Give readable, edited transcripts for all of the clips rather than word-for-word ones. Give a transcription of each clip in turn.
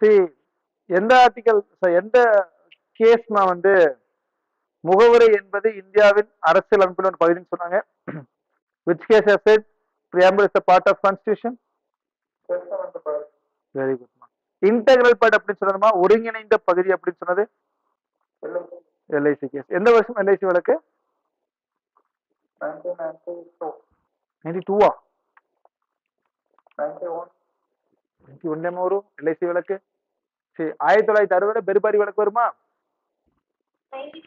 see எந்த article எந்த கேஸ்மா வந்து முகவுரை என்பது இந்தியாவின் அரசியல் அமைப்பில் ஒரு பகுதின்னு சொன்னாங்க. which case has said preamble is a part of constitution? Very good. Integral part அப்படின்னு சொன்னதுமா ஒருங்கிணைந்த பகுதி அப்படின்னு சொன்னது எல்ஐசி கேஸ். எந்த வருஷம் எல்ஐசி வழக்கு? 92 வரும் எல்ஐசி வழக்கு. சரி 1960 பெருபாரி வழக்கு வருமா? Very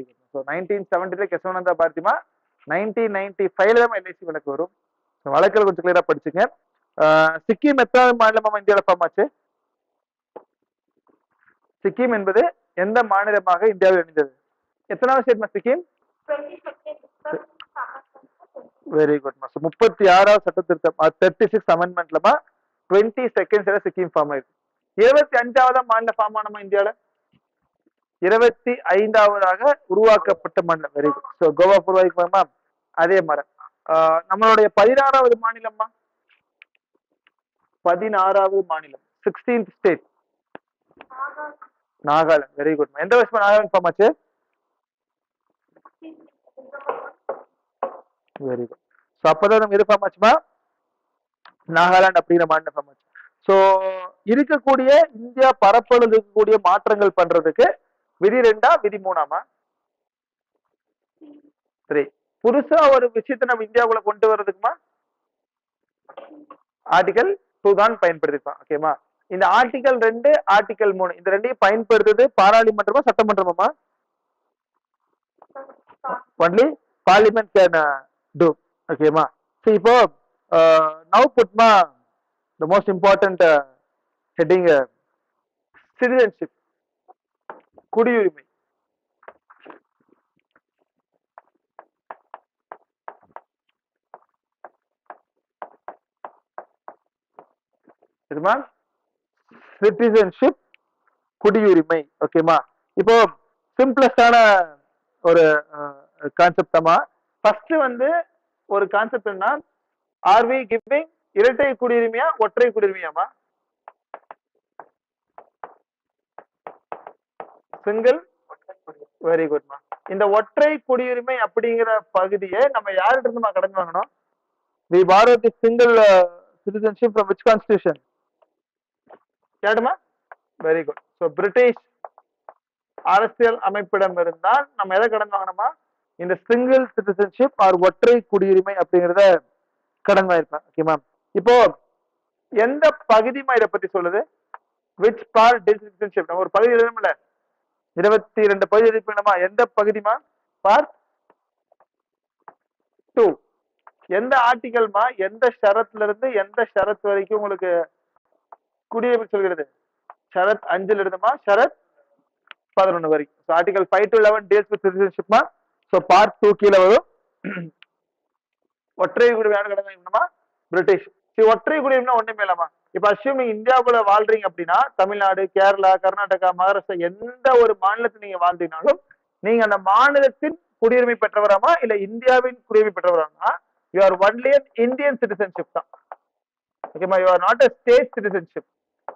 good. ஸோ 1970 கெசவானந்தா பாரதிமா, 1995 தான் எல்ஐசி வழக்கு வரும். வழக்கில் கொஞ்சம் கிளியரா படிச்சுங்க. சிக்கிம் எத்தனாவது மாநிலமா இந்தியாவில் ஃபார்ம் ஆச்சு? சிக்கிம் என்பது எந்த மாநிலமாக இந்தியாவில் இணைந்தது? எத்தனாவது ஸ்டேட்மா சிக்கிம்? Very good. 36வது சட்ட திருத்தம் 36 அமெண்ட்மெண்ட்லமா 22nd சிக்கிம் ஃபார்ம் ஆயிருக்கு. 25வது மாநில ஃபார்ம் ஆனமா இந்தியாவில்? 25வதாக உருவாக்கப்பட்ட மாநிலம். Very good. ஸோ கோவா உருவாக்கி அதே மாதிரி நம்மளுடைய 16வது மாநிலமா? 16வது மாநிலம் 16th state Nagaland. Very good. எந்த வருஷம் நாகாலாந்து ஃபார்ம் ஆச்சு? Very good. ஸோ அப்பதான் நம்ம எது ஃபார்ம் ஆச்சுமா? நாகாலாந்து அப்படிங்கிற மாநிலம் ஃபார்ம் ஆச்சு. ஸோ இருக்கக்கூடிய இந்தியா பரப்பளவு இருக்கக்கூடிய மாற்றங்கள் பண்றதுக்கு விதி 2 விதி 3 சரி. புதுசா ஒரு விஷயத்தை நம்ம இந்தியாவுக்குள்ள கொண்டு வர்றதுக்குமா ஆர்டிகல் 2 தான் பயன்படுத்திருப்பான். ஓகேமா? இந்த ஆர்டிகல் 2 ஆர்டிகல் 3 இந்த ரெண்டையும் பயன்படுத்துறது பாராளுமன்றமா சட்டமன்றமா? Only parliament can do. ஓகேமா? சரி இப்போ நவ் புட்மா the most important heading citizenship, குடியுரிமை. சிட்டிசன்ஷிப் குடியுரிமை. ஓகேமா? இப்போ சிம்பிளஸ்டான ஒரு கான்செப்டமா. ஃபர்ஸ்ட் வந்து ஒரு கான்செப்ட் என்ன, ஆர் வி கிவிங் இரட்டை குடியுரிமையா ஒற்றை குடியுரிமையாமா? சிங்கிள். வெரி குட்மா. இந்த ஒற்றை குடியுரிமை அப்படிங்கிற பகுதியை நம்ம யார்கிட்ட இருந்து கடன் வாங்கணும்? We borrow the single citizenship from which constitution? கேடுமா? Very good. ஸோ பிரிட்டிஷ் அரசியல் அமைப்பிடம் இருந்தால் நம்ம எதை கடன் வாங்கணுமா? இந்த சிங்கிள் சிட்டிசன்ஷிப் ஆர் ஒற்றை குடியுரிமை அப்படிங்கிறத கடன் வாங்கிருப்பேன். ஓகேமா? இப்போ எந்த பகுதிமா இதை பத்தி சொல்லுது? Which part deals with citizenship? நம்ம ஒரு பகுதி எழுதணும்ல, 22 பகுதி எழுதிப்பீங்கம்மா. எந்த பகுதிமா? பார்ட் 2. எந்த ஆர்டிகல்மா? எந்த ஷரத்துல இருந்து எந்த ஷரத் வரைக்கும் உங்களுக்கு குடியுரிமை சொல்கிறது? ஷரத் 5ல இருந்துமா ஷரத் 11 வரைக்கும். ஆர்டிகல் 5 to 11 டீல்ஸ் வித் சிட்டிசன்ஷிப்மா. ஸோ பார்ட் 2 கீழே வரும். ஒற்றை குடியுரிமை யாரு கடன் வாங்கணுமா? பிரிட்டிஷ். சரி, ஒற்றை குடியுரிமை ஒண்ணுமே இல்லாமா? இப்ப அஸ்யூம் நீங்க இந்தியாவுக்குள்ள வாழ்றீங்க அப்படின்னா தமிழ்நாடு, கேரளா, கர்நாடகா, மகாராஷ்டிரா எந்த ஒரு மாநிலத்தில் நீங்க வாழ்ந்தீங்கனாலும் நீங்க அந்த மாநிலத்தின் குடியுரிமை பெற்றவராமா இல்ல இந்தியாவின் குடியுரிமை பெற்றவராமா? You are only Indian citizenship தான். ஓகேமா? You are not a state citizenship.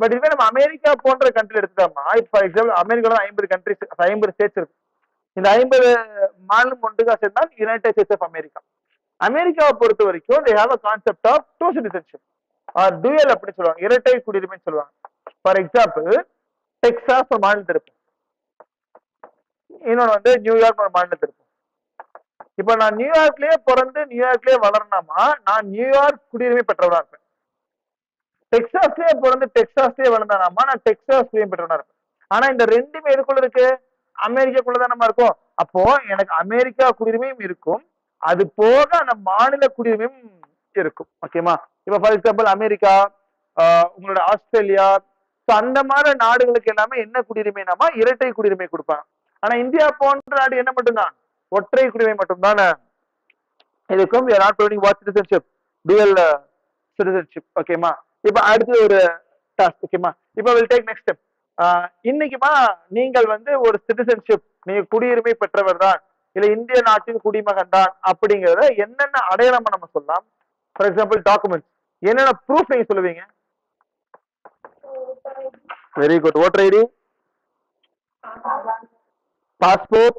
But இதுவே நம்ம அமெரிக்கா போன்ற கண்ட்ரி எடுத்துட்டோமா, ஃபார் எக்ஸாம்பிள் அமெரிக்கால 50 கண்ட்ரிஸ் 50 ஸ்டேட்ஸ் இருக்கு. இந்த 50 மாநிலம் ஒன்றுகா சேர்ந்தால் யுனைடெட் ஸ்டேட்ஸ் ஆஃப் அமெரிக்கா. அமெரிக்காவை பொறுத்த வரைக்கும் they have a concept of two citizenship or dual அப்படி சொல்லுவாங்க, இரட்டை குடியுரிமைன்னு சொல்லுவாங்க. ஃபார் எக்ஸாம்பிள் டெக்சாஸ் ஒரு மாநிலத்தில் இருக்கும், இன்னொன்று வந்து நியூயார்க் ஒரு மாநிலத்தில் இருக்கும். இப்ப நான் நியூயார்க்லயே பிறந்து நியூயார்க்லயே வளரணுமா, நான் நியூயார்க் குடியுரிமை பெற்றவரா இருப்பேன். டெக்சாஸ்லயே பிறந்து டெக்சாஸ்லயே வளர்ந்தானாமா, நான் டெக்சாஸ் குடியுரிமை பெற்றவனா இருப்பேன். ஆனா இந்த ரெண்டுமே எதுக்குள்ள இருக்கு? அமெரிக்காக்குள்ளதான் நம்ம இருக்கோம். அப்போ எனக்கு அமெரிக்கா குடியுரிமையும் இருக்கும், அது போக அந்த மாநில குடியுரிமையும் இருக்கும். ஓகேமா? இப்ப ஃபார் எக்ஸாம்பிள் அமெரிக்கா, உங்களோட ஆஸ்திரேலியா, அந்த மாதிரி நாடுகளுக்கு எல்லாமே என்ன குடியுரிமைனாமா இரட்டை குடியுரிமை கொடுப்பாங்க. ஆனா இந்தியா போன்ற நாடு என்ன மட்டும்தான்? ஒற்றை குடியுரிமை மட்டும்தான் இருக்கும். we are not providing what citizenship? dual citizenship. ஓகேமா? இப்ப அடுத்து ஒரு டாஸ்க். ஓகேமா? இப்ப we'll take next step. இன்னைக்குமா நீங்கள் வந்து ஒரு சிட்டிசன்ஷிப், நீங்க குடியுரிமை பெற்றவர் தான் இல்ல இந்திய நாட்டின் குடிமகன் தான் அப்படிங்கறத என்னென்ன அடையாளமா நம்ம சொல்லலாம்? ஃபார் எக்ஸாம்பிள் டாக்குமெண்ட்ஸ், என்னென்ன ப்ரூஃப் நீங்க சொல்லுவீங்க? Very good. Voter ID, passport,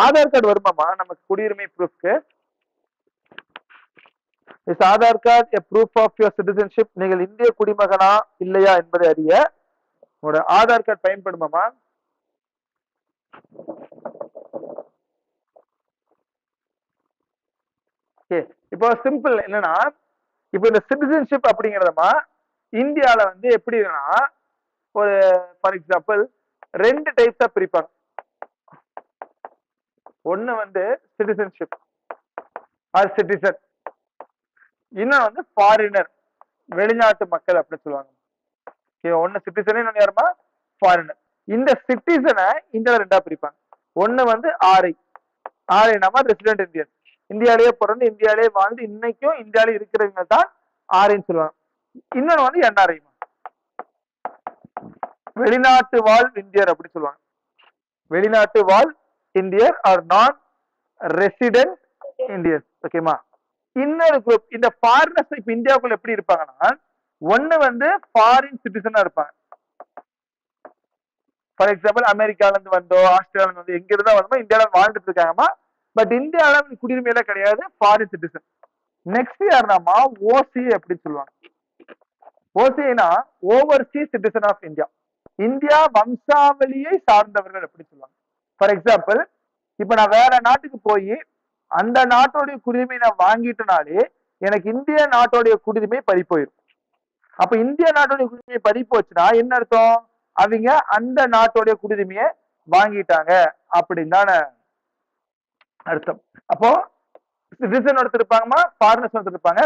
Aadhaar card வருமாமா நமக்கு குடியுரிமை ப்ரூஃப்க்கு? Is Aadhaar card a proof of your citizenship? நீங்கள் இந்திய குடிமகனா இல்லையா என்பதை அறிய உங்களோட ஆதார் கார்டு பயன்படுமாமா? இப்போ சிம்பிள் என்னன்னா, இப்போ இந்த சிட்டிசன்ஷிப் அப்படிங்கிறதமா இந்தியால வந்து எப்படின்னா, ஒரு ஃபார் எக்ஸாம்பிள் 2 டைப்ஸா பிரிப்பாங்க. ஒண்ணு வந்து சிட்டிசன்ஷிப் ஆர் சிட்டிசன், இன்னும் வந்து ஃபாரினர், வெளிநாட்டு மக்கள் அப்படின்னு சொல்லுவாங்க. ஒன்னு சிட்டிசன், இன்னொன்னு யாருமா ஃபாரினர். இந்த சிட்டிசனை இந்தியால 2ஆ பிரிப்பாங்க. ஒண்ணு வந்து ஆர்ஐ, ஆர்ஐ நம்ம ரெசிடென்ட் இந்தியன், இந்தியாலேயே பிறந்து இந்தியாலேயே வாழ்ந்து இன்னைக்கும் இந்தியாவிலே இருக்கிறவங்க தான் ஆர்ஐன்னு சொல்லுவாங்க. இன்னொன்னு வந்து என்ஆர்ஐ, வெளிநாட்டு வாழ் இந்தியர் அப்படி சொல்லுவாங்க. வெளிநாட்டு வாழ் இந்தியர் ஆர் நான் ரெசிடென்ட் இந்தியன். ஓகேமா? இன்னொரு குரூப் இந்த ஃபாரினர்ஸ் இப்ப இந்தியாவுக்குள்ள எப்படி இருப்பாங்கன்னா, ஒண்ணு வந்து ஃபாரின் சிட்டிசனா இருப்பாங்க. ஃபார் எக்ஸாம்பிள் அமெரிக்கால இருந்து வந்தோ, ஆஸ்திரேலியால இருந்து வந்து எங்க இருந்தா வந்தோமோ இந்தியாவில வாழ்ந்துட்டு இருக்காங்கம்மா. பட் இந்தியாவில குடியுரிமையில கிடையாது, ஃபாரின் சிட்டிசன். நெக்ஸ்ட் யாருனாமா ஓசி அப்படின்னு சொல்லுவாங்க. ஓசினா oversea citizen of India, India வம்சாவளியை சார்ந்தவர்கள் எப்படி சொல்லுவாங்க. ஃபார் எக்ஸாம்பிள் இப்ப நான் வேற நாட்டுக்கு போய் அந்த நாட்டோடைய குடியுரிமை நான் வாங்கிட்டனாலே எனக்கு இந்திய நாட்டோடைய குடியுரிமை பறி போயிடும். அப்ப இந்திய நாட்டோடைய குடியுரிமை பறி போச்சுன்னா என்ன அர்த்தம்? அவங்க அந்த நாட்டோடைய குடியுரிமையை வாங்கிட்டாங்க அப்படின்னு தானே அர்த்தம். அப்போ சிட்டிசன் எடுத்திருப்பாங்கம்மா, ஃபாரினர்ஸ் எடுத்திருப்பாங்க.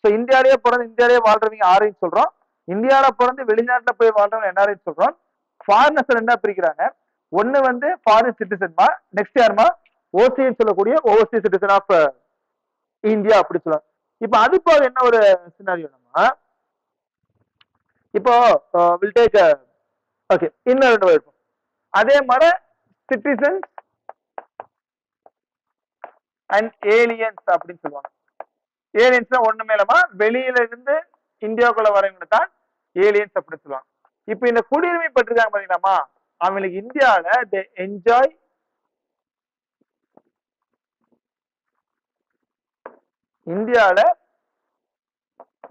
ஸோ இந்தியாலேயே பிறந்து இந்தியாலேயே வாழ்றவங்க ஆர்ஐன்னு சொல்றோம், இந்தியாவில பிறந்து வெளிநாட்டுல போய் வாழ்றவங்க என்ஆர்ஐன்னு சொல்றோம். ஃபாரினர்ஸ் 2ஆ பிரிக்கிறாங்க. ஒண்ணு வந்து ஃபாரின் சிட்டிசன்மா, நெக்ஸ்ட் யாருமா ஓசின்னு சொல்லக்கூடிய ஓவர்சீஸ் சிட்டிசன் ஆஃப் இந்தியா அப்படி சொல்லுவாங்க. இப்போ அது போக என்ன ஒரு சினாரியோ நம்ம இப்போ வில் டேக் ஓகே இன்னும் 2 வருஷம் அதே மாதிரி சிட்டிசன்ஸ் அண்ட் ஏலியன்ஸ் அப்படின்னு சொல்லுவாங்க. ஏலியன்ஸ் ஒண்ணுமே இல்லாம வெளியில இருந்து இந்தியாவுக்குள்ள வரவங்க தான் ஏலியன்ஸ் அப்படின்னு சொல்லுவாங்க. இப்ப இந்த குடியுரிமை பெற்றிருக்காங்க பாத்தீங்களாமா, அவங்களுக்கு இந்தியாவில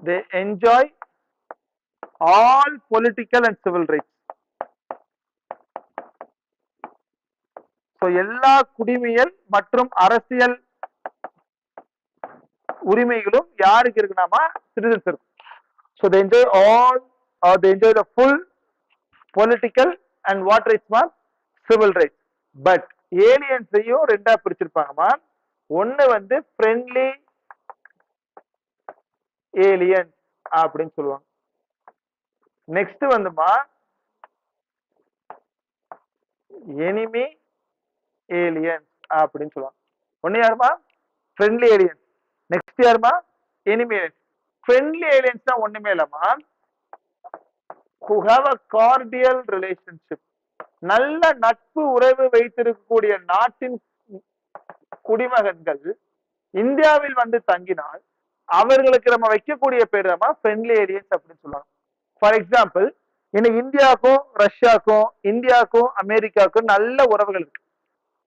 they enjoy all political and civil rights. So எல்லா குடிமையல் மற்றும் அரசியல் உரிமைகளும் யாருக்கு இருக்குனாமா சிட்டிசன்ஸ் இருக்கும். So they enjoy all or they enjoy the full political and what rights ma civil rights. But ஏலியன்ஸையும் 2ஆ பிரிச்சிருப்பாங்கம்மா. ஒண்ணு வந்து ஃப்ரெண்ட்லி ஏலியன்ஸ் அப்படின்னு சொல்லுவாங்க. நெக்ஸ்ட் வந்துமா எனிமி ஏலியன்ஸ் அப்படின்னு சொல்லுவாங்க. ஒண்ணு யாருமா ஃப்ரெண்ட்லி ஏலியன்ஸ், நெக்ஸ்ட் யாருமா எனிமி ஏலியன்ஸ். ஃப்ரெண்ட்லி ஏலியன்ஸ் தான் ஒண்ணுமே இல்லமா who have a cordial relationship, நல்ல நட்பு உறவு வைத்திருக்கக்கூடிய நாட்டின் குடிமகன்கள் இந்தியாவில் வந்து தங்கினால் அவர்களுக்கு நம்ம வைக்கக்கூடிய பேர் தான் ஃப்ரெண்ட்லி ஏலியன்ஸ் அப்படின்னு சொல்லுவாங்க. ஃபார் எக்ஸாம்பிள் இன்னைக்கு இந்தியாவுக்கும் ரஷ்யாவுக்கும் இந்தியாவுக்கும் அமெரிக்காவுக்கும் நல்ல உறவுகள் இருக்கு.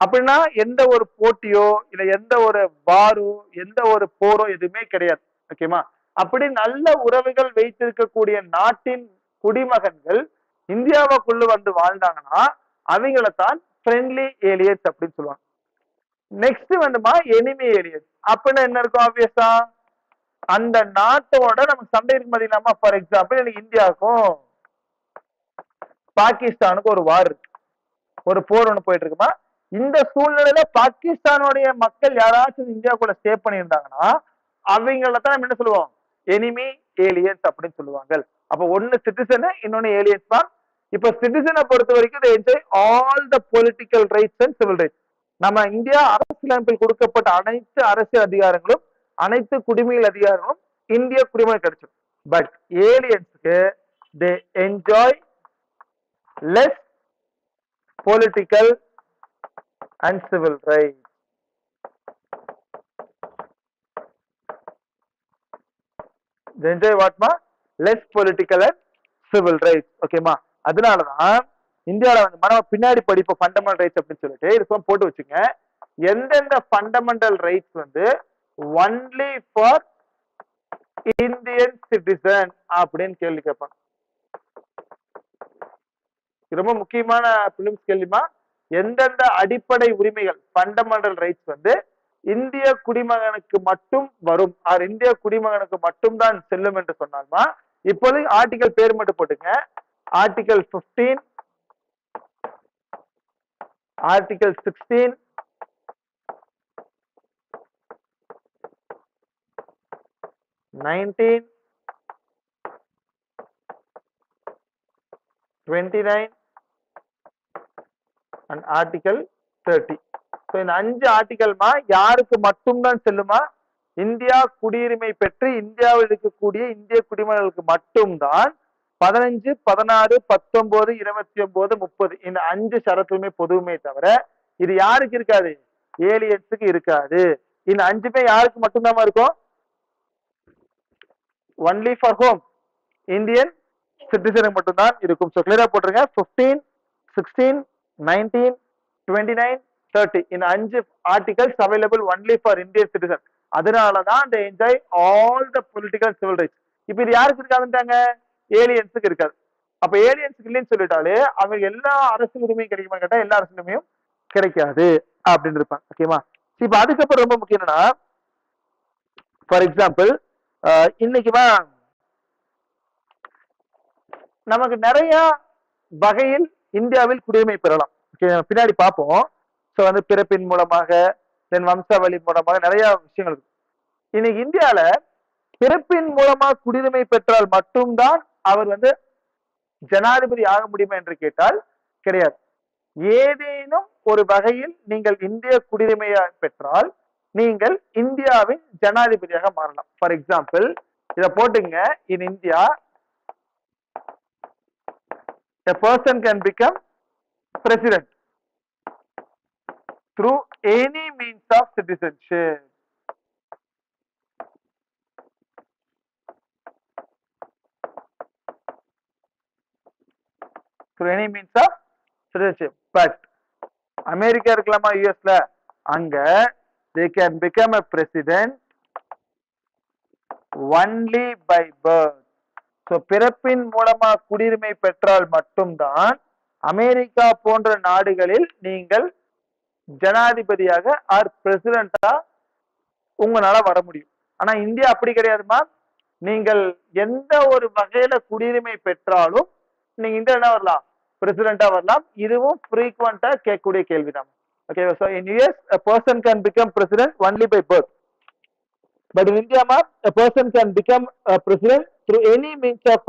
அப்படின்னா எந்த ஒரு போட்டியோ இல்ல எந்த ஒரு வாரோ எந்த ஒரு போரோ எதுவுமே கிடையாது. ஓகேமா? அப்படி நல்ல உறவுகள் வைத்திருக்கக்கூடிய நாட்டின் குடிமகன்கள் இந்தியாவுக்குள்ள வந்து வாழ்ந்தாங்கன்னா அவங்களத்தான் ஃப்ரெண்ட்லி ஏலியன்ஸ் அப்படின்னு சொல்லுவாங்க. நெக்ஸ்ட் வந்துமா எனிமி ஏலியன்ஸ். அப்படின்னா என்ன இருக்கும்? ஆப்வியஸா அந்த நாட்டோட நமக்கு சண்டை இருக்கு பாத்தீங்களாமா. ஃபார் எக்ஸாம்பிள் எனக்கு இந்தியாவுக்கும் பாகிஸ்தானுக்கும் ஒரு வார் இருக்கு, ஒரு போர் ஒண்ணு போயிட்டு இருக்குமா. இந்த சூழ்நிலையில பாகிஸ்தானுடைய மக்கள் யாராச்சும் இந்தியாவுக்குள்ள ஸ்டே பண்ணியிருந்தாங்கன்னா அவங்களதான் நம்ம என்ன சொல்லுவோம்? எனிமி ஏலியன்ஸ் அப்படின்னு சொல்லுவாங்க. அப்ப ஒண்ணு சிட்டிசன், இன்னொன்னு ஏலியன்ஸ் தான். இப்ப சிட்டிசனை பொறுத்த வரைக்கும் they enjoy all the political rights and civil rights. நம்ம இந்தியா அரசியலமைப்பில் கொடுக்கப்பட்ட அனைத்து அரசியல் அதிகாரங்களும் அனைத்து குடிமைகள் அதிகாரங்களும் இந்திய குடிமை கிடைச்சிடும். பட் ஏலியன்ஸுக்கு they enjoy less political and civil rights. They enjoy what ma? Less political and civil rights. ஓகேமா, அதனாலதான் இந்தியாவில வந்து நம்ம பின்னாடி படிப்போம் ஃபண்டமெண்டல் ரைட்ஸ் அப்படின்னு சொல்லிட்டு இது போட்டு வச்சுங்க. எந்தெந்த ஃபண்டமெண்டல் ரைட்ஸ் வந்து ஒன்லி ஃபார் இந்தியன் சிட்டிசன் அப்படின்னு கேள்வி கேட்பாங்க. ரொம்ப முக்கியமான பிலிம்ஸ் கேள்விமா. எந்தெந்த அடிப்படை உரிமைகள் ஃபண்டமெண்டல் ரைட்ஸ் வந்து இந்திய குடிமகனுக்கு மட்டும் வரும், இந்திய குடிமகனுக்கு மட்டும் தான் செல்லும் என்று சொன்னால்மா, இப்போது ஆர்டிகல் பேர் மட்டும் போட்டுங்க. Article 15, article 16, nineteen, 29 and article 30. So இந்த 5 ஆர்டிகல்மா யாருக்கு மட்டும்தான் செல்லுமா? இந்தியா குடியுரிமை பெற்று இந்தியாவில் இருக்கக்கூடிய இந்திய குடிமகன்களுக்கு மட்டும்தான் 15, 16, 19, 29, 30 இந்த 5 ஷரத்துமே பொதுவுமே தவிர இது யாருக்கு இருக்காது? ஏலியன்ஸுக்கு இருக்காது. இந்த 5மே யாருக்கு மட்டும்தான் இருக்கும்? ஒன்லி ஃபார் ஹோம் இந்தியன் சிட்டிசனுக்கு மட்டும்தான் இருக்கும். ஸோ கிளியரா போட்டுருங்க. 15, 16, 19, 29, 30 இந்த 5 articles available only for Indian citizen. அதனாலதான் they enjoy all the political civil rights. இப்ப இது யாருக்கு இருக்காதுன்றாங்க? ஏலியன்ஸுக்கு இருக்காது. அப்ப ஏலியன்ஸுக்கு இல்லைன்னு சொல்லிட்டாலே அவங்க எல்லா அரசு உரிமையும் கிடைக்குமா கேட்டா எல்லா அரசு உரிமையும் கிடைக்காது அப்படின்னு இருப்பாங்க. ஓகேமா, இப்ப அதுக்கப்புறம் ரொம்ப முக்கியம் என்னன்னா, ஃபார் எக்ஸாம்பிள் இன்னைக்குமா நமக்கு நிறைய வகையில் இந்தியாவில் குடியுரிமை பெறலாம். பின்னாடி பார்ப்போம். ஸோ வந்து பிறப்பின் மூலமாக, தென் வம்சாவளி மூலமாக நிறைய விஷயங்கள் இருக்கு. இன்னைக்கு இந்தியால பிறப்பின் மூலமா குடியுரிமை பெற்றால் மட்டும்தான் அவர் வந்து ஜனாதிபதி ஆக முடியுமா என்று கேட்டால் கிடையாது. ஏதேனும் ஒரு வகையில் நீங்கள் இந்திய குடியுரிமையை பெற்றால் நீங்கள் இந்தியாவின் ஜனாதிபதியாக மாறலாம். ஃபார் எக்ஸாம்பிள் இத போட்டுங்க. In India a person can become president through any means of citizenship. Through any means of citizenship. But America இருக்கலாமா, யூஎஸ்ல, அங்க they can become a president only by birth. So பிறப்பின் மூலமா குடியுரிமை பெற்றால் மட்டும்தான் அமெரிக்கா போன்ற நாடுகளில் நீங்கள் ஜனாதிபதியாக ஆர் பிரசிடண்டா உங்களால வர முடியும். ஆனா இந்தியா அப்படி கிடையாதுமா. நீங்கள் எந்த ஒரு வகையில குடியுரிமை பெற்றாலும் நீங்க இந்தியா என்ன வரலாம்? பிரசிடண்டா வரலாம். இதுவும் ஃப்ரீக்வெண்டா கேட்கக்கூடிய கேள்விதான். Okay, so in US a person can become president only by birth. But in India ma a person can become a president through any means of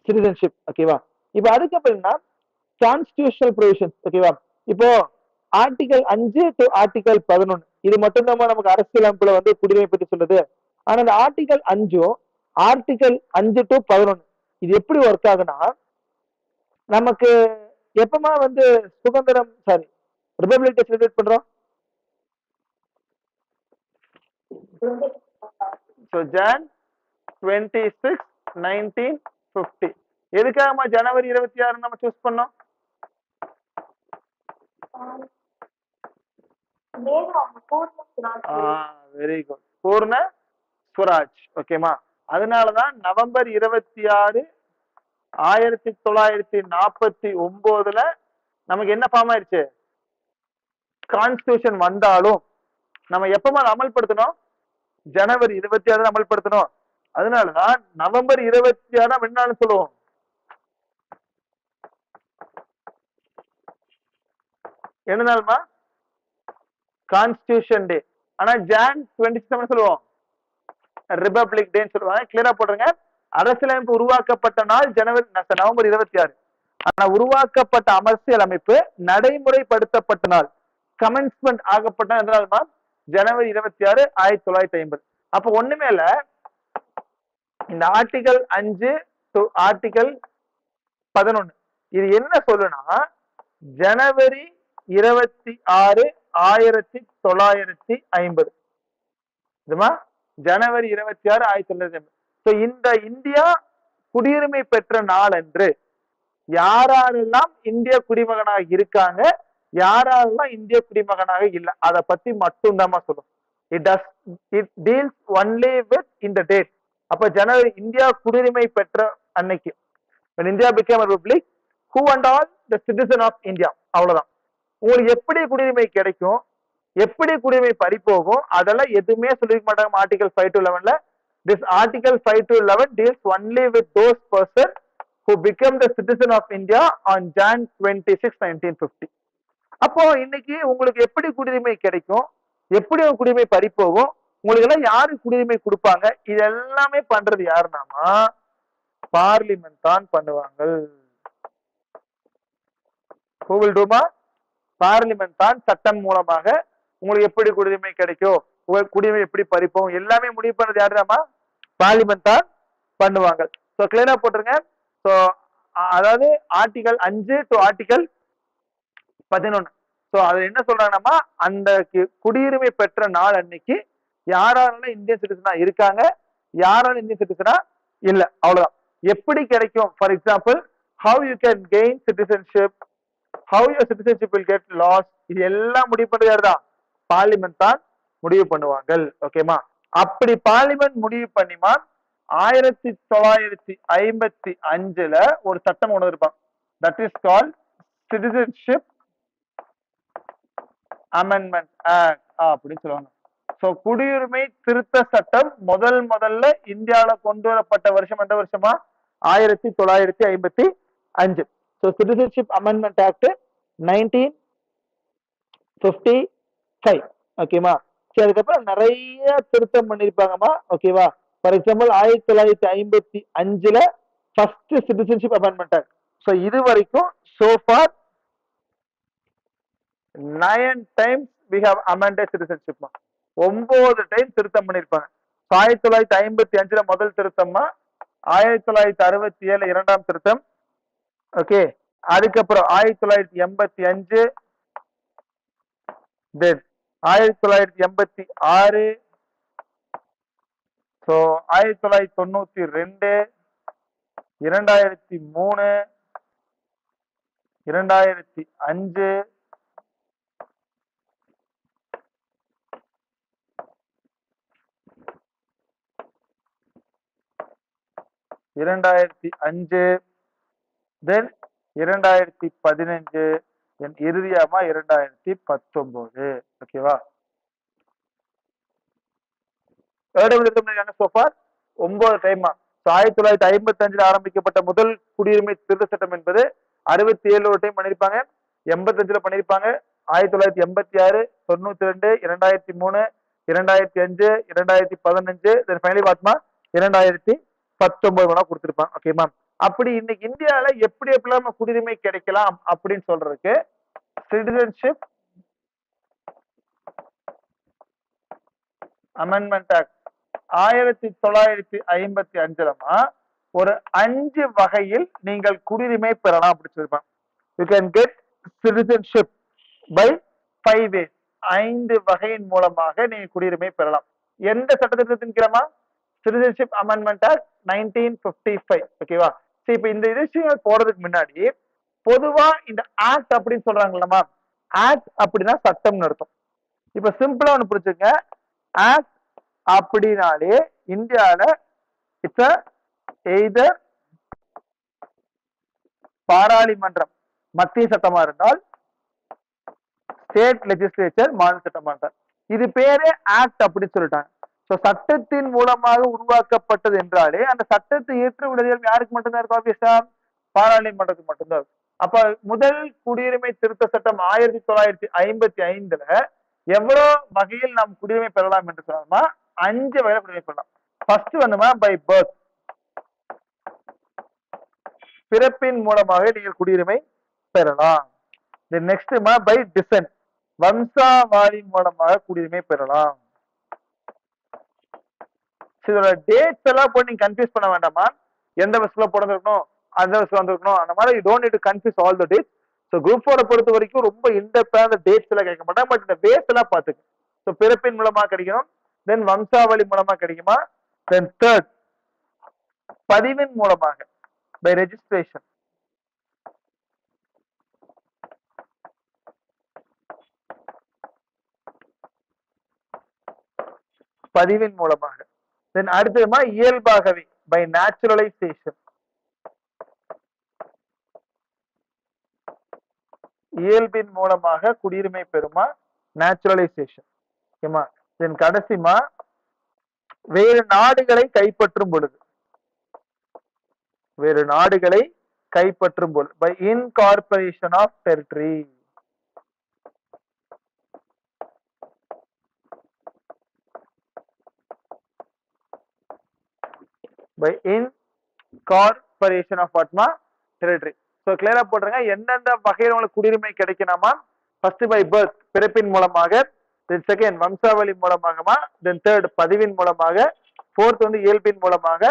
citizenship. ஓகேவா, இப்போ அதுக்கப்புறம் கான்ஸ்டிடியூஷனல் ப்ரொவிஷன்ஸ். ஓகேவா, இப்போ ஆர்டிகல் 5 டு ஆர்டிகல் 11 இது மட்டும் தான் நமக்கு அரசியலமைப்புல வந்து குடியுரிமை பத்தி சொல்லுது. ஆனா இந்த ஆர்டிகல் 5 ஆர்டிகல் 5 டு 11 இது எப்படி ஒர்க் ஆகுனா, நமக்கு எப்பமா வந்து சுதந்திரம் ரிபப்ளிக் டே செலிப்ரேட் பண்றோம்? So Jan 26, 1950. எதுக்காகமா ஜனவரி 26 நம்ம சூஸ் பண்ணோம்? வெரி குட், பூர்ண ஸ்வராஜ். ஓகேமா, அதனாலதான் நவம்பர் 26, 1949 நமக்கு என்ன ஃபார்ம் ஆயிடுச்சு? கான்ஸ்டிடியூஷன் வந்தாலும் நம்ம எப்பமா அமல்படுத்தணும்? ஜனவரி 26 அமல்படுத்தணும். அதனாலதான் நவம்பர் 26 என்ன சொல்லுவோம்? என்ன நாள்மா? கான்ஸ்டிடியூஷன் டே. ஆனா ஜான் 27 சொல்லுவோம் ரிபப்ளிக் டேன்னு சொல்லுவாங்க. கிளியரா போடுறேங்க. அரசியலமைப்பு உருவாக்கப்பட்ட நாள் நவம்பர் 26. ஆனா உருவாக்கப்பட்ட அரசியல் அமைப்பு நடைமுறைப்படுத்தப்பட்ட நாள், கமென்ஸ்மெண்ட் ஆகப்பட்ட எந்த நாள்மா? ஜனவரி 26, 1950. அப்ப ஒண்ணுமே இல்ல, இந்த ஆர்டிகல் 5 டு ஆர்டிகல் 11 இது என்ன சொல்லுனா, ஜனவரி 26, 1950 ஜனவரி 26, 1950. இந்த இந்தியா குடியுரிமை பெற்ற நாள் அன்று யாரெல்லாம் இந்திய குடிமகனாக இருக்காங்க, யாரெல்லாம் இந்திய குடிமகனாக இல்ல, அதை பத்தி மட்டும்தான் சொல்லும். இட் டீல்ஸ் ஒன்லி வித் இந்த டேட். அப்ப ஜனவரி இந்தியா குடியுரிமை பெற்ற அன்னைக்கு, when India became a republic, who and all the citizen of India, அவ்வளவுதான். உங்களுக்கு எப்படி குடியுரிமை கிடைக்கும், எப்படி குடியுரிமை பறிப்போகும், அதெல்லாம் எதுவுமே சொல்லிக்க மாட்டாங்க article 5 to 11ல. This article 5 to 11 deals only with those persons who became the citizen of India on Jan 26, 1950. அப்போ இன்னைக்கு உங்களுக்கு எப்படி குடியுரிமை கிடைக்கும், எப்படி குடியுரிமை பறிப்போகும், உங்களுக்கு எல்லாம் யாரு குடியுரிமை கொடுப்பாங்க, இது எல்லாமே பண்றது யாருனாமா பார்லிமெண்ட் தான் பண்ணுவாங்க. Who will do ma? Parliament தான் சட்டம் மூலமாக உங்களுக்கு எப்படி குடியுரிமை கிடைக்கும், குடியுரிமை எப்படி பறிப்போம், எல்லாமே முடிவு பண்றது யாருதாமா பார்லிமெண்ட் தான் பண்ணுவாங்க. சோ கிளியரா போட்டுருங்க. சோ அதாவது ஆர்டிகல் 5 டு ஆர்டிகல் 11. சோ அது என்ன சொல்றாங்கன்னா, அந்த குடியுரிமை பெற்ற நாள் அன்னைக்கு யாரெல்லாம் இந்தியன் சிட்டிசனா இருக்காங்க, யாராலும் இந்தியன் சிட்டிசனா இல்ல, அவ்வளவுதான். எப்படி கிடைக்கும், for example how you can gain citizenship, how your citizenship will get loss, இது எல்லாம் முடிவு பண்றது யாருதான் பார்லிமெண்ட் தான் முடிவு பண்ணுவாங்க. ஓகேமா? அப்படி பார்லிமெண்ட் முடிவு பண்ணிமா 1955ல ஒரு சட்டம் கொண்டு இருப்பாங்க. That is called citizenship amendment act அப்படின்னு சொல்லுவாங்க. சோ குடியுரிமை திருத்த சட்டம் முதல்ல இந்தியாவில கொண்டு வரப்பட்ட வருஷம் எந்த வருஷமா 1955. So citizenship amendment act 1955. ஓகேமா? சரி, அதுக்கப்புறம் நிறைய திருத்தம் பண்ணிருப்பாங்கம்மா. ஓகேவா? ஃபார் எக்ஸாம்பிள் 1955ல first citizenship amendment act. So இது வரைக்கும் so far 9 times we have amended citizenship. 9 time திருத்தம் பண்ணிருப்பாங்க. 1955ல முதல் திருத்தம்மா, 1967 இரண்டாம் திருத்தம். ஓகே, அதுக்கப்புறம் 1985, தென் 1986, ஸோ 1992, 2003, 2005, 2005, தென் 2015, தென் இறுதியாமா 2019. ஓகேவா? 9 டைமா. 1955 ஆரம்பிக்கப்பட்ட முதல் குடியுரிமை திருத்த சட்டம் என்பது 67 டைம் பண்ணிருப்பாங்க, 85ல பண்ணிருப்பாங்க, 1986, 92, 2003, 2005, 2015, தென் ஃபைனலி பாத்மா 2019 கொடுத்திருப்பாங்க. Okay ma'am. அப்படி இன்னைக்கு இந்தியாவில எப்படி எப்படிலாம் குடியுரிமை கிடைக்கலாம் அப்படின்னு சொல்றதுக்கு சிட்டிசன்ஷிப் அமெண்ட்மெண்ட் ஆக்ட் 1955 ஒரு 5 வகையில் நீங்கள் குடியுரிமை பெறலாம் அப்படின்னு சொல்லிருப்பாங்க. You can get citizenship by 5 ways. 5 வகையின் மூலமாக நீங்க குடியுரிமை பெறலாம். எந்த சட்டத்திட்டத்தின் கீழமா? Citizenship amendment act 1955. ஓகேவா? சரி, இப்ப இந்த விஷயங்கள் போறதுக்கு முன்னாடி பொதுவா இந்த ஆக்ட் அப்படின்னு சொல்றாங்கல்லமா, ஆக்ட் அப்படின்னா சட்டம்னு அர்த்தம். இப்ப சிம்பிளா ஒண்ணு புரிச்சுங்க, ஆக்ட் அப்படின்னாலே இந்தியால இட்ஸ் எய்தர் பாராளுமன்றம் மத்திய சட்டமா இருந்தால், ஸ்டேட் லெஜிஸ்லேச்சர் மாநில சட்டமா இருந்தால், இது பேரே ஆக்ட் அப்படின்னு சொல்லிட்டாங்க. சட்டத்தின் மூலமாக உருவாக்கப்பட்டது என்றாலே அந்த சட்டத்தை ஏற்று விடுதல் யாருக்கு மட்டும்தான் இருக்கும்? ஆப்வியஸா பாராளுமன்றத்துக்கு மட்டும்தான் இருக்கும். அப்ப முதல் குடியுரிமை திருத்த சட்டம் 1955ல எவ்வளவு வகையில் நாம் குடியுரிமை பெறலாம் என்று சொன்னோம்னா 5 வகையில குடியுரிமை பெறலாம். ஃபர்ஸ்ட் வந்துமா பை பர்த், பிறப்பின் மூலமாக நீங்கள் குடியுரிமை பெறலாம். நெக்ஸ்ட் பை டிசன்ட், வம்சாவளி மூலமாக குடியுரிமை பெறலாம். இதோட டேட்ஸ் எல்லாம் போய் நீங்க கன்ஃபியூஸ் பண்ண வேண்டாமா, எந்த வருஷத்துல பிறந்திருக்கணும், அந்த வருஷம் வந்திருக்கணும், அந்த மாதிரி you don't need to confuse all the dates. So group 4 பொறுத்த வரைக்கும் ரொம்ப இன்டெப்தான டேட்ஸ் எல்லாம் கேட்க மாட்டாங்க, பட் இந்த பேஸ் எல்லாம் பார்த்துக்கு. ஸோ பிறப்பின் மூலமா கிடைக்கணும், தென் வம்சாவளி மூலமா கிடைக்குமா, தென் தேர்ட் பதிவின் மூலமாக, பை ரெஜிஸ்ட்ரேஷன். பதிவின் மூலமாக. தென் அடுத்ததுமா இயல்பாகவே, பை நேச்சுரலைசேஷன். இயல்பின் மூலமாக குடியுரிமை பெறுமா, நேச்சுரலைசேஷன். ஓகேமா. தென் கடைசிமா வேறு நாடுகளை கைப்பற்றும் பொழுது, வேறு நாடுகளை கைப்பற்றும் பொழுது, by incorporation of territory. by incorporation of whatma territory. So clear ஆ போடுறேங்க. எந்தெந்த வகையில் உங்களுக்கு குடியுரிமை கிடைக்கணுமா? ஃபர்ஸ்ட் பை பர்த், பிறப்பின் மூலமாக. தென் செகண்ட் வம்சாவளி மூலமாகமா. தென் தேர்ட் பதிவின் மூலமாக. ஃபோர்த் வந்து இயல்பின் மூலமாக.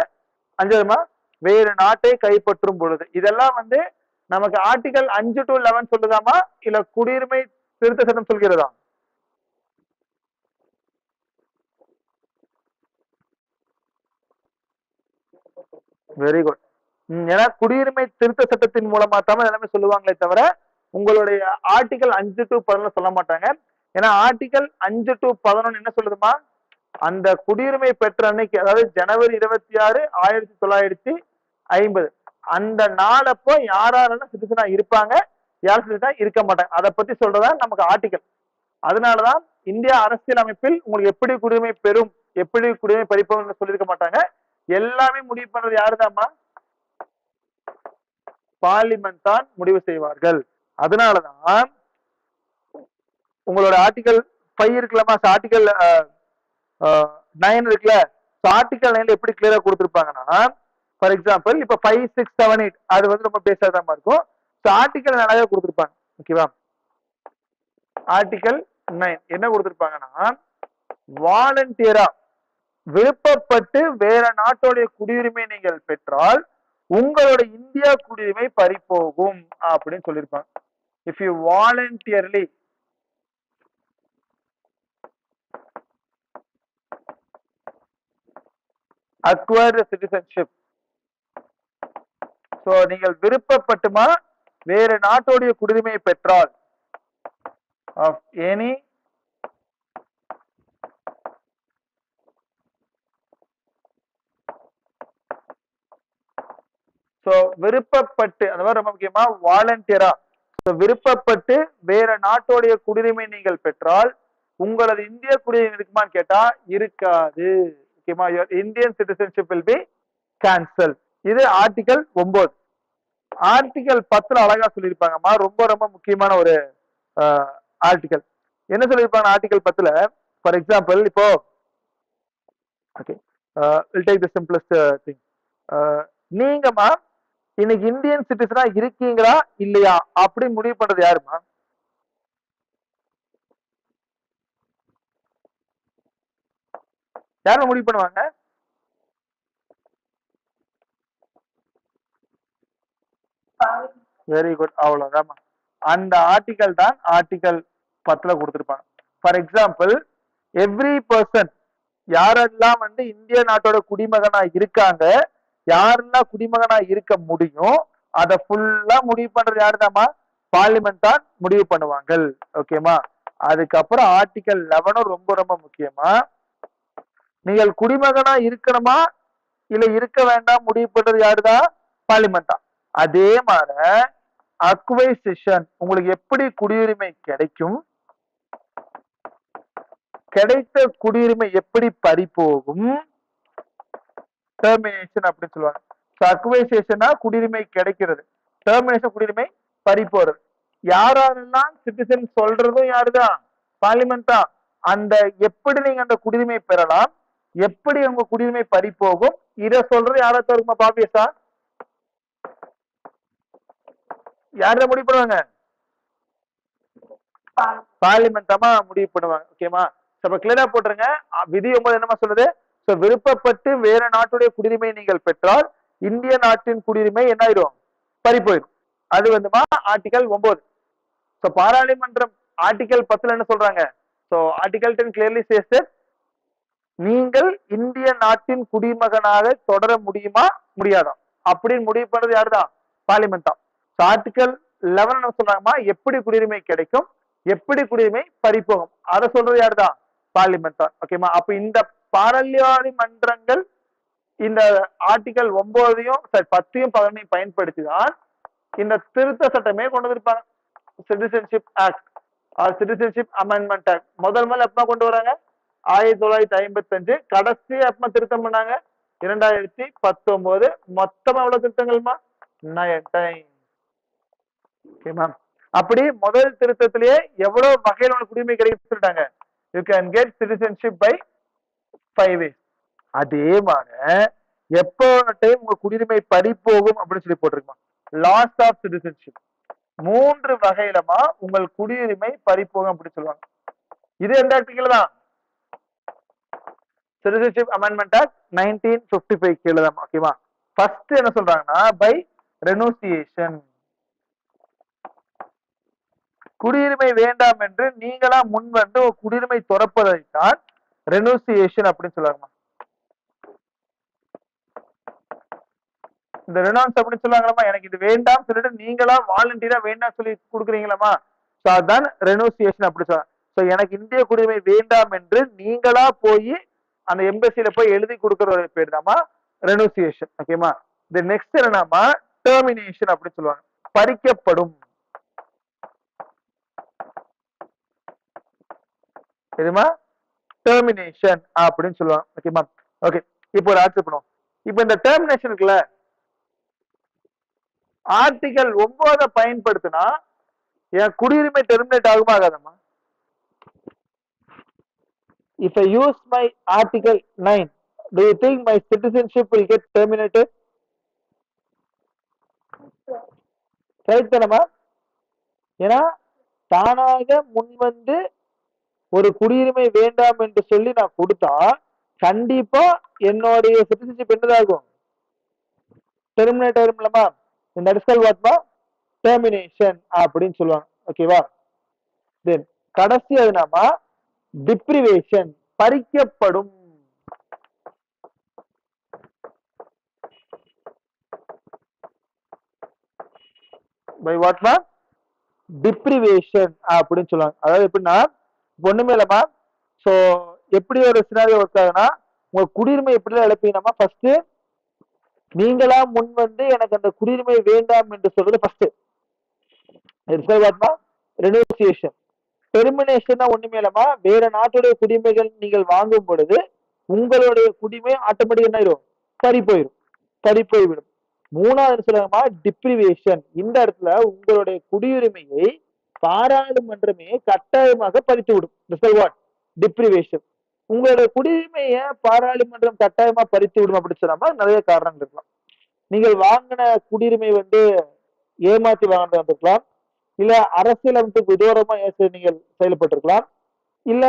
அஞ்சாவதுமா வேறு நாட்டை கைப்பற்றும் பொழுது. இதெல்லாம் வந்து நமக்கு ஆர்டிகல் 5 to 11 சொல்லுதாமா, இல்ல குடியுரிமை திருத்த சட்டம் சொல்கிறதா? Very good. ஏன்னா குடியுரிமை திருத்த சட்டத்தின் மூலமா தான் எல்லாமே சொல்லுவாங்களே தவிர உங்களுடைய ஆர்டிகல் 5 to 11 சொல்ல மாட்டாங்க. ஏன்னா ஆர்டிகல் 5 to 11 என்ன சொல்லுதுமா, அந்த குடியுரிமை பெற்ற அன்னைக்கு, அதாவது ஜனவரி 26, 1950 அந்த நாளப்போ யாரெல்லாம் சிட்டிசனா இருப்பாங்க, யார் சிட்டிசனா இருக்க மாட்டாங்க, அதை பத்தி சொல்றதா நமக்கு ஆர்டிகல். அதனாலதான் இந்தியா அரசியல் அமைப்பில் உங்களுக்கு எப்படி குடியுரிமை பெறும், எப்படி குடியுரிமை பறிப்போம் சொல்லியிருக்க மாட்டாங்க. எல்லாமே முடிவு பண்றது யாருதாம்மா, பார்லிமெண்ட் தான் முடிவு செய்வார்கள். அதனாலதான் உங்களோட ஆர்டிகல் 5 இருக்குல்லமா, ஆர்டிகல் 9 இருக்குல்ல, ஆர்டிகல் 9 எப்படி கிளியரா கொடுத்திருப்பாங்கன்னா, ஃபார் எக்ஸாம்பிள் இப்ப 5, 6, 7, 8 அது வந்து ரொம்ப பேசாதாம இருக்கும். ஆர்டிகல் 9 கொடுத்திருப்பாங்க. ஓகேவா? ஆர்டிகல் 9 என்ன கொடுத்திருப்பாங்கன்னா, வாலண்டியரா விருப்பப்பட்டு வேற நாட்டோடைய குடியுரிமை நீங்கள் பெற்றால் உங்களோட இந்தியா குடியுரிமை பறிபோகும் அப்படின்னு சொல்லியிருப்பாங்க. If you voluntarily acquire the citizenship, so நீங்கள் விருப்பப்பட்டுமா வேற நாட்டோடைய குடியுரிமை பெற்றால் of any சோ விருப்பப்பட்டு, அந்த மாதிரி ரொம்ப முக்கியமா வாலண்டியரா விருப்பப்பட்டு வேற நாட்டோடைய குடியுரிமை நீங்கள் பெற்றால் உங்களது இந்திய குடியுரிமை இருக்குமான்னு கேட்டா இருக்காது. ஓகேமா, your Indian citizenship will be cancel. இது ஆர்டிகல் 9. ஆர்டிகல் 10 அழகா சொல்லியிருப்பாங்கம்மா, ரொம்ப ரொம்ப முக்கியமான ஒரு ஆர்டிகல். என்ன சொல்லியிருப்பாங்க ஆர்டிகல் 10? ஃபார் எக்ஸாம்பிள் இப்போ okay, will take the simplest thing. நீங்கம்மா இன்னைக்கு இந்தியன் சிட்டிசனா இருக்கீங்களா இல்லையா அப்படின்னு முடிவு பண்றது யாருமா? யாரும் முடிவு பண்ணுவாங்க? வெரி குட், அவ்வளவுதான். அந்த ஆர்டிகல் தான் ஆர்டிகல் 10 கொடுத்திருப்பாங்க. ஃபார் எக்ஸாம்பிள் எவ்ரி பர்சன், யாரெல்லாம் வந்து இந்திய நாட்டோட குடிமகனா இருக்காங்க, யாரெல்லாம் குடிமகனா இருக்க முடியும், அதை ஃபுல்லா முடிவு பண்றது யாருதாமா, பார்லிமெண்ட் தான் முடிவு பண்ணுவாங்க. ஓகேமா. அதுக்கப்புறம் ஆர்டிகல் 11 ரொம்ப ரொம்ப முக்கியமா, நீங்கள் குடிமகனா இருக்கணுமா இல்ல இருக்க வேண்டாம் முடிவு பண்றது யாருதான், பார்லிமெண்ட் தான். அதே மாதிரி அக்வைசிஷன், உங்களுக்கு எப்படி குடியுரிமை கிடைக்கும், கிடைத்த குடியுரிமை எப்படி பறிபோகும், டெர்மினேஷன் அப்படின்னு சொல்லுவாங்க. அக்வைசேஷனா குடியுரிமை கிடைக்கிறது, டெர்மினேஷன் குடியுரிமை பறி போறது. யாரெல்லாம் சிட்டிசன் சொல்றதும் யாருதான், பார்லிமெண்ட் தான். அந்த எப்படி நீங்க அந்த குடியுரிமை பெறலாம், எப்படி உங்க குடியுரிமை பறி போகும், இத சொல்றது யாரா தருமா, பாபியஸா யார முடிவு பண்ணுவாங்க, பார்லிமெண்ட் தான் முடிவு பண்ணுவாங்க. ஓகேமா, இப்ப கிளியரா போட்டுருங்க. விதி 9 என்னமா சொல்லுது, விருப்பப்பட்டு வேற நாட்டுடைய குடியுரிமை நீங்கள் பெற்றால் இந்திய நாட்டின் குடியுரிமை என்ன ஆயிடும், பறி போயிடும். அது வந்துமா ஆர்டிகல் 9. பாராளுமன்றம் ஆர்டிகல் 10 என்ன சொல்றாங்க, ஆர்டிகல் 10 clearly says that நீங்கள் இந்திய நாட்டின் குடிமகனாக தொடர முடியுமா முடியாதா அப்படின்னு முடிவு பண்றது யாருதான்? பார்லிமெண்ட் தான். ஆர்டிகல் 11 சொல்றாங்கம்மா எப்படி குடியுரிமை கிடைக்கும், எப்படி குடியுரிமை பறிப்போகும், அதை சொல்றது யாருதான்? பார்லிமெண்ட் தான். ஓகேமா. அப்ப இந்த பாராளுமன்றங்கள் இந்த ஆர்டிகல் 9 10 11 பயன்படுத்தி தான் இந்த திருத்த சட்டமே கொண்டு வந்திருப்பாங்க. Citizenship act or citizenship amendment act முதல் எப்ப கொண்டு வராங்க? 1955. கடைசி எப்ப திருத்தம் பண்ணாங்க? 2019. மொத்தமா எவ்வளவு திருத்தங்கள்மா? 9 டைம். அப்படி முதல் திருத்தத்திலேயே எவ்வளவு வகையில் உனக்கு குடியுரிமை கிடைக்கும் சொல்லிட்டாங்க. You can get citizenship by 5 ways. அதே மாதிரி எப்போ டைம் உங்க குடியுரிமை பறி போகும் அப்படின்னு சொல்லி போட்டிருக்குமா? Loss of citizenship. 3 வகையிலமா உங்கள் குடியுரிமை பறி போகும் அப்படின்னு சொல்லுவாங்க. இது எந்த ஆர்டிகல் தான்? சிட்டிசன்ஷிப் அமெண்ட்மெண்ட் ஆக்ட் 1955 கீழே தான். ஓகேவா. ஃபர்ஸ்ட் என்ன சொல்றாங்கன்னா பை ரெனோசியேஷன். குடியுரிமை வேண்டாம் என்று நீங்களா முன் வந்து குடியுரிமை துறப்பதைத்தான் ரெனோசியேஷன் அப்படின்னு சொல்லுவாங்க. இந்த ரெனோன்ஸ் அப்படின்னு சொல்லுவாங்களாமா, எனக்கு இது வேண்டாம் சொல்லிட்டு நீங்களா வாலண்டியரா வேண்டாம் சொல்லி கொடுக்குறீங்களாமா, அதுதான் ரெனோசியேஷன் அப்படி சொல்லுவாங்க. எனக்கு இந்திய குடியுரிமை வேண்டாம் என்று நீங்களா போய் அந்த எம்பசியில போய் எழுதி கொடுக்குற ஒரு பேர் தாமா ரெனோசியேஷன். ஓகேமா. இந்த நெக்ஸ்ட் என்னன்னா டெர்மினேஷன் அப்படின்னு சொல்லுவாங்க. பறிக்கப்படும். எதுமா? டெர்மினேஷன் அப்படின்னு சொல்லுவாங்க. ஓகேமா. ஓகே. இப்போ ஒரு ஆட்சி பண்ணுவோம். இப்போ இந்த டெர்மினேஷன் இருக்குல்ல, ஆர்டிகல் 9 பயன்படுத்தினா என் குடியுரிமை டெர்மினேட் ஆகுமா ஆகாதம்மா? If I use my article 9, do you think my citizenship will get terminated? Correct தானம்மா? ஏன்னா தானாக முன்வந்து ஒரு குடியுரிமை வேண்டாம் என்று சொல்லி நான் கொடுத்தா கண்டிப்பா என்னுடைய சிட்டிசன்ஷிப் என்னதாகும்? டெர்மினேட் ஆயிரும்லமா. இந்த அடிஸ்கல் வாட்மா டெர்மினேஷன் அப்படின்னு சொல்லுவாங்க. ஓகேவா. தென் கடைசி அதுனாமா டிப்ரிவேஷன், பறிக்கப்படும். பை வாட்மா? டிப்ரிவேஷன் அப்படின்னு சொல்லுவாங்க. அதாவது எப்படின்னா ஒண்ணுமே இல்லமா. சோ எப்படி ஒரு சினாரியோ ஒர்க் ஆகுதுன்னா, உங்க குடியுரிமை எப்படிலாம் இழப்பீங்கன்னா, ஃபர்ஸ்ட் நீங்களா முன் வந்து எனக்கு அந்த குடியுரிமை வேண்டாம் என்று சொல்றது ஃபர்ஸ்ட். ரெனோசியேஷன். டெர்மினேஷன் ஒண்ணுமே இல்லமா, வேற நாட்டுடைய குடிமைகள் நீங்கள் வாங்கும் பொழுது உங்களுடைய குடிமை ஆட்டோமேட்டிக் என்ன ஆயிரும்? பறி போய்விடும். மூணாவது சொல்லுங்கம்மா டிப்ரிவேஷன். இந்த இடத்துல உங்களுடைய குடியுரிமையை பாராளுமன்றமே கட்டாயமாக பறித்து விடும். டிப்ரிவேஷன். உங்களுடைய குடியுரிமைய பாராளுமன்றம் கட்டாயமா பறித்து விடும் அப்படின்னு சொல்லாம நிறைய காரணங்கள் இருக்கலாம். நீங்கள் வாங்கின குடியுரிமை வந்து ஏமாத்தி வாங்கிட்டு வந்திருக்கலாம், இல்ல அரசியலமைப்புக்கு விதூரமா நீங்கள் செயல்பட்டிருக்கலாம், இல்ல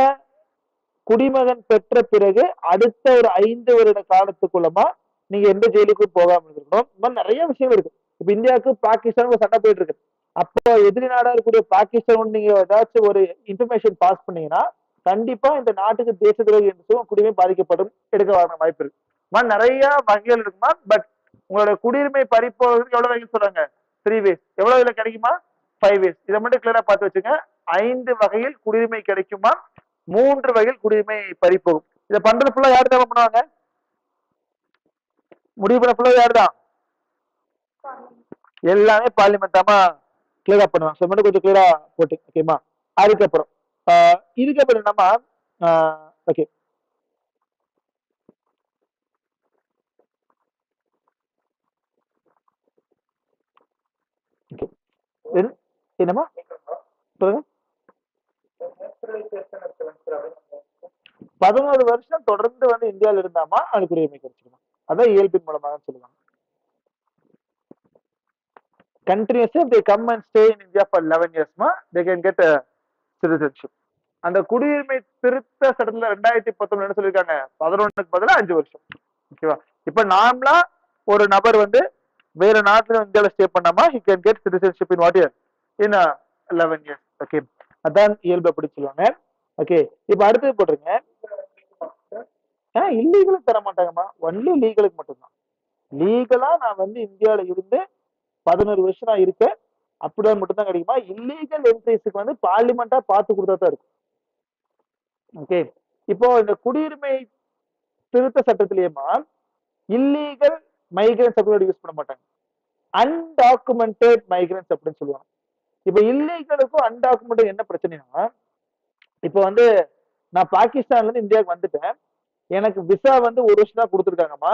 குடிமகன் பெற்ற பிறகு அடுத்த ஒரு 5 வருட காலத்துக்குள்ளமா நீங்க எந்த ஜெயிலுக்கும் போகாம இருக்கணும். இந்த மாதிரி நிறைய விஷயம் இருக்கு. இப்ப இந்தியாவுக்கு பாகிஸ்தானுக்கு சண்டை போயிட்டு இருக்கு. அப்போ எதிரி நாடா இருக்கக்கூடிய பாகிஸ்தான் நீங்க ஏதாச்சும் ஒரு இன்ஃபர்மேஷன் பாஸ் பண்ணீங்கன்னா கண்டிப்பா இந்த நாட்டுக்கு தேச துரோகி என்று சொல்லும் குடியுரிமை பாதிக்கப்படும், எடுக்க வர வாய்ப்பு இருக்கு. நிறைய வகைகள் இருக்குமா. பட் உங்களோட குடியுரிமை பறிப்போவதற்கு எவ்வளவு வகைகள் சொல்றாங்க? 3 ways. எவ்வளவு இதுல கிடைக்குமா? 5 ways. இதை மட்டும் கிளியரா பார்த்து வச்சுங்க. 5 வகையில் குடியுரிமை கிடைக்குமா, 3 வகையில் குடியுரிமை பறிப்போகும். இதை பண்றது ஃபுல்லா யாரு தேவை பண்ணுவாங்க? முடிவு பண்ண ஃபுல்லா யாருதான்? எல்லாமே பார்லிமெண்ட் தாமா கிளியரா பண்ணுவாங்க. ஸோ மட்டும் கொஞ்சம் கிளியரா போட்டு. ஓகேமா. அதுக்கப்புறம் இதுக்கப்புறம் என்னமா, ஓகே என்னமா சொல்லுங்க. 11 வருஷம் தொடர்ந்து வந்து இந்தியாவில் இருந்தாமா அது குடியுரிமை கிடைச்சிருமா? அதான் இயல்பின் மூலமாக சொல்லுவாங்க. Continuously if they come and stay in India for 11 years they can get a citizenship. அந்த குடியுரிமை திருத்த சட்டத்துல 2019 என்ன சொல்லிருக்காங்க? 11க்கு பதிலா 5 வருஷம். ஓகேவா. இப்ப நார்மலா ஒரு நபர் வந்து வேற நாட்டுல இந்தியாவில stay பண்ணாமா he can get citizenship in what year? In 11 years. Okay. அதான் இயல்பு அப்படி சொல்லுவாங்க. ஓகே. இப்ப அடுத்தது போட்டுருங்க. இல்லீகலும் தர மாட்டாங்கம்மா, ஒன்லி லீகலுக்கு மட்டும்தான். லீகலா நான் வந்து இந்தியாவில இருந்து 11 வருஷம் நான் இருக்கேன், அப்படிதான் மட்டும்தான் கிடைக்குமா. இல்லீகல் என்ட்ரிஸ்க்கு வந்து பார்லிமெண்டா பார்த்து கொடுத்தா தான் இருக்கும். ஓகே, இப்போ இந்த குடியுரிமை திருத்த சட்டத்திலேயேமா இல்லீகல் மைக்ரன்ஸ் அப்படின்னு யூஸ் பண்ண மாட்டாங்க, அன்டாக்குமெண்டட் மைக்ரன்ஸ் அப்படின்னு சொல்லுவாங்க. இப்ப இல்லீகலுக்கும் அன்டாக்குமெண்டட் என்ன பிரச்சனைனா, இப்ப வந்து நான் பாகிஸ்தான்ல இருந்து இந்தியாவுக்கு வந்துட்டேன், எனக்கு விசா வந்து 1 வருஷம் தான் கொடுத்துருக்காங்கம்மா.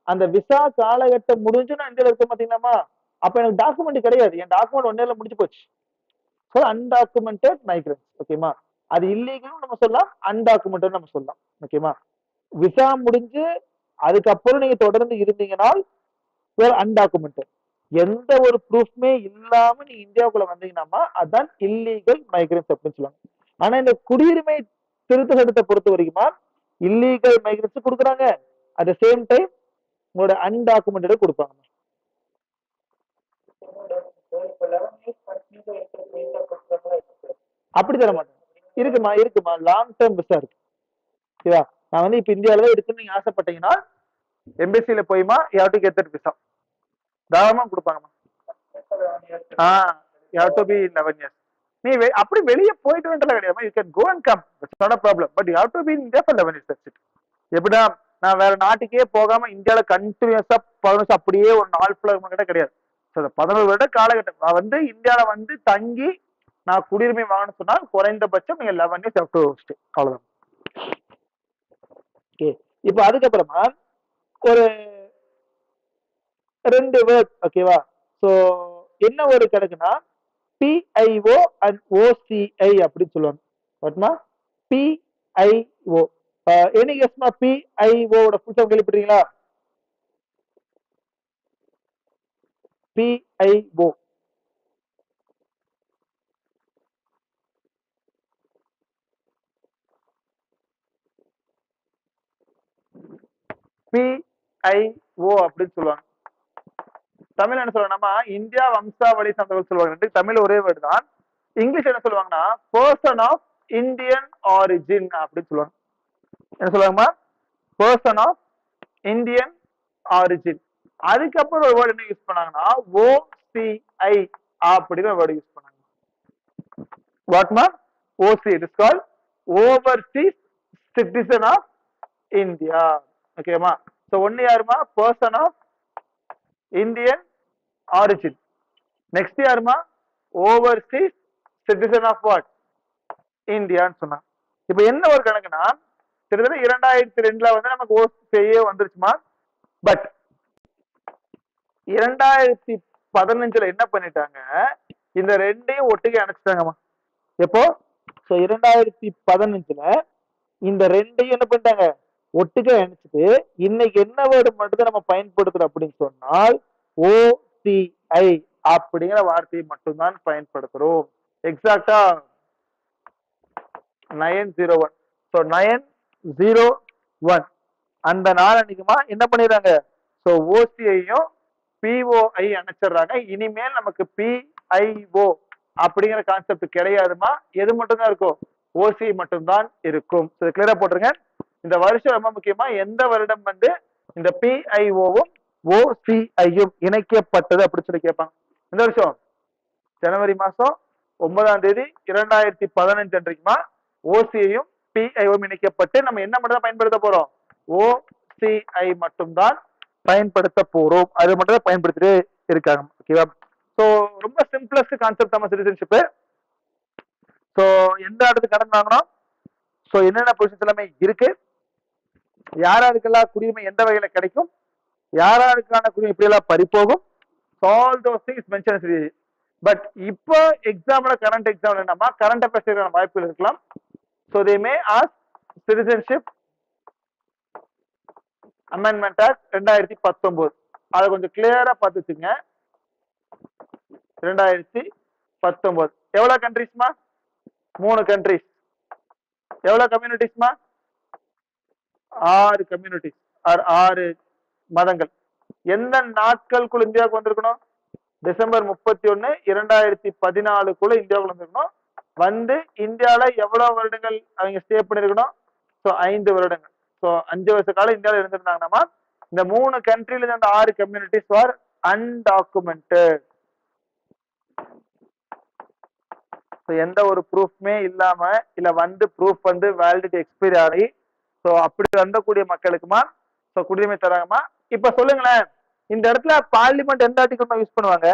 அந்த விசா காலகட்டம் முடிஞ்சு நான் இந்தியாவில் இருக்க மாட்டீங்களாமா, அப்ப எனக்கு டாக்குமெண்ட் கிடையாது, என் டாக்குமெண்ட் 1 இயர்ல முடிஞ்சு போச்சு. So undocumented migrants. ஓகேமா, அது இல்லீகலும் நம்ம சொல்லலாம், அன்டாக்குமெண்டட் நம்ம சொல்லலாம். ஓகேமா, விசா முடிஞ்சு அதுக்கப்புறம் நீங்க தொடர்ந்து இருந்தீங்கன்னா அன்டாக்குமெண்டட், எந்த ஒரு ப்ரூஃப்மே இல்லாம நீங்க இந்தியாவுக்குள்ள வந்தீங்கன்னா அதான் இல்லீகல் மைக்ரன்ஸ் அப்படின்னு சொல்லுவாங்க. ஆனா இந்த குடியுரிமை திருத்த சட்டத்தை பொறுத்த வரைக்குமா இல்லீகல் மைக்ரன்ஸ் கொடுக்குறாங்க, அட் த சேம் டைம் உங்களோட அன்டாக்குமெண்டட் கொடுப்பாங்க. அப்படி தர மாட்டாங்க. இருக்குமா இருக்குமா, லாங் டேர்ம் விசா இருக்கு. ஓகேவா, நான் வந்து இப்ப இந்தியாவில இருக்குன்னு நீங்க ஆசைப்பட்டீங்கன்னா எம்பசில போயுமா யார்ட்டு கெட் விசா தாராளமா கொடுப்பாங்கம்மா. you have to be 11 years. நீ அப்படி வெளியே போயிட்டு வேண்டியது கிடையாது, you can go and come, that's not a problem, but you have to be in India for 11 years, that's it. எப்படின்னா நான் வேற நாட்டுக்கே போகாம இந்தியாவில கண்டினியூஸா 11 வருஷம் அப்படியே ஒரு நாள் ஃபுல்லா கிட்ட கிடையாது. 11 வருட காலகட்டம் நான் வந்து இந்தியாவில வந்து தங்கி நான் குடியுரிமை வாங்கணும்னு சொன்னா குறைந்தபட்சம் நீங்க 11 years have to stay, அவ்வளவுதான். ஓகே, இப்போ அதுக்கப்புறமா ஒரு 2 வேர்ட். ஓகேவா, சோ என்ன ஒரு கிடக்குன்னா PIO அண்ட் OCI அப்படின்னு சொல்லுவாங்க. வாட்மா PIO, எனி கெஸ்மா PIO ஓட ஃபுல் ஃபார்ம் கேள்விப்பட்டீங்களா? PIO PIO அப்படின்னு சொல்லுவாங்க. தமிழ் என்ன சொல்லுவாங்கன்னா இந்தியா வம்சாவளி சார்ந்தவர்கள் சொல்லுவாங்க. தமிழ் ஒரே வேர்டு தான். இங்கிலீஷ் என்ன சொல்லுவாங்கன்னா பர்சன் ஆஃப் இந்தியன் ஆரிஜின் அப்படின்னு சொல்லுவாங்க. என்ன சொல்லுவாங்கம்மா? Person of Indian origin. அதுக்கப்புறம் ஒரு வேர்டு என்ன யூஸ் பண்ணாங்கன்னா OCI அப்படிங்கிற வேர்டு யூஸ் பண்ணாங்க. வாட்மா OCI, it is called overseas citizen of India. ஓகேமா, சோ ஒன்னு யாருமா? Person of Indian origin. Next யாருமா? Overseas citizen of what? இந்தியான்னு சொன்னாங்க. இப்ப என்ன ஒரு கணக்குன்னா கிட்டத்தட்ட 2002 வந்து நமக்கு ஓசிஐயே வந்துருச்சுமா. பட் 2015 என்ன பண்ணிட்டாங்க, இந்த ரெண்டையும் ஒட்டுக்கே அணைச்சிட்டாங்கம்மா. எப்போ? 2015 இந்த ரெண்டையும் என்ன பண்ணிட்டாங்க, ஒட்டுக்கே அணைச்சிட்டு இன்னைக்கு என்ன வேர்டு மட்டும் நம்ம பயன்படுத்துறோம் அப்படின்னு சொன்னால் OCI அப்படிங்கிற வார்த்தையை மட்டும்தான் பயன்படுத்துறோம். எக்ஸாக்டா 901. ஸோ 901 அந்த நாள் அன்னைக்குமா என்ன பண்ணிடுறாங்க, ஸோ OCஐயும் POI அணைச்சிடுறாங்க. இனிமேல் நமக்கு PIO அப்படிங்கிற கான்செப்ட் கிடையாதுமா. எது மட்டும்தான் இருக்கும்? OCI மட்டும்தான் இருக்கும். கிளியரா போட்டுருங்க. இந்த வருஷம் ரொம்ப முக்கியமா, எந்த வருடம் வந்து இந்த PIOவும் OCஐயும் இணைக்கப்பட்டது அப்படின்னு சொல்லி கேட்பாங்க. இந்த வருஷம் ஜனவரி மாசம் 9ஆம் தேதி 2015 அன்றைக்குமா OCஐயும் PIOவும் இணைக்கப்பட்டு நம்ம என்ன மட்டும் தான் பயன்படுத்த போறோம்? OCI மட்டும்தான் பயன்படுத்த போறோம். அது மட்டும் தான் பயன்படுத்திட்டு இருக்காங்க. ஓகேவா, சோ ரொம்ப சிம்பிளஸ்ட் கான்செப்ட் நம்ம சிட்டிசன்ஷிப். சோ எந்த இடத்துக்கு கடன் வாங்கணும், சோ என்னென்ன பொசிஷன்ஸ் எல்லாமே இருக்கு, யாராருக்கெல்லாம் குடியுரிமை எந்த வகையில கிடைக்கும், யாராருக்கான குடியுரிமை இப்படி எல்லாம் பறிப்போகும், all those things mention. But இப்போ எக்ஸாம்ல கரண்ட் எக்ஸாம்ல என்னமா கரண்ட் அஃபேர்ஸ் வாய்ப்புகள் இருக்கலாம். So they may ask citizenship amendment act 2019. அதை கொஞ்சம் கிளியரா பார்த்துச்சுங்க. 2019 எவ்வளவு கண்ட்ரிஸ்மா? 3 கண்ட்ரிஸ். எவ்வளவு கம்யூனிட்டிஸ்மா? 6 கம்யூனிட்டிஸ், 6 மதங்கள். எந்த நாட்களுக்குள் இந்தியாவுக்கு வந்திருக்கணும்? டிசம்பர் 31, 2014 இந்தியாவுக்குள்ள வந்திருக்கணும். வந்து இந்தியாவில எவ்வளவு வருடங்கள் அவங்க ஸ்டே பண்ணிருக்கணும்? ஸோ 5 வருடங்கள். ஸோ 5 வருஷ காலம் இந்தியாவில் இருந்திருந்தாங்கன்னா இந்த 3 கண்ட்ரில இருந்து அந்த 6 கம்யூனிட்டிஸ் ஆர் அன்டாக்குமெண்டட். எந்த ஒரு ப்ரூஃப்மே இல்லாம இல்ல வந்து ப்ரூஃப் வந்து வேலிடிட்டி எக்ஸ்பைரி ஆகி ஸோ அப்படி வந்தக்கூடிய மக்களுக்குமா ஸோ குடியுரிமை தராங்கம்மா. இப்ப சொல்லுங்களேன், இந்த இடத்துல பார்லிமெண்ட் எந்த ஆர்டிகல் யூஸ் பண்ணுவாங்க?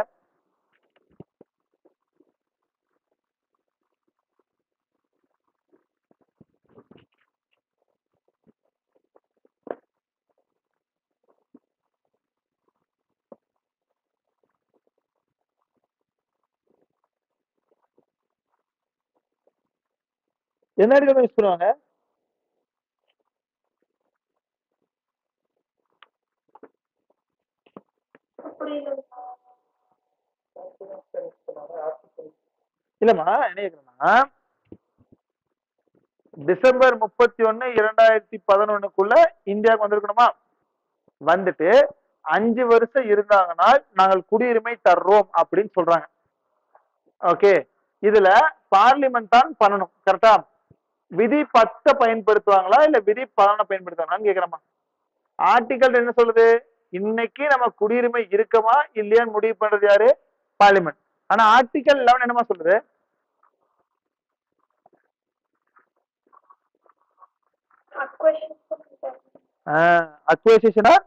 என்ன ஆர்டிகல் யூஸ் பண்ணுவாங்க? இல்லம்மா, என்ன கேக்குறேன்னா டிசம்பர் 31, 2011 இந்தியாவுக்கு வந்திருக்கணுமா? வந்துட்டு 5 வருஷம் இருந்தாங்கன்னா நாங்கள் குடியுரிமை தர்றோம் அப்படின்னு சொல்றாங்க. ஓகே, இதுல பார்லிமெண்ட் தான் பண்ணணும், கரெக்டா? விதி 10 பயன்படுத்துவாங்களா இல்ல விதி 11 பயன்படுத்துவாங்களான்னு கேக்குறமா. ஆர்டிகல் என்ன சொல்லுது? இன்னைக்கு நம்ம குடியுரிமை இருக்கமா இல்லையான்னு முடிவு பண்றது யாரு? பார்லிமெண்ட். ஆனா ஆர்டிகல் 11 என்னமா சொல்லுது? Acquisition or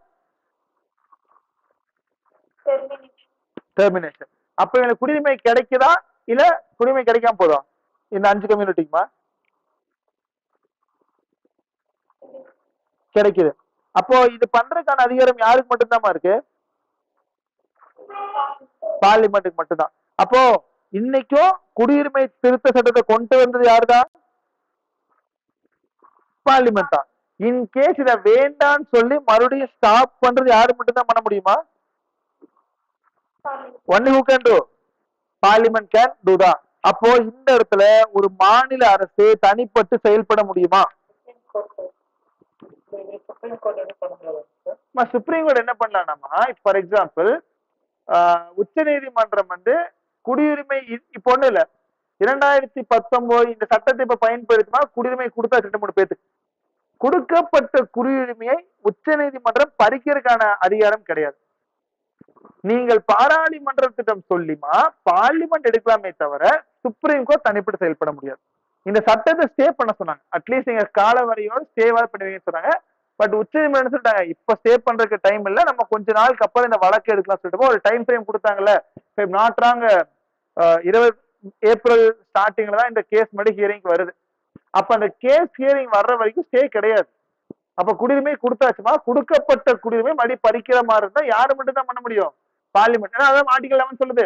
termination. அப்ப எனக்கு குடியுரிமை கிடைக்குதா இல்ல குடியுரிமை கிடைக்காம போதும் இந்த 5 கம்யூனிட்டிக்குமா? கிடைக்குது. அப்போ இது பண்றதுக்கான அதிகாரம் யாருக்கு மட்டும்தான் இருக்கு? பார்லிமெண்ட்டுக்கு மட்டும்தான். அப்போ இன்னைக்கும் குடியுரிமை திருத்த சட்டத்தை கொண்டு வந்தது யாருதான்? பார்லிமெண்ட் தான். இன்கேஸ் இத வேண்டான்னு சொல்லி மறுபடியும் ஸ்டாப் பண்றது யாரு மட்டும்தான் பண்ண முடியுமா? Only who can to? Parliament can to தான். அப்போ இந்த இடத்துல ஒரு மாநில அரசு தனிப்பட்டு செயல்பட முடியுமா? சுப்ரீம் கோர்ட் என்ன பண்ணலாம்னா, ஃபார் எக்ஸாம்பிள் உச்ச நீதிமன்றம் வந்து குடியுரிமை இப்ப ஒண்ணு இல்ல 2019 இந்த சட்டத்தை இப்ப பயன்படுத்தினா குடியுரிமை கொடுத்தா 2-3 பேருக்கு கொடுக்கப்பட்ட குடியுரிமையை உச்ச நீதிமன்றம் பறிக்கிறதுக்கான அதிகாரம் கிடையாது. நீங்கள் பாராளுமன்றத்திடம் சொல்லிமா பார்லிமெண்ட் எடுக்கலாமே தவிர சுப்ரீம் கோர்ட் தனிப்பட்டு செயல்பட முடியாது. இந்த சட்டத்தை ஸ்டே பண்ண சொன்னாங்க, அட்லீஸ்ட் நீங்க கால வரையோட ஸ்டேவாக பண்ணுவீங்கன்னு சொன்னாங்க. பட் உச்ச நீதிமன்றம் சொல்லிட்டாங்க இப்ப ஸ்டே பண்றதுக்கு டைம் இல்ல, நம்ம கொஞ்ச நாளுக்கு அப்புறம் இந்த வழக்கு எடுக்கலாம் சொல்லிட்டு ஒரு டைம் ஃப்ரேம் கொடுத்தாங்கல்ல. நாட் ராங் 20 ஏப்ரல் ஸ்டார்டிங்ல தான் இந்த கேஸ் மறுபடி ஹியரிங் வருது. அப்ப அந்த கேஸ் ஹியரிங் வர்ற வரைக்கும் ஸ்டே கிடையாது. அப்ப குடியுரிமை கொடுத்தாச்சுமா, கொடுக்கப்பட்ட குடியுரிமை மறுபடி பறிக்கிற மாதிரி இருந்தா யாரு மட்டும் தான் பண்ண முடியும்? பார்லிமெண்ட். ஏன்னா அதான் ஆர்டிகல் 11 சொல்லுது,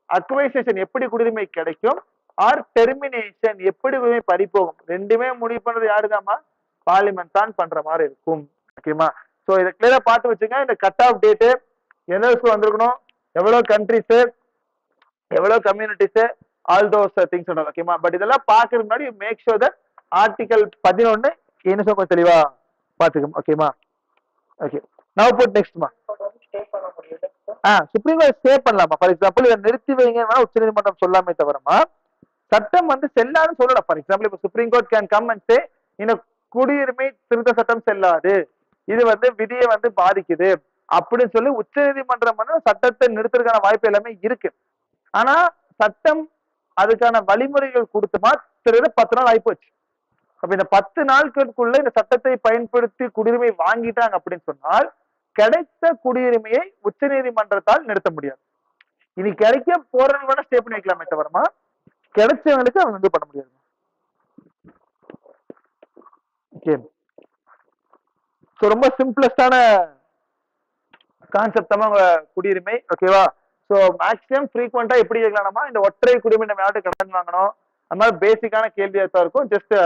அக்வைசேஷன் எப்படி குடியுரிமை கிடைக்கும் ஆர் டெர்மினேஷன் எப்படி குடியுரிமை பறிப்போகும் ரெண்டுமே முடிவு பண்றது யாருதாமா? பார்லிமெண்ட் தான் பண்ற மாதிரி இருக்கும். ஓகேமா? சோ இதை கிளியரா பார்த்து வச்சுங்க. இந்த கட் ஆஃப் டேட்டு எந்த வருஷம் வந்திருக்கணும், எவ்வளவு கண்ட்ரிஸ், எவ்வளவு கம்யூனிட்டிஸ், ஆல் தோஸ் திங்ஸ். ஓகேமா? பட் இதெல்லாம் பாக்குறதுக்கு முன்னாடி மேக் ஷூர் தட் ஆர்டிகல் 11 என்ன சொல்ல தெளிவா பாத்துக்கோங்க. ஓகேமா? ஓகே, நவ் புட் நெக்ஸ்ட்மா. சுப்ரீம் கோர்ட் ஸ்டே பண்ணலாமா? ஃபார் எக்ஸாம்பிள் இதை நிறுத்தி வைங்க உச்ச நீதிமன்றம் சொல்லாமே தவிரமா சட்டம் வந்து செல்லாதுன்னு சொல்லல. ஃபார் எக்ஸாம்பிள் இப்ப supreme court can come and say இந்த குடியுரிமை திருத்த சட்டம் செல்லாது, இது வந்து விதியை வந்து பாதிக்குது அப்படின்னு சொல்லி உச்ச நீதிமன்றம் வந்து சட்டத்தை நிறுத்துறதுக்கான வாய்ப்பு எல்லாமே இருக்கு. ஆனா சட்டம் அதுக்கான வழிமுறைகள் கொடுத்துமா 10 நாள் ஆயிப்போச்சு. அப்ப இந்த 10 நாட்களுக்குள்ள இந்த சட்டத்தை பயன்படுத்தி குடியுரிமை வாங்கிட்டாங்க அப்படின்னு சொன்னால் கிடைத்த குடியுரிமையை உச்ச நீதிமன்றத்தால் நிறுத்த முடியாது. இனி கிடைக்க போறவங்க வேணா ஸ்டே பண்ணி வைக்கலாமே தவிரமா கிடைச்சவங்களுக்கு அவங்க வந்து பண்ண முடியாது. ஓகே, ரொம்ப சிம்பிளஸ்டான கான்செப்ட் தான் குடியுரிமை. ஓகேவா? ஸோ மேக்ஸிமம் ஃப்ரீக்வெண்டா எப்படி கேட்கலாம்னா இந்த ஒற்றை குடியுரிமை நம்ம யார்கிட்ட கடன் வாங்கணும் அந்த மாதிரி பேசிக்கான கேள்வியா தான் இருக்கும். Just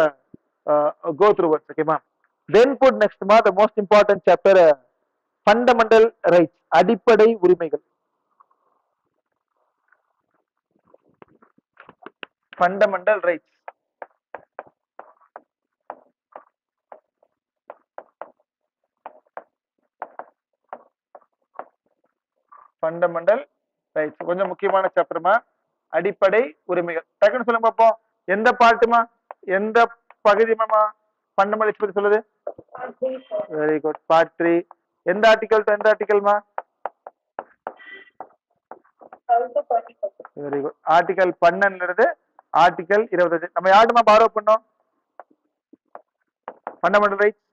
go through words. ஓகேமா? தென் புட் நெக்ஸ்ட் மா the most important chapter fundamental rights, அடிப்படை உரிமைகள். Fundamental rights. ஃபண்டமெண்டல் ரைட்ஸ் கொஞ்சம் முக்கியமான சாப்டர்மா. அடிப்படை உரிமைகள் டக்குன்னு சொல்லுங்க பார்ப்போம். எந்த பாட்டுமா, எந்த பகுதிமா ஃபண்டமெண்டல் பத்தி சொல்லுது? Very good. பார்ட் 3 எந்த ஆர்டிகல் டு எந்த ஆர்டிகல்மா? Very good. ஆர்டிகல் 12 இருந்து ஆர்டிகல் 25. நம்ம யாருமா பாரோ பண்ணோம்? Fundamental rights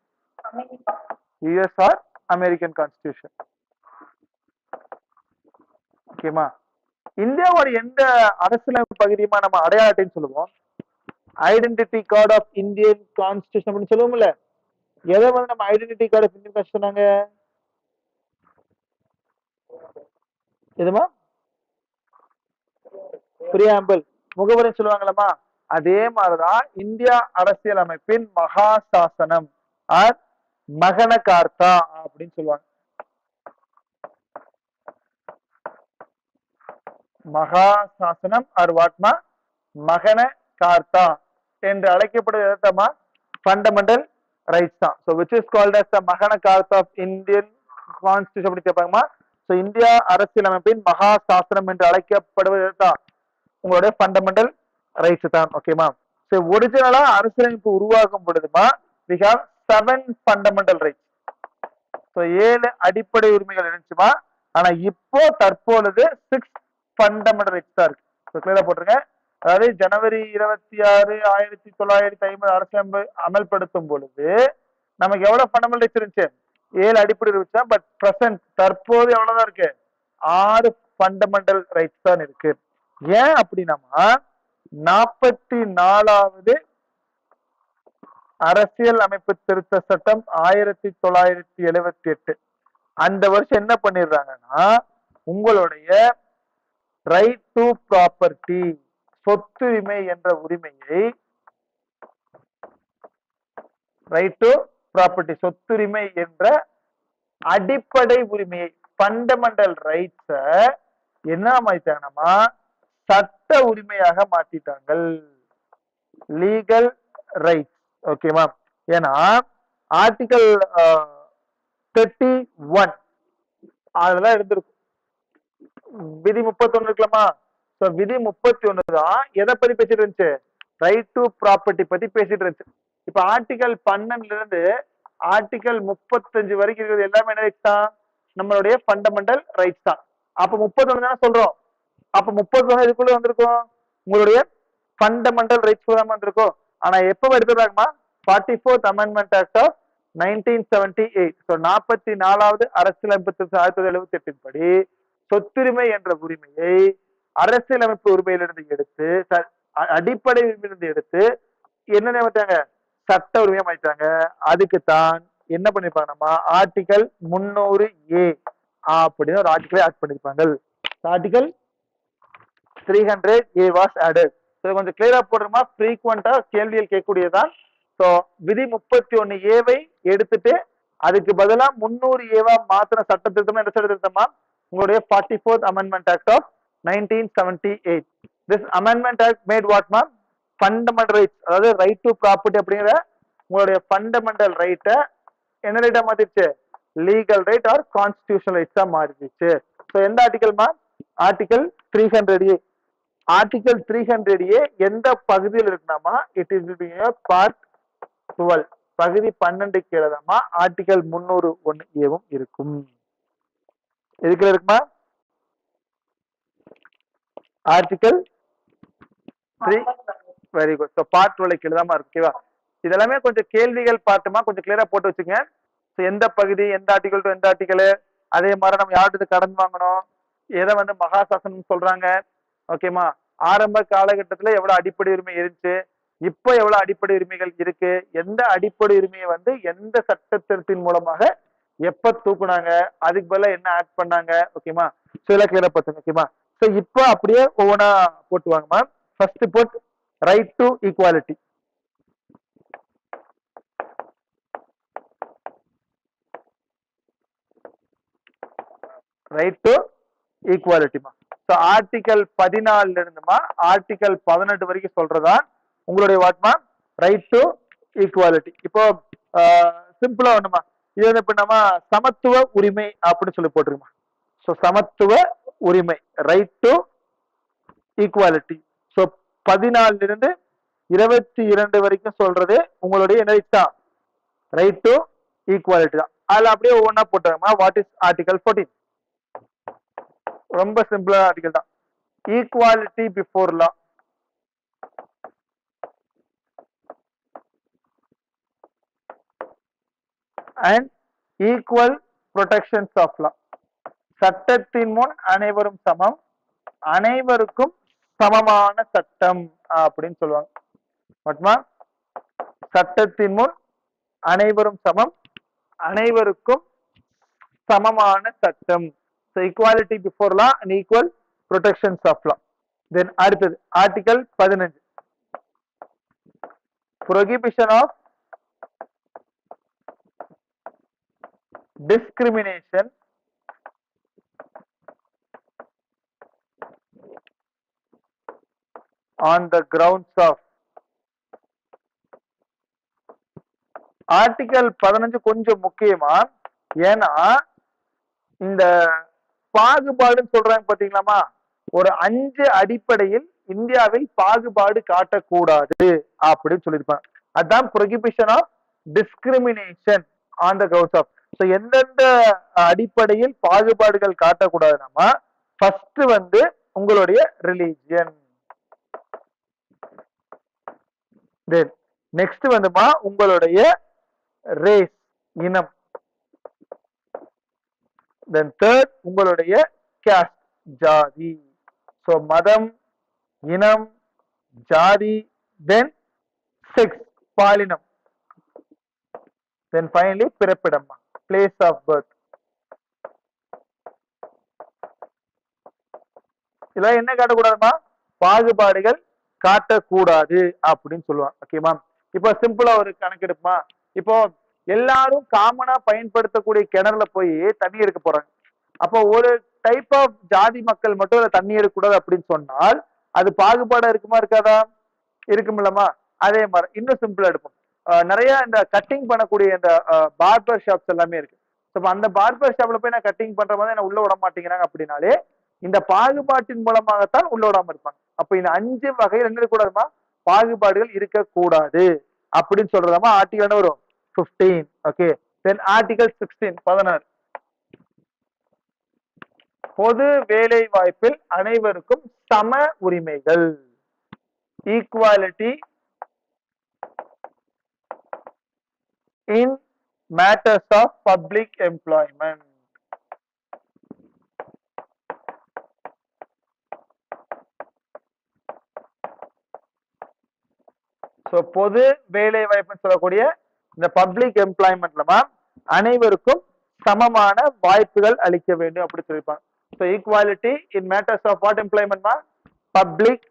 US or American constitution. ஓகேமா? இந்தியாவோட எந்த அரசியலமைப்பு பகுதியுமா நம்ம அடையாளத்தைன்னு சொல்லுவோம்? Identity card of Indian constitution அப்படின்னு சொல்லுவோம்ல. எதை வந்து நம்ம identity card of Indian constitution சொன்னாங்க? எதுமா? பிரியாம்பிள், முகவரி சொல்லுவாங்களா? அதே மாதிரிதான் இந்தியா அரசியல் அமைப்பின் மகா சாசனம் ஆர் மகன கார்த்தா அப்படின்னு சொல்லுவாங்க. மகா சாசனம் ஆர் வாட்மா மகன கார்த்தா என்று அழைக்கப்படுவதமா ஃபண்டமெண்டல் ரைட்ஸ் தான். So which is called as the Magna Carta of Indian constitution அப்படி கேட்பாங்கம்மா. ஸோ இந்தியா அரசியலமைப்பின் மகா சாசனம் என்று அழைக்கப்படுவது தான் உங்களுடைய ஃபண்டமெண்டல் ரைட்ஸ் தான். ஓகேமா? ஸோ ஒரிஜினலா அரசியலமைப்பு உருவாகும் பொழுதுமா we have 7 fundamental rights. So 7 அடிப்படை உரிமைகள் இருந்துச்சுமா. ஆனா இப்போ தற்பொழுது 6 ஃபண்டமெண்டல் ரைட்ஸ் தான் இருக்கு. ஸோ கிளியரா போட்டிருங்க. அதாவது ஜனவரி 26, 1950 அரசியலமைப்பு அமல்படுத்தும் பொழுது நமக்கு எவ்வளவு ஃபண்டமெண்டல் ரைட்ஸ் இருந்துச்சு? 7 அடிப்படை இருந்துச்சா. பட் பிரசன்ட் தற்போது எவ்வளவுதான் இருக்கு? 6 ஃபண்டமெண்டல் ரைட்ஸ் தான் இருக்கு. ஏன் அப்படின்னா 44வது அரசியல் அமைப்பு திருத்த சட்டம் 1978 அந்த வருஷம் என்ன பண்ணிடுறாங்கன்னா உங்களுடைய ரைட் டு ப்ராப்பர்ட்டி சொத்துரிமை என்ற உரிமையை ரைட் டு ப்ராப்பர்ட்டி சொத்துரிமை என்ற அடிப்படை உரிமையை ஃபண்டமெண்டல் ரைட்ஸ என்ன மாத்திட்டாங்கன்னா சட்ட உரிமையாக மாத்திட்டாங்க. Legal rights. ஓகேவா? ஏன்னா ஆர்டிகல் 31 அதெல்லாம் இருந்திருக்கும். விதி 31 இருக்கலாமா? விதி 31 தான் எதை பத்தி பேசிட்டு இருந்துச்சு? ரைட் டு ப்ராப்பர்ட்டி பத்தி பேசிட்டு இருந்துச்சு. இப்ப ஆர்டிகல் 12 இருந்து ஆர்டிகல் 35 வரைக்கும் இருக்கிறது எல்லாமே என்ன ரைட்ஸ் தான்? நம்மளுடைய ஃபண்டமெண்டல் ரைட்ஸ் தான். அப்ப 31 தானே சொல்றோம். அப்ப 31 இதுக்குள்ள வந்திருக்கும் உங்களுடைய ஃபண்டமெண்டல் ரைட்ஸ் தான் வந்திருக்கும். ஆனா எப்ப எடுத்துறாங்கம்மா? 44th amendment act of 1978. 44வது அரசியலமைப்பு 1978 படி சொத்துரிமை என்ற உரிமையை அரசியலமைப்பு உரிமையிலிருந்து எடுத்து அடிப்படை உரிமையிலிருந்து எடுத்து என்ன மாட்டாங்க? சட்ட உரிமையா மாட்டாங்க. அதுக்குத்தான் என்ன பண்ணிருப்பாங்க? ஆர்டிகல் 300A அப்படின்னு ஒரு ஆர்டிகலை ஆட் பண்ணிருப்பாங்க. Article 300A was added. கொஞ்சம் கிளியரா போடுறோமா? ஃப்ரீக்வெண்டா கேள்விகள் கேட்கக்கூடியதான். ஸோ விதி 31A எடுத்துட்டு அதுக்கு பதிலா 300A மாத்திர சட்ட திருத்தம் என்ன சட்ட திருத்தமா? உங்களுடைய 44th amendment act of 1978. This amendment act made what மா? ஃபண்டமெண்டல் ரைட்ஸ், அதாவது ரைட் டு ப்ராப்பர்ட்டி அப்படிங்கிற உங்களுடைய ஃபண்டமெண்டல் ரைட்டை என்ன ரைட்டா மாத்திருச்சு? லீகல் ரைட் ஆர் கான்ஸ்டிடியூஷனல் ரைட்ஸா மாறிடுச்சு. ஸோ எந்த ஆர்டிகல்மா? Article 300A. ஆர்டிகல் 300A எந்த பகுதியில் இருக்குனாமா? இட் இஸ் பார்ட் 12 பகுதி 12 கீழதாமா ஆர்டிகல் 301A இருக்கும். எதுக்குள்ள இருக்குமா? Article 3. Very good. So part 12 கீழதாமா இருக்கு. ஓகேவா? இதெல்லாமே கொஞ்சம் கேள்விகள் பாட்டுமா, கொஞ்சம் கிளியரா போட்டு வச்சுங்க. எந்த பகுதி, எந்த ஆர்டிகல் டு எந்த ஆர்டிகல், அதே மாதிரி நம்ம யார்கிட்ட கடன் வாங்கணும், எதை வந்து மகாசாசனம் சொல்றாங்க. ஓகேமா? ஆரம்ப காலகட்டத்துல எவ்வளவு அடிப்படை உரிமை இருந்துச்சு, இப்போ எவ்வளவு அடிப்படை உரிமைகள் இருக்கு, எந்த அடிப்படை உரிமையை வந்து எந்த சட்டத்தின் மூலமாக எப்ப தூக்குனாங்க, அதுக்கு பதிலா என்ன ஆட் பண்ணாங்க. ஓகேமா? ஸோ எல்லாம் கிளியரா பார்த்துங்க. ஓகேமா? ஸோ இப்போ அப்படியே ஒவ்வொன்றா போட்டு வாங்கம்மா. First put right to equality. Right to ஈக்குவாலிட்டிமா. ஸோ ஆர்டிகல் 14 இருந்துமா ஆர்டிகல் 18 வரைக்கும் சொல்றதா உங்களுடைய வாட்மா ரைட் டு ஈக்குவாலிட்டி. இப்போ சிம்பிளா ஒண்ணுமா, இது வந்து எப்படின்னா சமத்துவ உரிமை அப்படின்னு சொல்லி போட்டுருமா. ஸோ சமத்துவ உரிமை ரைட் டு ஈக்குவாலிட்டி. ஸோ 14 இருந்து 22 வரைக்கும் சொல்றது உங்களுடைய என்ன ரைட் டு ஈக்குவாலிட்டி தான். அதுல அப்படியே ஒவ்வொன்றா போட்டாங்கம்மா. What is article 14? ரொம்ப சிம்பிளா ஆர்டிகல் தான். Equality before law and equal protections of law. சட்டத்தின் முன் அனைவரும் சமம், அனைவருக்கும் சமமான சட்டம் அப்படின்னு சொல்லுவாங்க. மட்டுமா சட்டத்தின் முன் அனைவரும் சமம், அனைவருக்கும் சமமான சட்டம். So equality before law and equal protections of law. Then அடுத்தது article 15 prohibition of discrimination on the grounds of. Article 15 கொஞ்சம் முக்கியமா, ஏன்னா இந்த பாகுபாடுன்னு சொல்றாங்க பாத்தீங்களாமா, ஒரு 5 அடிப்படையில் இந்தியாவில் பாகுபாடு காட்டக்கூடாது அப்படின்னு சொல்லியிருப்பாங்க. அதுதான் prohibition of discrimination on the grounds of. So எந்தெந்த அடிப்படையில் பாகுபாடுகள் காட்டக்கூடாதுன்னா, ஃபர்ஸ்ட் வந்து உங்களுடைய ரிலீஜியன், தென் நெக்ஸ்ட் வந்துமா உங்களுடைய ரேஸ் இனம், தென் தேர்ட் உங்களுடைய கேஸ்ட் ஜாதி. சோ மதம், இனம், ஜாதி, தென் செக்ஸ் பாலினம், தென் ஃபைனலி பிறப்பிடம் பிளேஸ் ஆஃப் பர்த். இதெல்லாம் என்ன காட்டக்கூடாதுமா? பாகுபாடுகள் காட்டக்கூடாது அப்படின்னு சொல்லுவாங்க. ஓகேமா? இப்போ சிம்பிளா ஒரு கணக்கெடுப்புமா. இப்போ எல்லாரும் காமனா பயன்படுத்தக்கூடிய கிணறுல போய் தண்ணி எடுக்க போறாங்க. அப்போ ஒரு டைப் ஆஃப் ஜாதி மக்கள் மட்டும் அதை தண்ணி எடுக்கக்கூடாது அப்படின்னு சொன்னால் அது பாகுபாடா இருக்குமா இருக்காதா? இருக்குமில்லமா? அதே மாதிரி இன்னும் சிம்பிளா எடுப்போம். நிறைய இந்த கட்டிங் பண்ணக்கூடிய இந்த பார்பர் ஷாப்ஸ் எல்லாமே இருக்கு. அந்த பார்பர் ஷாப்ல போய் நான் கட்டிங் பண்ற மாதிரி என்ன உள்ள விட மாட்டேங்கிறாங்க அப்படின்னாலே இந்த பாகுபாட்டின் மூலமாகத்தான் உள்ள விடாம இருப்பாங்க. அப்ப இந்த 5 வகையில் என்ன இருக்கக்கூடாதுமா? பாகுபாடுகள் இருக்கக்கூடாது அப்படின்னு சொல்றதாமா ஆர்டிகல் வரும் 15. ஓகே, தென் ஆர்டிகல் 16 16 பொது வேலை வாய்ப்பில் அனைவருக்கும் சம உரிமைகள், equality in matters of public employment. So பொது வேலை வாய்ப்புன்னு சொல்லக்கூடிய இந்த பப்ளிக் எம்ப்ளாய்மெண்ட்லமா அனைவருக்கும் சமமான வாய்ப்புகள் அளிக்க வேண்டும் அப்படி சொல்லியிருப்பாங்க. So equality in matters of what எம்ப்ளாய்மெண்ட்மா? Public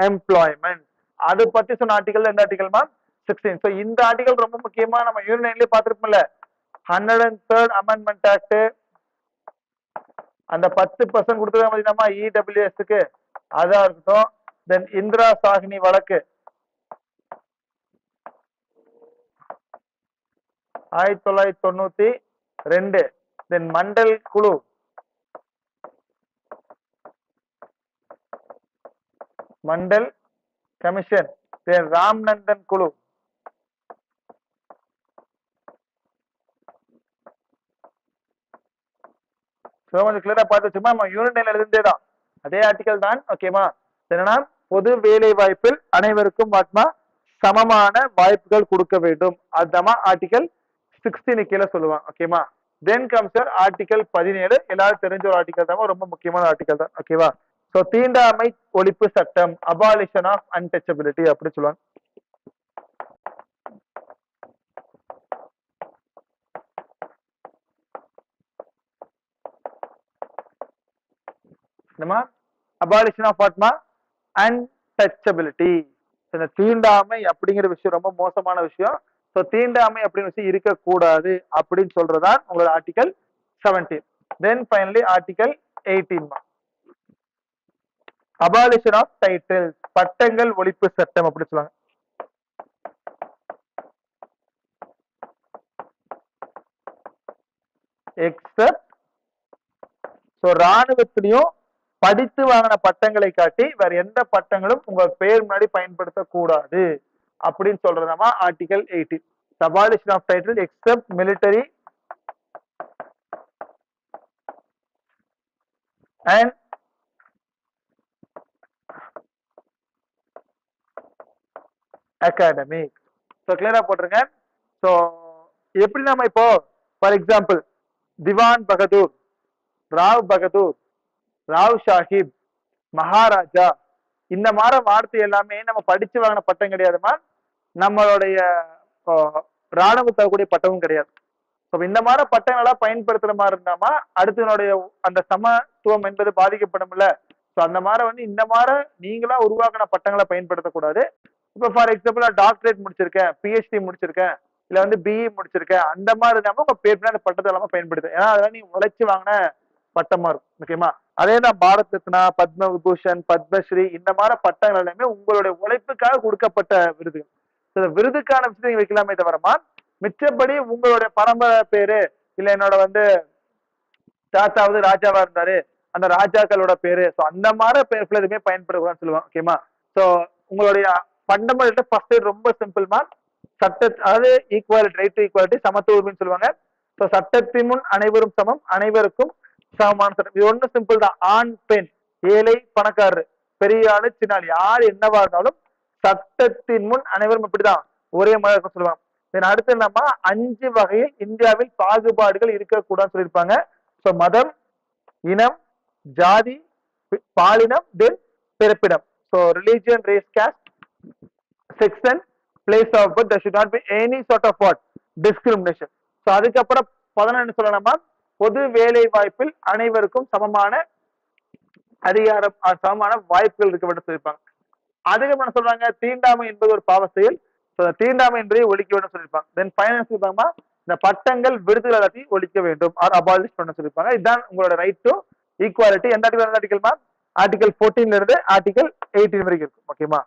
employment. அது பத்தி சொன்ன ஆர்டிகல் எந்த ஆர்டிகல்மா? 16. ஸோ இந்த ஆர்டிகல் ரொம்ப முக்கியமா நம்ம யூனியன்லயே பார்த்திருப்போம்ல, 103rd அமெண்ட்மெண்ட் ஆக்ட், அந்த 10% கொடுத்துருக்காங்க பார்த்தீங்கன்னா இடபிள்யூஎஸ்க்கு, அதா இருக்கட்டும். தென் இந்திரா சாஹினி வழக்கு 1992, தென் மண்டல் குழு, மண்டல் கமிஷன், தென் ராம்நந்தன் குழு, கொஞ்சம் கிளியரா பார்த்து வச்சுமா, நம்ம யூனியன் எழுதுந்தே தான் அதே ஆர்டிகல் தான். ஓகேமா? என்னன்னா பொது வேலை வாய்ப்பில் அனைவருக்கும் வாட்மா சமமான வாய்ப்புகள் கொடுக்க வேண்டும். அதுதான் ஆர்டிகல் 16 கீழே சொல்லுவாங்க. ஓகேமா? Then comes article 17. எல்லாரும் தெரிஞ்ச ஒரு ஆர்டிகல் தான், ரொம்ப முக்கியமான ஆர்டிகல் தான். ஓகேவா? சோ தீண்டாமை ஒழிப்பு சட்டம், அபாலிஷன் ஆஃப் அன்டச்சபிலிட்டி அப்படி சொல்லுவாங்க. அபாலிஷன் ஆஃப் வாட்மா? அன்டச்சபிலிட்டி. இந்த தீண்டாமை அப்படிங்கிற விஷயம் ரொம்ப மோசமான விஷயம். சோ தீண்டாமை அப்படின்னு விஷயம் இருக்கக்கூடாது அப்படின்னு சொல்றதான் உங்களோட article 17. Then finally article 18 abolition of title, பட்டங்கள் ஒழிப்பு சட்டம் அப்படி சொல்லுவாங்க. எக்ஸப்ட் ராணுவத்திலையும் படித்து வாங்கின பட்டங்களை காட்டி வேற எந்த பட்டங்களும் உங்க பேர் முன்னாடி பயன்படுத்தக்கூடாது அப்படின்னு சொல்றதாமா article 18. abolition of title except military and academic. So clear போட்டுருங்க. So எப்படி நாம இப்போ ஃபார் எக்ஸாம்பிள் திவான் பகதூர், ராவ் பகதூர், ராவ் சாஹிப், மகாராஜா இந்த மாதிரி வார்த்தை எல்லாமே நம்ம படிச்சு வாங்கின பட்டம் கிடையாதுமா, நம்மளுடைய ராணுவ தரக்கூடிய பட்டமும் கிடையாது. இந்த மாதிரி பட்டங்களா பயன்படுத்துற மாதிரி இருந்தாமா அடுத்தனுடைய அந்த சமத்துவம் என்பது பாதிக்கப்படும்ல. அந்த மாதிரி இந்த மாதிரி நீங்களா உருவாக்கின பட்டங்களை பயன்படுத்தக்கூடாது. இப்ப ஃபார் எக்ஸாம்பிள் நான் டாக்டரேட் முடிச்சிருக்கேன், பிஹெச்டி முடிச்சிருக்கேன், இல்ல பிஇ முடிச்சிருக்கேன், அந்த மாதிரி இல்லாம உங்க பேர் அந்த பட்டத்தை எல்லாமே பயன்படுத்து. ஏன்னா அதெல்லாம் நீங்க உழைச்சு வாங்கின பட்டமா இருக்கும். ஓகேமா, அதே தான் பாரத் ரத்னா, பத்ம விபூஷன், பத்மஸ்ரீ இந்த மாதிரி பட்டங்கள் எல்லாமே உங்களுடைய உழைப்புக்காக கொடுக்கப்பட்ட விருதுகள். விருதுக்கான விஷயத்தை நீங்க வைக்கலாமே தவிரமா மிச்சப்படி உங்களுடைய பரம்பரை பேரு இல்ல என்னோட தாத்தா ராஜாவா இருந்தாரு அந்த ராஜாக்களோட பேரு அந்த மாதிரி பேர் எதுவுமே பயன்படக்கூடாதுன்னு சொல்லுவாங்க. ஓகேமா, சோ உங்களுடைய ஃபண்டமெண்டல் ஃபர்ஸ்ட் ரொம்ப சிம்பிள்மா, அதாவது ஈக்குவாலிட்டி, ரைட் டு ஈக்குவாலிட்டி, சமத்துவ உரிமைன்னு சொல்லுவாங்க. சோ சட்டத்தின் முன் அனைவரும் சமம், அனைவருக்கும் சமமான சட்டம். இது ஒண்ணு சிம்பிள் தான். ஆண் பெண், ஏழை பணக்காரரு, பெரிய ஆளு சின்ன ஆளு, யாரு என்னவா இருந்தாலும் சட்டத்தின் முன் அனைவரும் இப்படிதான் ஒரே மாதிரி சொல்லுவாங்க. அடுத்து நம்ம 5 வகையில் இந்தியாவில் பாகுபாடுகள் இருக்கக்கூடாதுன்னு சொல்லியிருப்பாங்க. சோ மதம், இனம், ஜாதி, பாலினம், தென் பிறப்பிடம். So religion, race, caste, section, place of birth, there should not be any sort of what discrimination. So அதுக்கப்புறம் 11 சொல்லலாமா, பொது வேலை வாய்ப்பில் அனைவருக்கும் சமமான அதிகாரம், சமமான வாய்ப்புகள் இருக்க வேண்டும் சொல்லியிருப்பாங்க. அதுக்கப்புறம் சொல்றாங்க தீண்டாமை என்பது ஒரு பாவ செயல், தீண்டாமை என்பதை ஒழிக்க வேண்டும் சொல்லியிருப்பாங்க. தென் ஃபைனான்ஸ் சொல்லிருப்பாங்க இந்த பட்டங்கள் விருதுகள் எல்லாத்தையும் ஒழிக்க வேண்டும், அபாலிஷ் பண்ண சொல்லியிருப்பாங்க. இதுதான் உங்களோட ரைட் டு ஈக்குவாலிட்டி. எந்த ஆர்டிகல் ஆர்டிகல் 14 இருந்து ஆர்டிகல் 18 வரைக்கும் இருக்கும். ஓகேமா,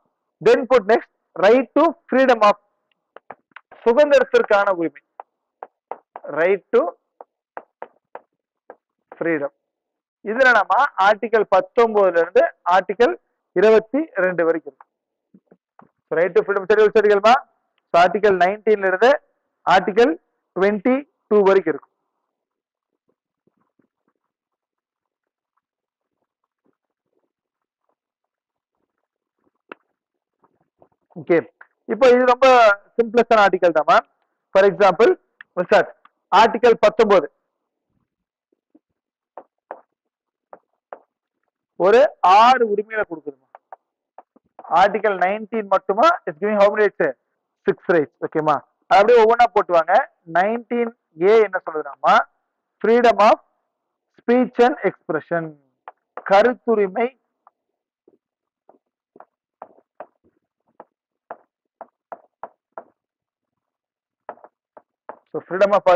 then put next right to freedom of, சுதந்திரத்திற்கான உரிமை, ரைட் டு ஃப்ரீடம். இதுல நம்ம ஆர்டிகல் 19 இருந்து ஆர்டிகல் 22 வரைக்கும் இருக்கும். ரைட் டு ஃப்ரீடம் சரிகளா, ஆர்டிகல் 19 இருந்து ஆர்டிகல் 22 வரைக்கும் இருக்கும். ஓகே, இப்போ இது ரொம்ப சிம்பிளஸ்டான ஆர்டிகல் தான். ஃபார் எக்ஸாம்பிள் ஆர்டிகல் 19 ஒரு 6 உரிமைகளை கொடுக்குதுமா. ஆர்டிகல் 19 மட்டுமா it's giving how many rights, 6 rights. ஓகேமா, அப்படியே ஒவ்வொன்றா போட்டுவாங்க. 19A என்ன சொல்லுதுன்னா freedom of speech and expression, கருத்துரிமை, so freedom of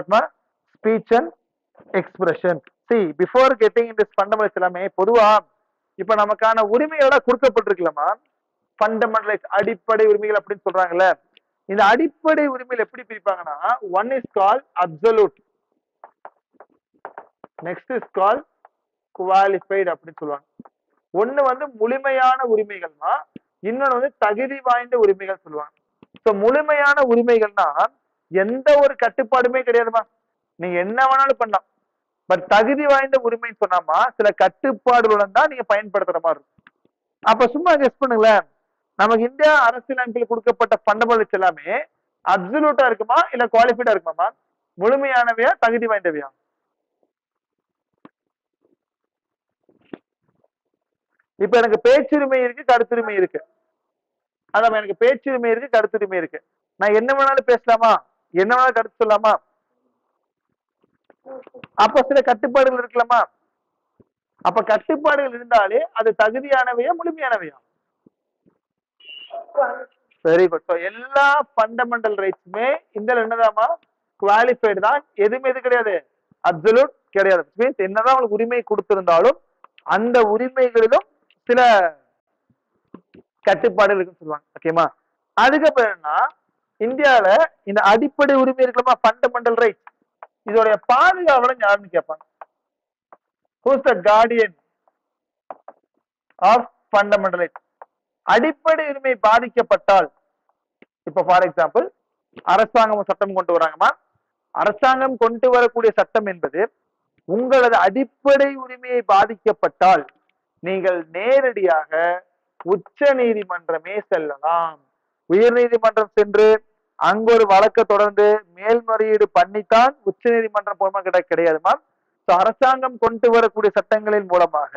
speech and expression. See, before getting into fundamentals எல்லாமே பொதுவா இப்ப நமக்கான உரிமைகளோட கொடுக்கப்பட்டிருக்கலாமா, ஃபண்டமெண்டல் ரைட்ஸ் அடிப்படை உரிமைகள் அப்படின்னு சொல்றாங்கல்ல. இந்த அடிப்படை உரிமைகள் எப்படி பிரிப்பாங்கன்னா, one is call absolute, next is call qualified அப்படின்னு சொல்லுவாங்க. ஒண்ணு முழுமையான உரிமைகள்னா, இன்னொன்னு தகுதி வாய்ந்த உரிமைகள் சொல்லுவாங்க. சோ முழுமையான உரிமைகள்னா எந்த ஒரு கட்டுப்பாடுமே கிடையாதுமா, நீங்க என்ன வேணாலும் பண்ணலாம். பட் தகுதி வாய்ந்த உரிமைன்னு சொன்னாமா சில கட்டுப்பாடுகளுடன் தான் நீங்க பயன்படுத்துற மாதிரி இருக்கும். அப்ப சும்மா கெஸ் பண்ணுங்களேன், நமக்கு இந்தியா அரசியலமைப்பில் கொடுக்கப்பட்ட ஃபண்டமெண்டல்ஸ் எல்லாமே அப்சல்யூட்டா இருக்குமா இல்ல குவாலிஃபைடா இருக்குமா, முழுமையானவையா தகுதி வாய்ந்தவையா? இப்ப எனக்கு பேச்சுரிமை இருக்கு, கருத்துரிமை இருக்கு. அதான் எனக்கு பேச்சுரிமை இருக்கு, கருத்துரிமை இருக்கு. நான் என்ன வேணாலும் பேசலாமா, என்ன வேணாலும் கருத்து சொல்லலாமா? அப்ப சில கட்டுப்பாடுகள் இருக்கலாமா? அப்ப கட்டுப்பாடுகள் இருந்தாலே அது தகுதியானவையா முழுமையானவையா? Very good. எல்லா ஃபண்டமெண்டல் ரைட்ஸுமே இந்த என்னதாமா குவாலிஃபைடு தான். எதுவுமே எது கிடையாது, அப்சல்யூட் கிடையாது. மீன்ஸ் என்னதான் உங்களுக்கு உரிமை கொடுத்திருந்தாலும் அந்த உரிமைகளிலும் சில கட்டுப்பாடுகள் இருக்குன்னு சொல்லுவாங்க. ஓகேமா, அதுக்கப்புறம் என்னன்னா இந்தியாவில இந்த அடிப்படை உரிமை இருக்கலாமா, ஃபண்டமெண்டல் ரைட்ஸ், இதோடைய பாதுகாவலன் யாருன்னு கேட்பாங்க. Who's the guardian of fundamental rights? அடிப்படை உரிமை பாதிக்கப்பட்டால், இப்ப ஃபார் எக்ஸாம்பிள் அரசாங்கம் சட்டம் கொண்டு வராங்கம்மா. அரசாங்கம் கொண்டு வரக்கூடிய சட்டம் என்பது உங்களது அடிப்படை உரிமையை பாதிக்கப்பட்டால் நீங்கள் நேரடியாக உச்ச நீதிமன்றமே செல்லலாம். உயர் நீதிமன்றம் சென்று அங்க ஒரு வழக்கை தொடர்ந்து மேல்முறையீடு பண்ணித்தான் உச்ச நீதிமன்றம் போமா கிடையாதுமா. அரசாங்கம் கொண்டு வரக்கூடிய சட்டங்களின் மூலமாக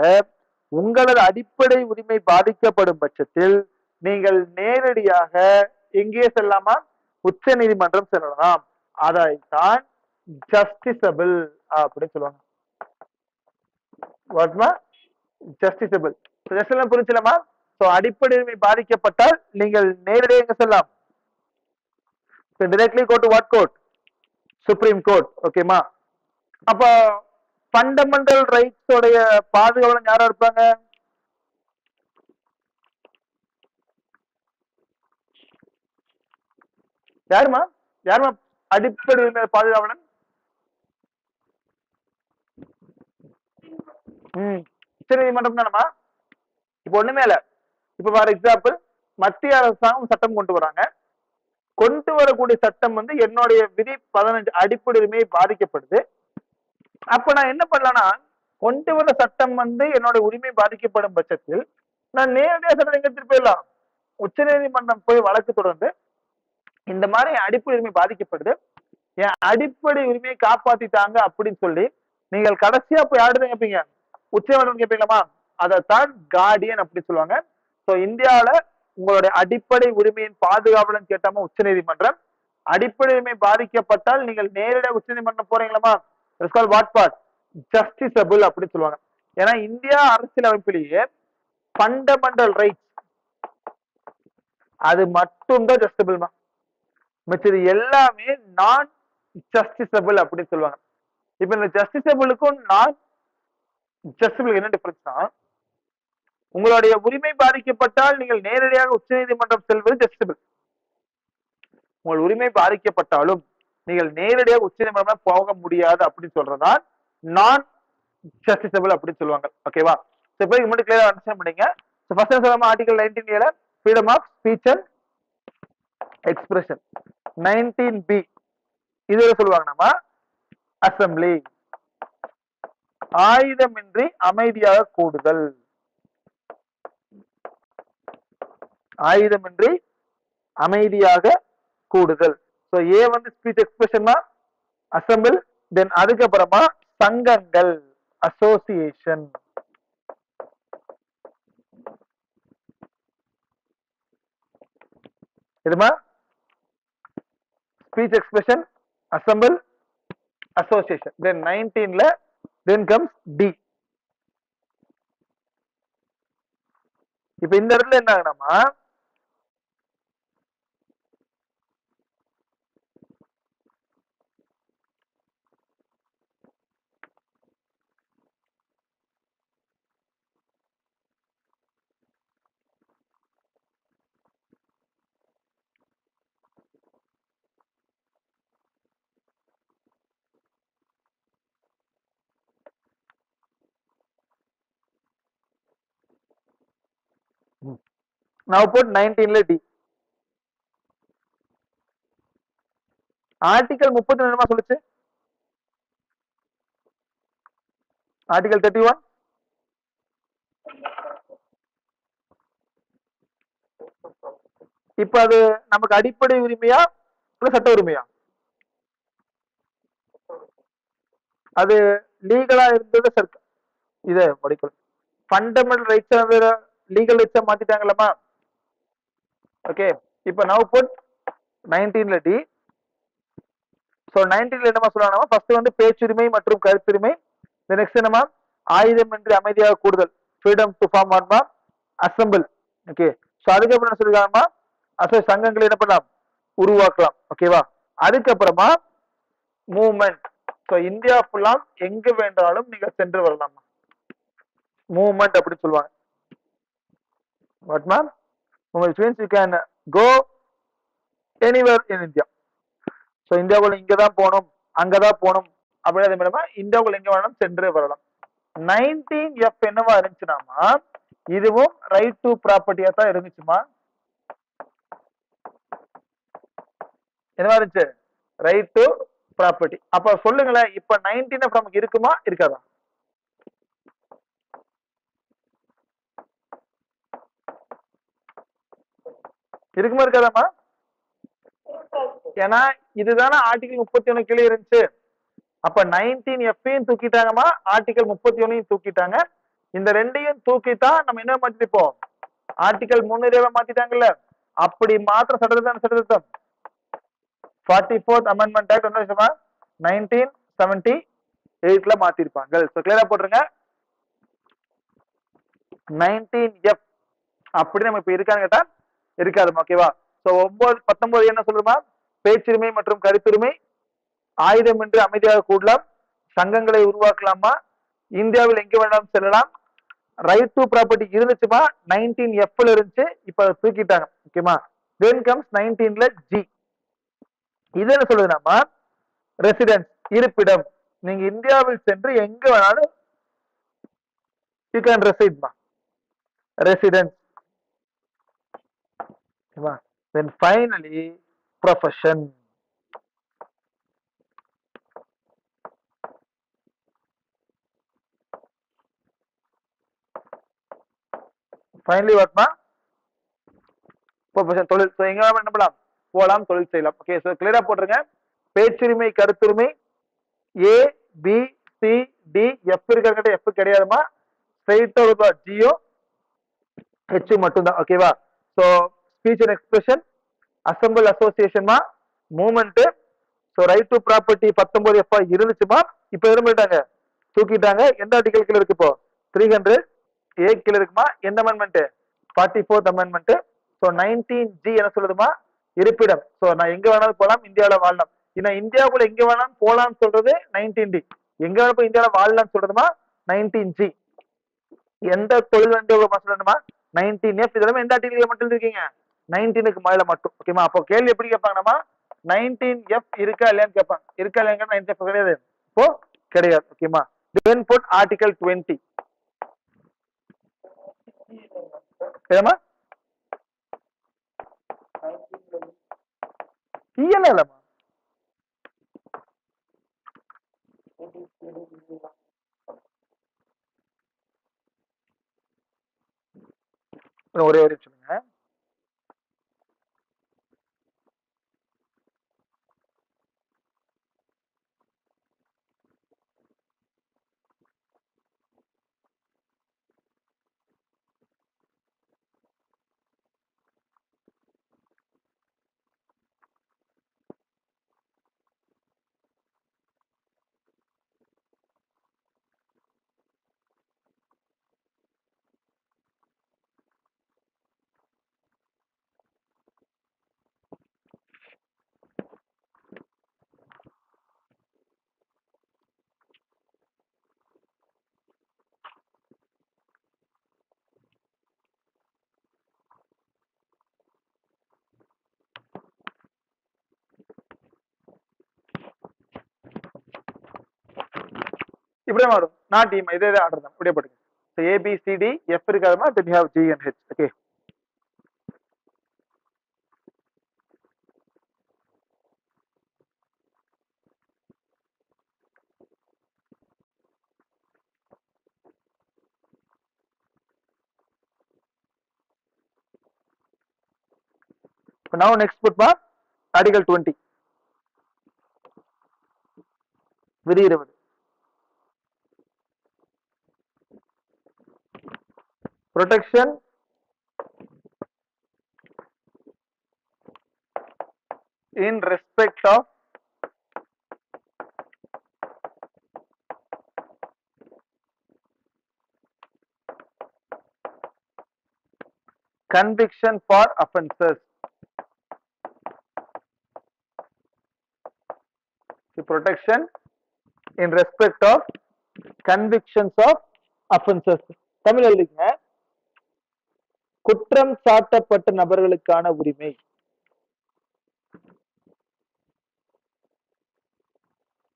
உங்களது அடிப்படை உரிமை பாதிக்கப்படும் பட்சத்தில் நீங்கள் நேரடியாக எங்கே செல்லலாமா? உச்ச நீதிமன்றம் செல்லலாம். அதைத்தான் ஜஸ்டிசபிள் அப்படின்னு சொல்லுவாங்க. ஜஸ்டிசபிள் புரிஞ்சலாமா? அடிப்படை உரிமை பாதிக்கப்பட்டால் நீங்கள் நேரடியாக எங்க செல்லலாம்? directly go to what court? Supreme Court. ஓகேமா? அப்ப ஃபண்டமெண்டல் ரைட்ஸ் உடைய பாதுகாவலன் யாரா இருப்பாங்க? யாருமா? யாருமா அடிப்படை உரிமை பாதுகாவலன்? உச்ச நீதிமன்றம் தானமா? இப்ப ஒண்ணுமே இல்ல. இப்ப ஃபார் எக்ஸாம்பிள் மத்திய அரசாங்கம் சட்டம் கொண்டு வராங்க. கொண்டு வரக்கூடிய சட்டம் வந்து என்னுடைய விதி 15 அடிப்படை உரிமையை பாதிக்கப்படுது. அப்ப நான் என்ன பண்ணலாம்னா, கொண்டு வர சட்டம் வந்து என்னோட உரிமை பாதிக்கப்படும் பட்சத்தில் நான் நேரடியாக சட்டம் எடுத்துட்டு போயிடலாம். உச்ச நீதிமன்றம் போய் வழக்கு தொடர்ந்து இந்த மாதிரி அடிப்படை உரிமை பாதிக்கப்படுது, என் அடிப்படை உரிமையை காப்பாத்திட்டாங்க அப்படின்னு சொல்லி நீங்கள் கடைசியா போய் யாருதான் கேட்பீங்க? உச்ச நீதிமன்றம் கேட்பீங்களா? அதைத்தான் கார்டியன் அப்படின்னு சொல்லுவாங்க. சோ இந்தியாவில உங்களுடைய அடிப்படை உரிமையின் பாதுகாவலன் கேட்டாம உச்ச நீதிமன்றம். அடிப்படை உரிமை பாதிக்கப்பட்டால் நீங்கள் நேரடியாக உச்ச நீதிமன்றம் போறீங்களா? What part? ஜஸ்டிசபிள் அப்படின்னு சொல்லுவாங்க. ஏன்னா இந்தியா அரசியல் அமைப்பிலேயே ஃபண்டமெண்டல் ரைட்ஸ் அது மட்டும் தான் ஜஸ்டிசபிள்மா. மிச்சது எல்லாமே நான் ஜஸ்டிசபிள் அப்படின்னு சொல்லுவாங்க. இப்ப இந்த ஜஸ்டிசபிளுக்கும் நான் ஜஸ்டிசபிள் என்ன டிஃபரன்ஸ்னா, உங்களுடைய உரிமை பாதிக்கப்பட்டால் நீங்கள் நேரடியாக உச்ச நீதிமன்றம் செல்வது ஜஸ்டிசபிள். உங்கள் உரிமை பாதிக்கப்பட்டாலும் நீங்கள் நேரடியாக உச்ச நீதிமன்றம் போக முடியாது அப்படின்னு சொல்றதுதான் நான் ஜஸ்டிசபிள் அப்படின்னு சொல்லுவாங்க. ஓகேவா? மட்டும் கிளியரா அண்டர்ஸ்டாண்ட் பண்ணீங்க. ஃபர்ஸ்ட் சொல்லாம article 19A freedom of speech and expression. 19B இதுல சொல்லுவாங்க நம்ம அசம்பிளி, ஆயுதமின்றி அமைதியாக கூடுதல். ஆயுதமின்றி அமைதியாக கூடுதல். சோ ஏ வந்து ஸ்பீச் எக்ஸ்பிரஷன், அசம்பிள். தென் அதுக்கப்புறமா சங்கங்கள், அசோசியேஷன். இதுமா speech expression, assemble, association. Then 19ல then comes D. இப்ப இந்த இடத்துல என்ன ஆகுனா, now put 19ல D. ஆர்டிகல் 30 என்னமா சொல்லுச்சு? ஆர்டிகல் 31 இப்ப அது நமக்கு அடிப்படை உரிமையா இல்ல சட்ட உரிமையா? அது லீகலா இருந்தது சர்க்கார் இத படிக்கல. ஃபண்டமெண்டல் ரைட்ஸ் லீகல் ரைட்ஸா மாத்திட்டாங்களா? ஓகே. இப்ப now put 19ல D. சோ 19ல என்னமா சொல்றாங்க? ஃபர்ஸ்ட் வந்து பேச்சுரிமை மற்றும் கருத்துரிமை. நெக்ஸ்ட் என்னமா? ஆயுதமின்றி அமைதியாக கூடுதல், ஃப்ரீடம் டு ஃபார்ம் ஆன்மா, அசம்பிள். ஓகே. சோ அதுக்கப்புறம் என்ன சொல்றாங்கமா? சங்கங்களை என்ன பண்ணலாம்? உருவாக்கலாம். ஓகேவா? அதுக்கப்புறமா மூவ்மெண்ட். சோ இந்தியா ஃபுல்லா எங்க வேண்டாலும் நீங்க சென்று வரலாமா? மூவ்மெண்ட் அப்படி சொல்லுவாங்க. What ma'am? Which means you can go anywhere in India. So இந்தியாவுக்குள்ள இங்கதான் போகணும், அங்கதான் போகணும் அப்படியே மூலமா இந்தியாவுக்குள்ள எங்க வேணாலும் சென்று வரலாம். 19F என்னவா இருந்துச்சுனாமா, இதுவும் ரைட் டு ப்ராப்பர்ட்டியா தான் இருந்துச்சுமா. என்ன இருந்துச்சு? Right to property. அப்ப சொல்லுங்களேன், இப்ப 19 நமக்கு இருக்குமா இருக்காதா? இருக்குமா இருக்காதாமா? ஏன்னா இதுதானே ஆர்டிகல் 31 கீழே இருந்துச்சு. அப்ப 19F தூக்கிட்டாங்கம்மா, ஆர்டிகல் 31 தூக்கிட்டாங்க. இந்த ரெண்டையும் தூக்கித்தான் நம்ம என்ன மாத்திப்போம், ஆர்டிகல் 320 மாத்திட்டாங்கல்ல. அப்படி மாற்ற சட்டத்திட்டம் 44th அமெண்ட்மெண்ட் ஆக்ட் 1978 மாத்திருப்பாங்க. கிளியரா போட்டுருங்க. 19F அப்படி நம்ம இப்ப இருக்கான்னு கேட்டா இருக்காது. ஓகேவா? சோ 19 என்ன சொல்லுமா? பேச்சுரிமை மற்றும் கருத்துரிமை, ஆயுதம் என்று அமைதியாக கூடலாம், சங்கங்களை உருவாக்கலாமா, இந்தியாவில் எங்க வேணாலும் செல்லலாம், ரைட் டு ப்ராப்பர்ட்டி இருந்துச்சுமா. 19F இருந்துச்சு, இப்ப அதை தூக்கிட்டாங்க. ஓகேமா? Then comes 19 G. இது என்ன சொல்லுதுன்னா, ரெசிடென்ஸ் இருப்பிடம். நீங்க இந்தியாவில் சென்று எங்க வேணாலும் யூ கேன் ரெசிட்மா, residence. Then finally profession. Finally what ma? Profession, தொழில். சோ எங்க என்ன பண்ணலாம்? போலாம், தொழில் செய்யலாம். ஓகே, சோ கிளியரா போட்டுருங்க. பேச்சுரிமை கருத்துரிமை A B C D F இருக்காங்க, F கிடையாதுமா. ஸ்ட்ரைட்டா வருவா ஜியோ H மட்டும் தான். ஓகேவா? So speech and expression, assemble அசோசியேஷன்மா, movement. So right to property 19F இருந்துச்சுமா, இப்ப எது பண்ணிட்டாங்க? தூக்கிட்டாங்க. எந்த ஆர்டிகல் கீழ இருக்கு இப்போ? 300A கீழ இருக்குமா? எந்த amendment? 44th amendment. So 19G என்ன சொல்லுதுமா? இருப்பிடம். சோ நான் எங்க வேணாலும் போலாம், இந்தியாவில வாழலாம். ஏன்னா இந்தியாவுக்குள்ள எங்க வேணாலும் போலாம்னு சொல்றது 19D. எங்க வேணாலும் போய் இந்தியாவில வாழலாம்னு சொல்றதுமா 19G. எந்த தொழில் வந்து சொல்லணுமா 19F. இதெல்லாம் எந்த ஆர்டிகல் மட்டும் இருக்கீங்க? 19க்கு மேல மட்டும். ஓகேமா? அப்போ கேள்வி எப்படி கேட்பாங்கம்மா? 19F இருக்கா இல்லையான்னு கேட்பாங்க. இருக்கா இல்லையா? 19F கிடையாது, இப்போ கிடையாது. ஓகேமா? then put article 20. ஏமா இல்லம்மா, ஒரே ஒரு சொல்லுங்க. இப்படியே மாறும். நாட் டீம் இதே ஆர்டர் தான். இப்படியே போடுங்க. So A B C D F இருக்காதுமா, then you have G and H. Okay. Now next put ma article 20. விதி 20. Protection in respect of conviction for offences. The protection in respect of convictions of offences. Tamil எழுதிங்க. குற்றம் சாட்டப்பட்ட நபர்களுக்கான உரிமை.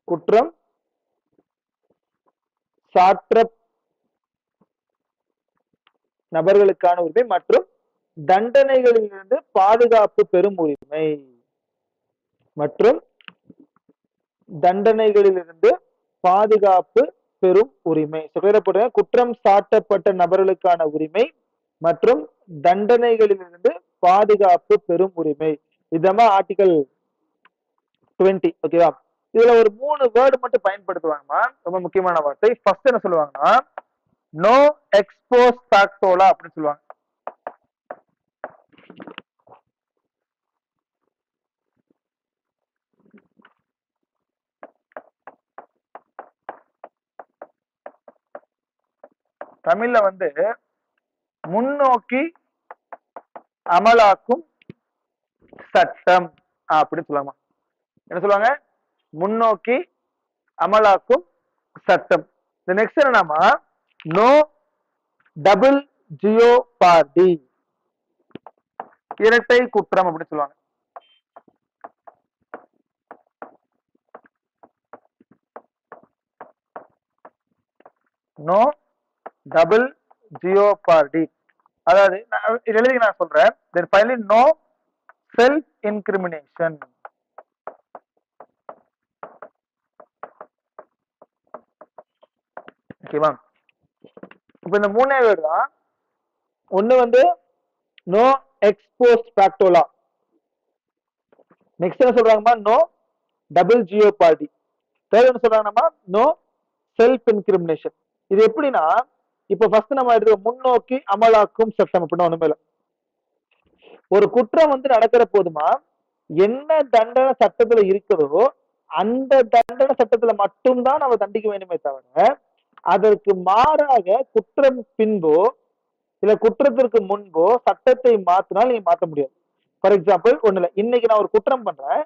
குற்றம் சாட்ட நபர்களுக்கான உரிமை மற்றும் தண்டனைகளிலிருந்து பாதுகாப்பு பெறும் உரிமை. மற்றும் தண்டனைகளிலிருந்து பாதுகாப்பு பெறும் உரிமை. குற்றம் சாட்டப்பட்ட நபர்களுக்கான உரிமை மற்றும் தண்டனைகளிலிருந்து பாதுகாப்பு பெறும் உரிமை. இதுதான் ஆர்டிகல் 20. ஓகேவா? இதுல ஒரு 3 வேர்டு மட்டும் பயன்படுத்துவாங்கம்மா, ரொம்ப முக்கியமான வார்த்தை. ஃபர்ஸ்ட் என்ன சொல்லுவாங்கன்னா, நோ எக்ஸ்போஸ் ஃபேக்டோலா அப்படின்னு சொல்லுவாங்க. தமிழ்ல வந்து முன்னோக்கி அமலாக்கும் சட்டம் அப்படின்னு சொல்லுவாங்க. என்ன சொல்லுவாங்க? முன்னோக்கி அமலாக்கும் சட்டம். நெக்ஸ்ட் என்னன்னா, நோ டபுள் ஜியோபார்டி, இரட்டை குற்றம் அப்படின்னு சொல்லுவாங்க. நோ டபுள் ஜியோபார்டி, அதாவது எழுதி நான் சொல்றேன். then finally no self incrimination. ஓகேவா? இப்ப இந்த 3 வேர்டு தான். ஒண்ணு வந்து நோ எக்ஸ்போஸ்ட் ஃபேக்டோலா, நெக்ஸ்ட் என்ன சொல்றாங்கம்மா, நோ டபுள் ஜியோபார்டி, தேர்ட் என்ன சொல்றாங்கம்மா, நோ செல்ஃப் இன்கிரிமினேஷன். இது எப்படின்னா, இப்ப ஃபர்ஸ்ட் நம்ம எடுத்து முன்னோக்கி அமலாக்கும் சட்டம் அப்படின்னா ஒண்ணுமே இல்லை. ஒரு குற்றம் வந்து நடக்கிற போதுமா என்ன தண்டனை சட்டத்துல இருக்குதோ அந்த தண்டனை சட்டத்துல மட்டும்தான் நம்ம தண்டிக்க வேண்டுமே தவிர, அதற்கு மாறாக குற்றம் பின்போ இல்ல குற்றத்திற்கு முன்போ சட்டத்தை மாத்தினால் நீங்க மாத்த முடியாது. ஃபார் எக்ஸாம்பிள் ஒண்ணு இல்ல, இன்னைக்கு நான் ஒரு குற்றம் பண்றேன்,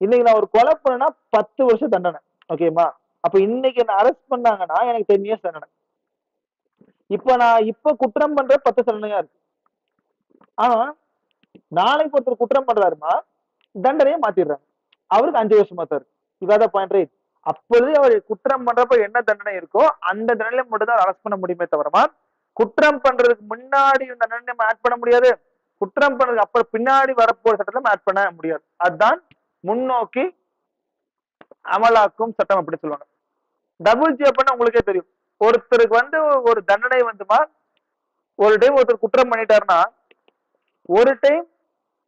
இன்னைக்கு நான் ஒரு கொலை பண்ணேன்னா 10 வருஷம் தண்டனை. ஓகேமா? அப்ப இன்னைக்கு என்ன அரெஸ்ட் பண்ணாங்கன்னா எனக்கு 10 இயர்ஸ் தண்டனை. இப்ப குற்றம் பண்ற 10 தண்டனையா இருக்கு. ஆனா நாளைக்கு ஒருத்தர் குற்றம் பண்றாருமா, தண்டனையை மாத்திடுறாங்க, அவருக்கு 5 வருஷமா தான் இருக்கு. இதான் பாயிண்ட், ரைட்? அப்பொழுது அவர் குற்றம் பண்றப்ப என்ன தண்டனை இருக்கோ அந்த தண்டனை மட்டும் தான் அரெஸ்ட் பண்ண முடியுமே தவிரமா, குற்றம் பண்றதுக்கு முன்னாடி இந்த தண்டனை நம்ம ஆட் பண்ண முடியாது, குற்றம் பண்றதுக்கு அப்புறம் பின்னாடி வரப்போற சட்டத்தை ஆட் பண்ண முடியாது. அதுதான் முன்னோக்கி அமலாக்கும் சட்டம் அப்படி சொல்லுவாங்க. டபுள் ஜி அப்படின்னா உங்களுக்கே தெரியும். ஒருத்தருக்கு வந்து ஒரு தண்டனை வந்துமா, ஒரு டைம் ஒருத்தர் குற்றம் பண்ணிட்டாருன்னா ஒரு டைம்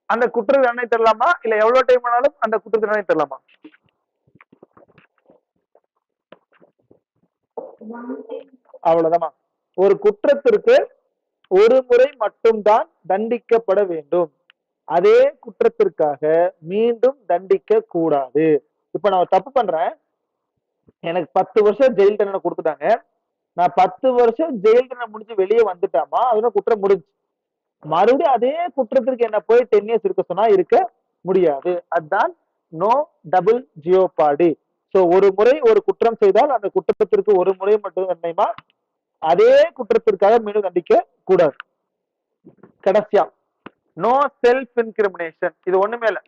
அந்த குற்ற தண்டனை தரலாமா, இல்ல எவ்வளவு டைம் ஆனாலும் அந்த குற்ற தண்டனை தரலாமா? அவ்வளவுதான். ஒரு குற்றத்திற்கு ஒரு முறை மட்டும்தான் தண்டிக்கப்பட வேண்டும். அதே குற்றத்திற்காக மீண்டும் தண்டிக்க கூடாது. இப்ப நான் தப்பு பண்றேன், எனக்கு 10 வருஷம் ஜெயில் தண்டனை கொடுத்துட்டாங்க, நான் 10 வருஷம் ஜெயில் தண்டனை முடிஞ்சு வெளியே வந்துட்டாமா, அதுல குற்றம் முடிஞ்சு. மறுபடியும் அதே குற்றத்திற்கு என்ன போய் 10 இயர்ஸ் இருக்க சொன்னா இருக்க முடியாது. அதுதான் நோ டபுள் ஜியோபார்டி. சோ ஒரு முறை ஒரு குற்றம் செய்தால் அந்த குற்றத்திற்கு ஒரு முறை மட்டும் தண்டனைமா, அதே குற்றத்திற்காக மீண்டும் தண்டிக்க கூடாது. கடைசியா நோ செல்ஃப் இன்கிரிமினேஷன். இது ஒண்ணுமே இல்ல,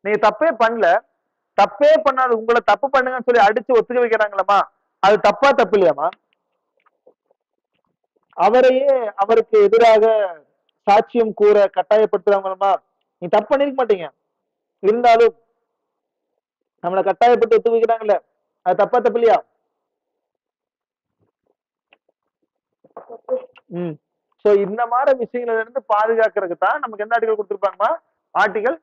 நீங்க தப்பே பண்ணல, தப்பே பண்ணாது உங்களை தப்பு பண்ணுங்கன்னு சொல்லி அடிச்சு ஒத்துக்க வைக்கிறாங்களா, அது தப்பா தப்பு இல்லையாமா? அவரையே அவருக்கு எதிராக சாட்சியம் கூற கட்டாயப்படுத்துறாங்களா? நீ தப்பு பண்ணிருக்க மாட்டீங்க, இருந்தாலும் நம்மளை கட்டாயப்பட்டு ஒத்து வைக்கிறாங்கல்ல, அது தப்பா தப்பு இல்லையா? சோ இந்த மாதிரி விஷயங்கள்ல இருந்து பாதுகாக்கிறதுக்கு தான் நமக்கு எந்த ஆர்டிகல் கொடுத்திருப்பாங்கம்மா, ஆர்டிகல்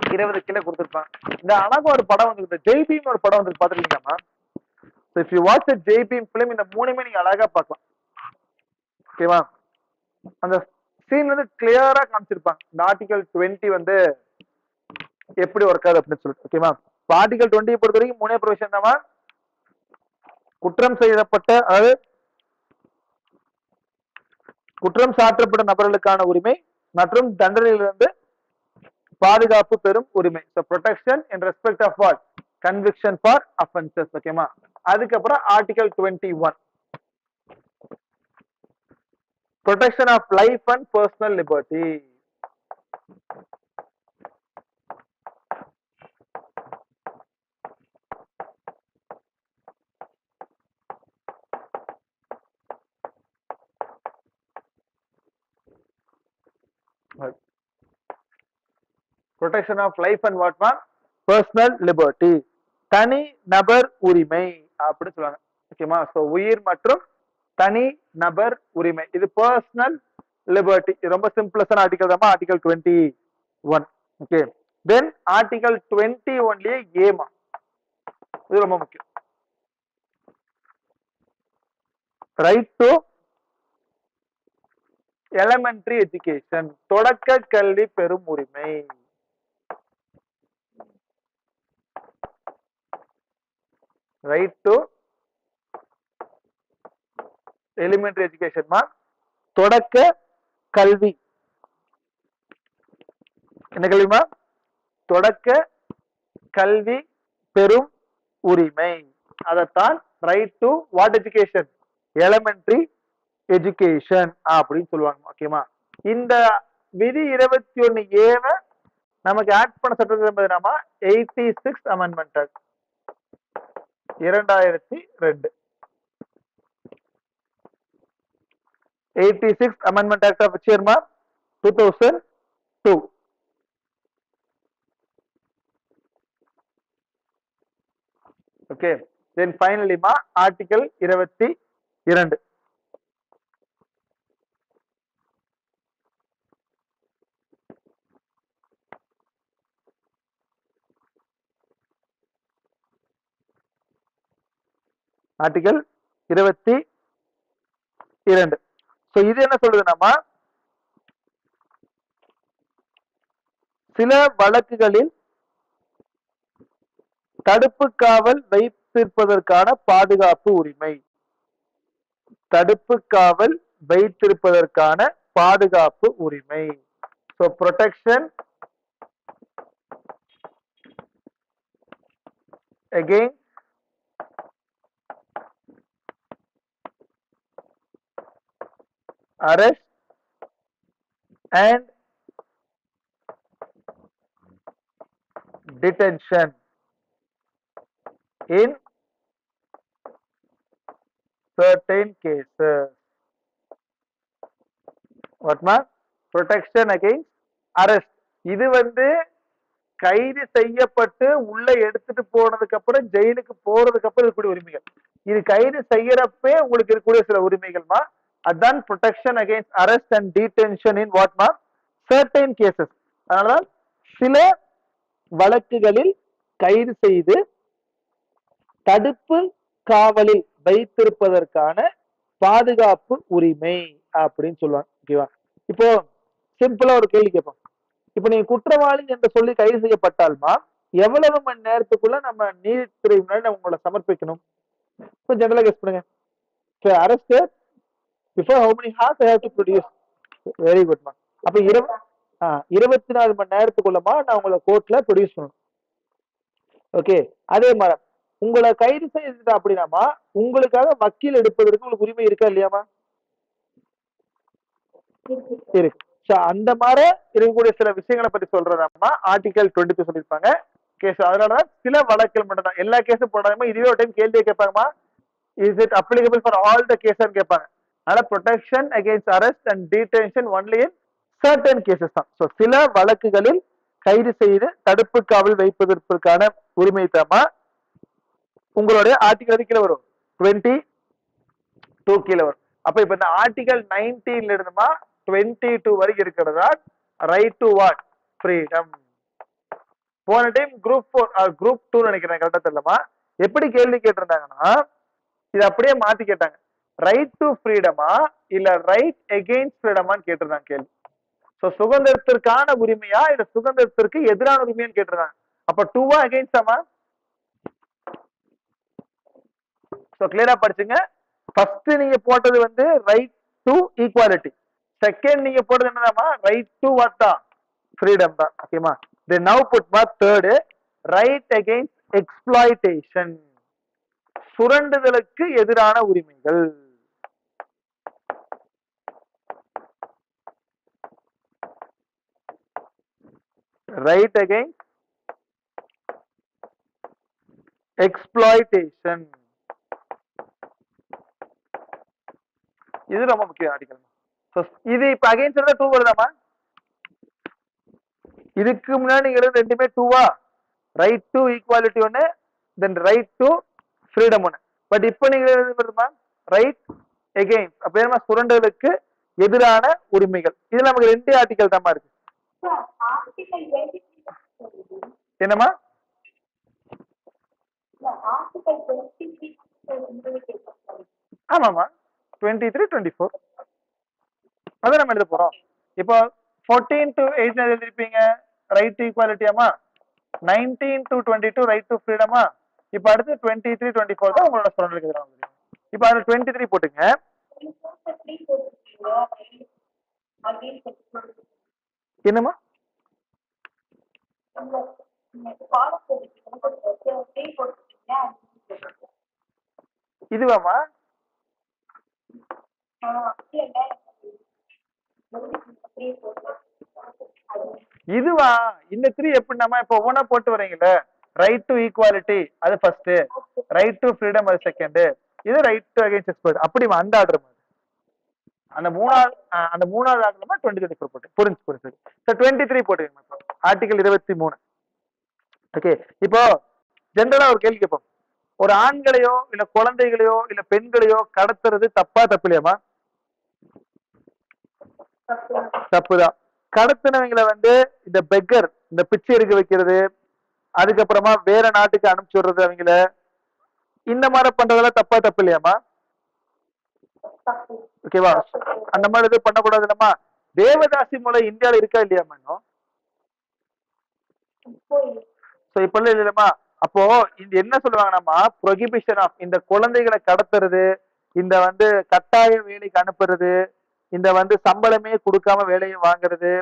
20 கீழே கொடுத்திருப்பாங்க. இந்த அழகா ஒரு படம் வந்து ஜெய்பீம் ஒரு படம் வந்து பாத்துருக்கீங்கம்மா. If you watch Jai Bhim film, இந்த 3மே நீங்க அழகா பார்க்கலாம். ஓகேவா? அந்த சீன் வந்து கிளியரா காமிச்சிருப்பாங்க இந்த ஆர்டிகல் 20 வந்து எப்படி ஒர்க் ஆகுது அப்படின்னு சொல்லிட்டு. ஓகேவா? ஆர்டிகல் 20 பொறுத்த வரைக்கும் 3 ப்ரொவிஷன் தான். குற்றம் செய்யப்பட்ட, அதாவது குற்றம் சாட்டப்பட்ட நபர்களுக்கான உரிமை மற்றும் தண்டனையிலிருந்து பாதுகாப்பு பெறும் உரிமை. So protection in respect of what? Conviction for offenses. ஓகேமா? அதுக்கப்புறம் article 21, protection of life and personal liberty. Protection of life and what, ma? Personal liberty, தனி நபர் உரிமை அப்படின்னு சொல்லுவாங்க. ஓகேமா? சோ உயிர் மற்றும் தனி நபர் உரிமை, இது பர்சனல் லிபர்ட்டி. ரொம்ப சிம்பிளஸ்டான ஆர்டிகல் தான் ஆர்டிகல் 21. ஓகே, தென் ஆர்டிகல் 21லயே ஏமா, இது ரொம்ப முக்கியம். ரைட் டு எலிமெண்டரி எஜுகேஷன், தொடக்க கல்வி பெறும் உரிமை. ரைட் டு எலிமெண்டரி எஜுகேஷன் மா, தொடக்க கல்வி. என்ன கல்விமா? தொடக்க கல்வி பெறும் உரிமை. அதத்தான் right to what education, elementary education அப்படின்னு சொல்லுவாங்க. ஓகேமா? இந்த விதி 21A நமக்கு ஆட் பண்ண சட்டத்தில் 86 amendment act 2002. 86 Amendment Act of which year ma? 2002. Okay, then finally ma, article 22. Article 22. So இது என்ன சொல்லுதுன்னா, சில வழக்குகளில் தடுப்பு காவல் வைத்திருப்பதற்கான பாதுகாப்பு உரிமை, தடுப்பு காவல் வைத்திருப்பதற்கான பாதுகாப்பு உரிமை. So protection against arrest and detention in certain cases. What ma? Protection against arrest. இது கைது செய்யப்பட்டு உள்ள எடுத்துட்டு போனதுக்கு அப்புறம் ஜெயிலுக்கு போறதுக்கு அப்புறம் இருக்கக்கூடிய உரிமைகள். இது கைது செய்யறப்பே உங்களுக்கு இருக்கக்கூடிய சில உரிமைகள்மா. அதான் protection against arrest and detention in what மா? Certain cases. அதனால சில வழக்குகளில் கைது செய்து தடுப்பு காவலில் வைத்திருப்பதற்கான பாதுகாப்பு உரிமை அப்படின்னு சொல்லுவாங்க. ஓகேவா? இப்போ சிம்பிளா ஒரு கேள்வி கேட்போம். இப்ப நீங்க குற்றவாளி என்று சொல்லி கைது செய்யப்பட்டால்மா எவ்வளவு மணி நேரத்துக்குள்ள நம்ம நீதித்துறை முன்னாடி உங்களை சமர்ப்பிக்கணும்? ஜெனரலா கெஸ் பண்ணுங்க. Arrested before how many hours I have to produce? Very good ma. அப்ப 24 மணி நேரத்துக்குள்ளமா நான் உங்களை கோர்ட்ல ப்ரொடியூஸ் பண்ணணும். ஓகே, அதே மாதிரி உங்களை கைது செய்து அப்படின்னாமா உங்களுக்காக வக்கீல் எடுப்பதற்கு உங்களுக்கு உரிமை இருக்கா இல்லையாமா? இருக்கு. அந்த மாதிரி இருக்கக்கூடிய சில விஷயங்களை பத்தி சொல்றதாமா ஆர்டிகல் 22 சொல்லியிருப்பாங்க. கேஸ் அதனாலதான் சில வழக்குகள் மட்டும் தான், எல்லா கேஸும் போடாம இதுவே ஒரு டைம் கேள்வியை கேட்பாங்கம்மா, is it applicable for all the case கேட்பாங்க. அதனால protection against arrest and detention only in certain cases தான். ஸோ சில வழக்குகளில் கைது செய்து தடுப்பு காவல் வைப்பதற்கான உரிமை தாமா உங்களுடைய ஆர்டிகல் கீழே வரும், 22 கீழே வரும். அப்ப இப்ப இந்த ஆர்டிகல் 19 இருந்துமா 22 வரைக்கும் இருக்கிறதா ரைட் டு வாட்? ஃப்ரீடம். போன டைம் குரூப் 4 குரூப் 2 நினைக்கிறேன், கரெக்டா தெரியலமா, எப்படி கேள்வி கேட்டிருந்தாங்கன்னா இது அப்படியே மாத்தி கேட்டாங்க. ரைட் டு ஃப்ரீடமா இல்ல ரைட் எகெயின்ஸ்ட் ஃப்ரீடமான்னு கேட்டிருந்தாங்க கேள்வி. சோ சுதந்திரத்திற்கான உரிமையா இல்ல சுதந்திரத்திற்கு எதிரான உரிமையான்னு கேட்டிருந்தாங்க. அப்ப 2வா அகெயின்ஸ்டாமா? சோ கிளியரா படிச்சுங்க. ஃபர்ஸ்ட் நீங்க போட்டது ரைட் டு ஈக்குவாலிட்டி, செகண்ட் நீங்க போட்டது என்னதாமா? ரைட் டு வாட் தான்? ஃப்ரீடம் தான். ஓகேமா? Then now put ma third, right against exploitation, சுரண்டுதலுக்கு எதிரான உரிமைகள். Right against exploitation, இது ரொம்ப முக்கியம் ஆர்டிகல். இது இப்ப அகைன்ஸ்ட் 2 வருதாமா? இதுக்கு முன்னாடி நீங்க ரெண்டுமே 2வா? ரைட் டு ஈக்குவாலிட்டி ஒன்று, தென் ரைட் டு ஃப்ரீடம் ஒன்று. பட் இப்போ நீங்க ரைட் எகெயின் அப்படின்னா சுரண்டலுக்கு எதிரான உரிமைகள். இதுல நமக்கு 2 ஆர்டிகல் தான் இருக்கு. என்னமா? ஆமாமா 23, 24 அதான் நம்ம எழுத போறோம். இப்போ 14 to 8 எழுதிருப்பீங்க ரைட் டு ஈக்குவாலிட்டியாமா, 19 to 22 ரைட் டு ஃப்ரீடமா. இப்போ அடுத்து 23, 24 தான் உங்களோட சுரண்டலுக்கு எதிரான உரிமை. இப்போ அதுல 23 போட்டுங்க. என்னமா? இதுவாமா? இதுவா? இந்த 3 எப்படின்னா இப்ப ஒவ்வொன்னா போட்டு வரீங்கல்ல, ரைட் டு ஈக்குவாலிட்டி அது ஃபர்ஸ்ட், ரைட் டு ஃப்ரீடம் அது செகண்ட், இது ரைட் டு அகைன்ஸ்ட் எக்ஸ்பர்ட். அப்படி அந்த ஆர்டர் அந்த மூணாவது ஆர்டர்மா 2024 போட்டு புரிஞ்சு. 23 போட்டுக்கோங்க. ஆர்டிகல் 23. ஓகே. இப்போ ஜென்ரலா ஒரு கேள்வி கேட்போம். ஒரு ஆண்களையோ இல்ல குழந்தைகளையோ இல்ல பெண்களையோ கடத்துறது தப்பா தப்பு இல்லையாமா? தப்புதான். கடத்தினவங்களை இந்த பெக்கர், இந்த பிச்சை எடுக்க வைக்கிறது, அதுக்கப்புறமா வேற நாட்டுக்கு அனுப்பிச்சு விடுறது, அவங்கள இந்த மாதிரி பண்றதெல்லாம் தப்பா தப்பு இல்லையாமா? ஓகேவா? அந்த மாதிரி எதுவும் பண்ணக்கூடாது இல்லம்மா. தேவதாசி மூலை இந்தியாவில இருக்கா இல்லையாமா இன்னும்? இப்ப இல்லையாமா? அப்போ இந்த என்ன சொல்லுவாங்கன்னா ப்ரொஹிபிஷன் ஆஃப் இந்த குழந்தைகளை கடத்துறது, இந்த கட்டாய வேலைக்கு அனுப்புறது, இந்த சம்பளமே கொடுக்காம வேலையை வாங்குறது,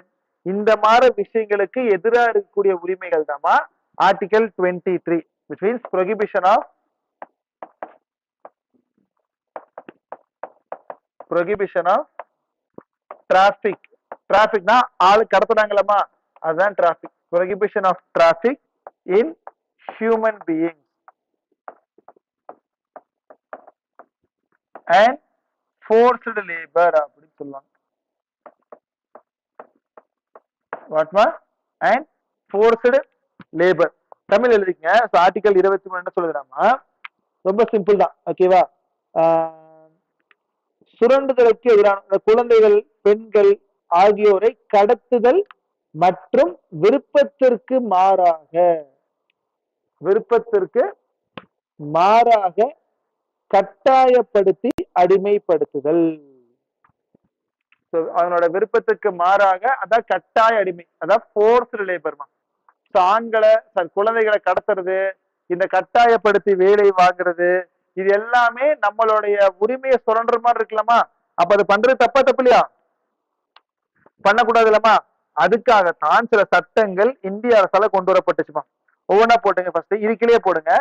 இந்த மாதிரி விஷயங்களுக்கு எதிராக இருக்கக்கூடிய உரிமைகள் தான் article 23, which means prohibition of traffic. டிராபிக்னா ஆளு கடத்துறாங்களா, அதுதான் traffic. prohibition of traffic in human beings and forced labor அப்படின்னு சொல்லுவாங்க. வாட்மா? And forced labor. தமிழ் எழுதிங்க. ஆர்டிகல் 23 என்ன சொல்லுதுன்னா ரொம்ப சிம்பிள் தான். ஓகேவா? சுரண்டுதலுக்கு எதிரான குழந்தைகள், பெண்கள் ஆகியோரை கடத்துதல் மற்றும் விருப்பத்திற்கு மாறாக கட்டாயப்படுத்தி அடிமைப்படுத்துதல். அவனோட விருப்பத்துக்கு மாறாக அதான் கட்டாய அடிமை, அதான் போர்ஸ்ட் லேபர்மா. ஆண்களை குழந்தைகளை கடத்துறது, இந்த கட்டாயப்படுத்தி வேலை வாங்குறது, இது எல்லாமே நம்மளுடைய உரிமையை சுரண்டுற மாதிரி இருக்கலாமா? அப்ப அது பண்றது தப்பா தப்பு இல்லையா? பண்ணக்கூடாது இல்லமா? அதுக்காகத்தான் சில சட்டங்கள் இந்திய அரசால கொண்டு வரப்பட்டுச்சுமா. ஒவ்வொன்னா போட்டுங்க. ஃபர்ஸ்ட் இதுக்கிலேயே போடுங்க.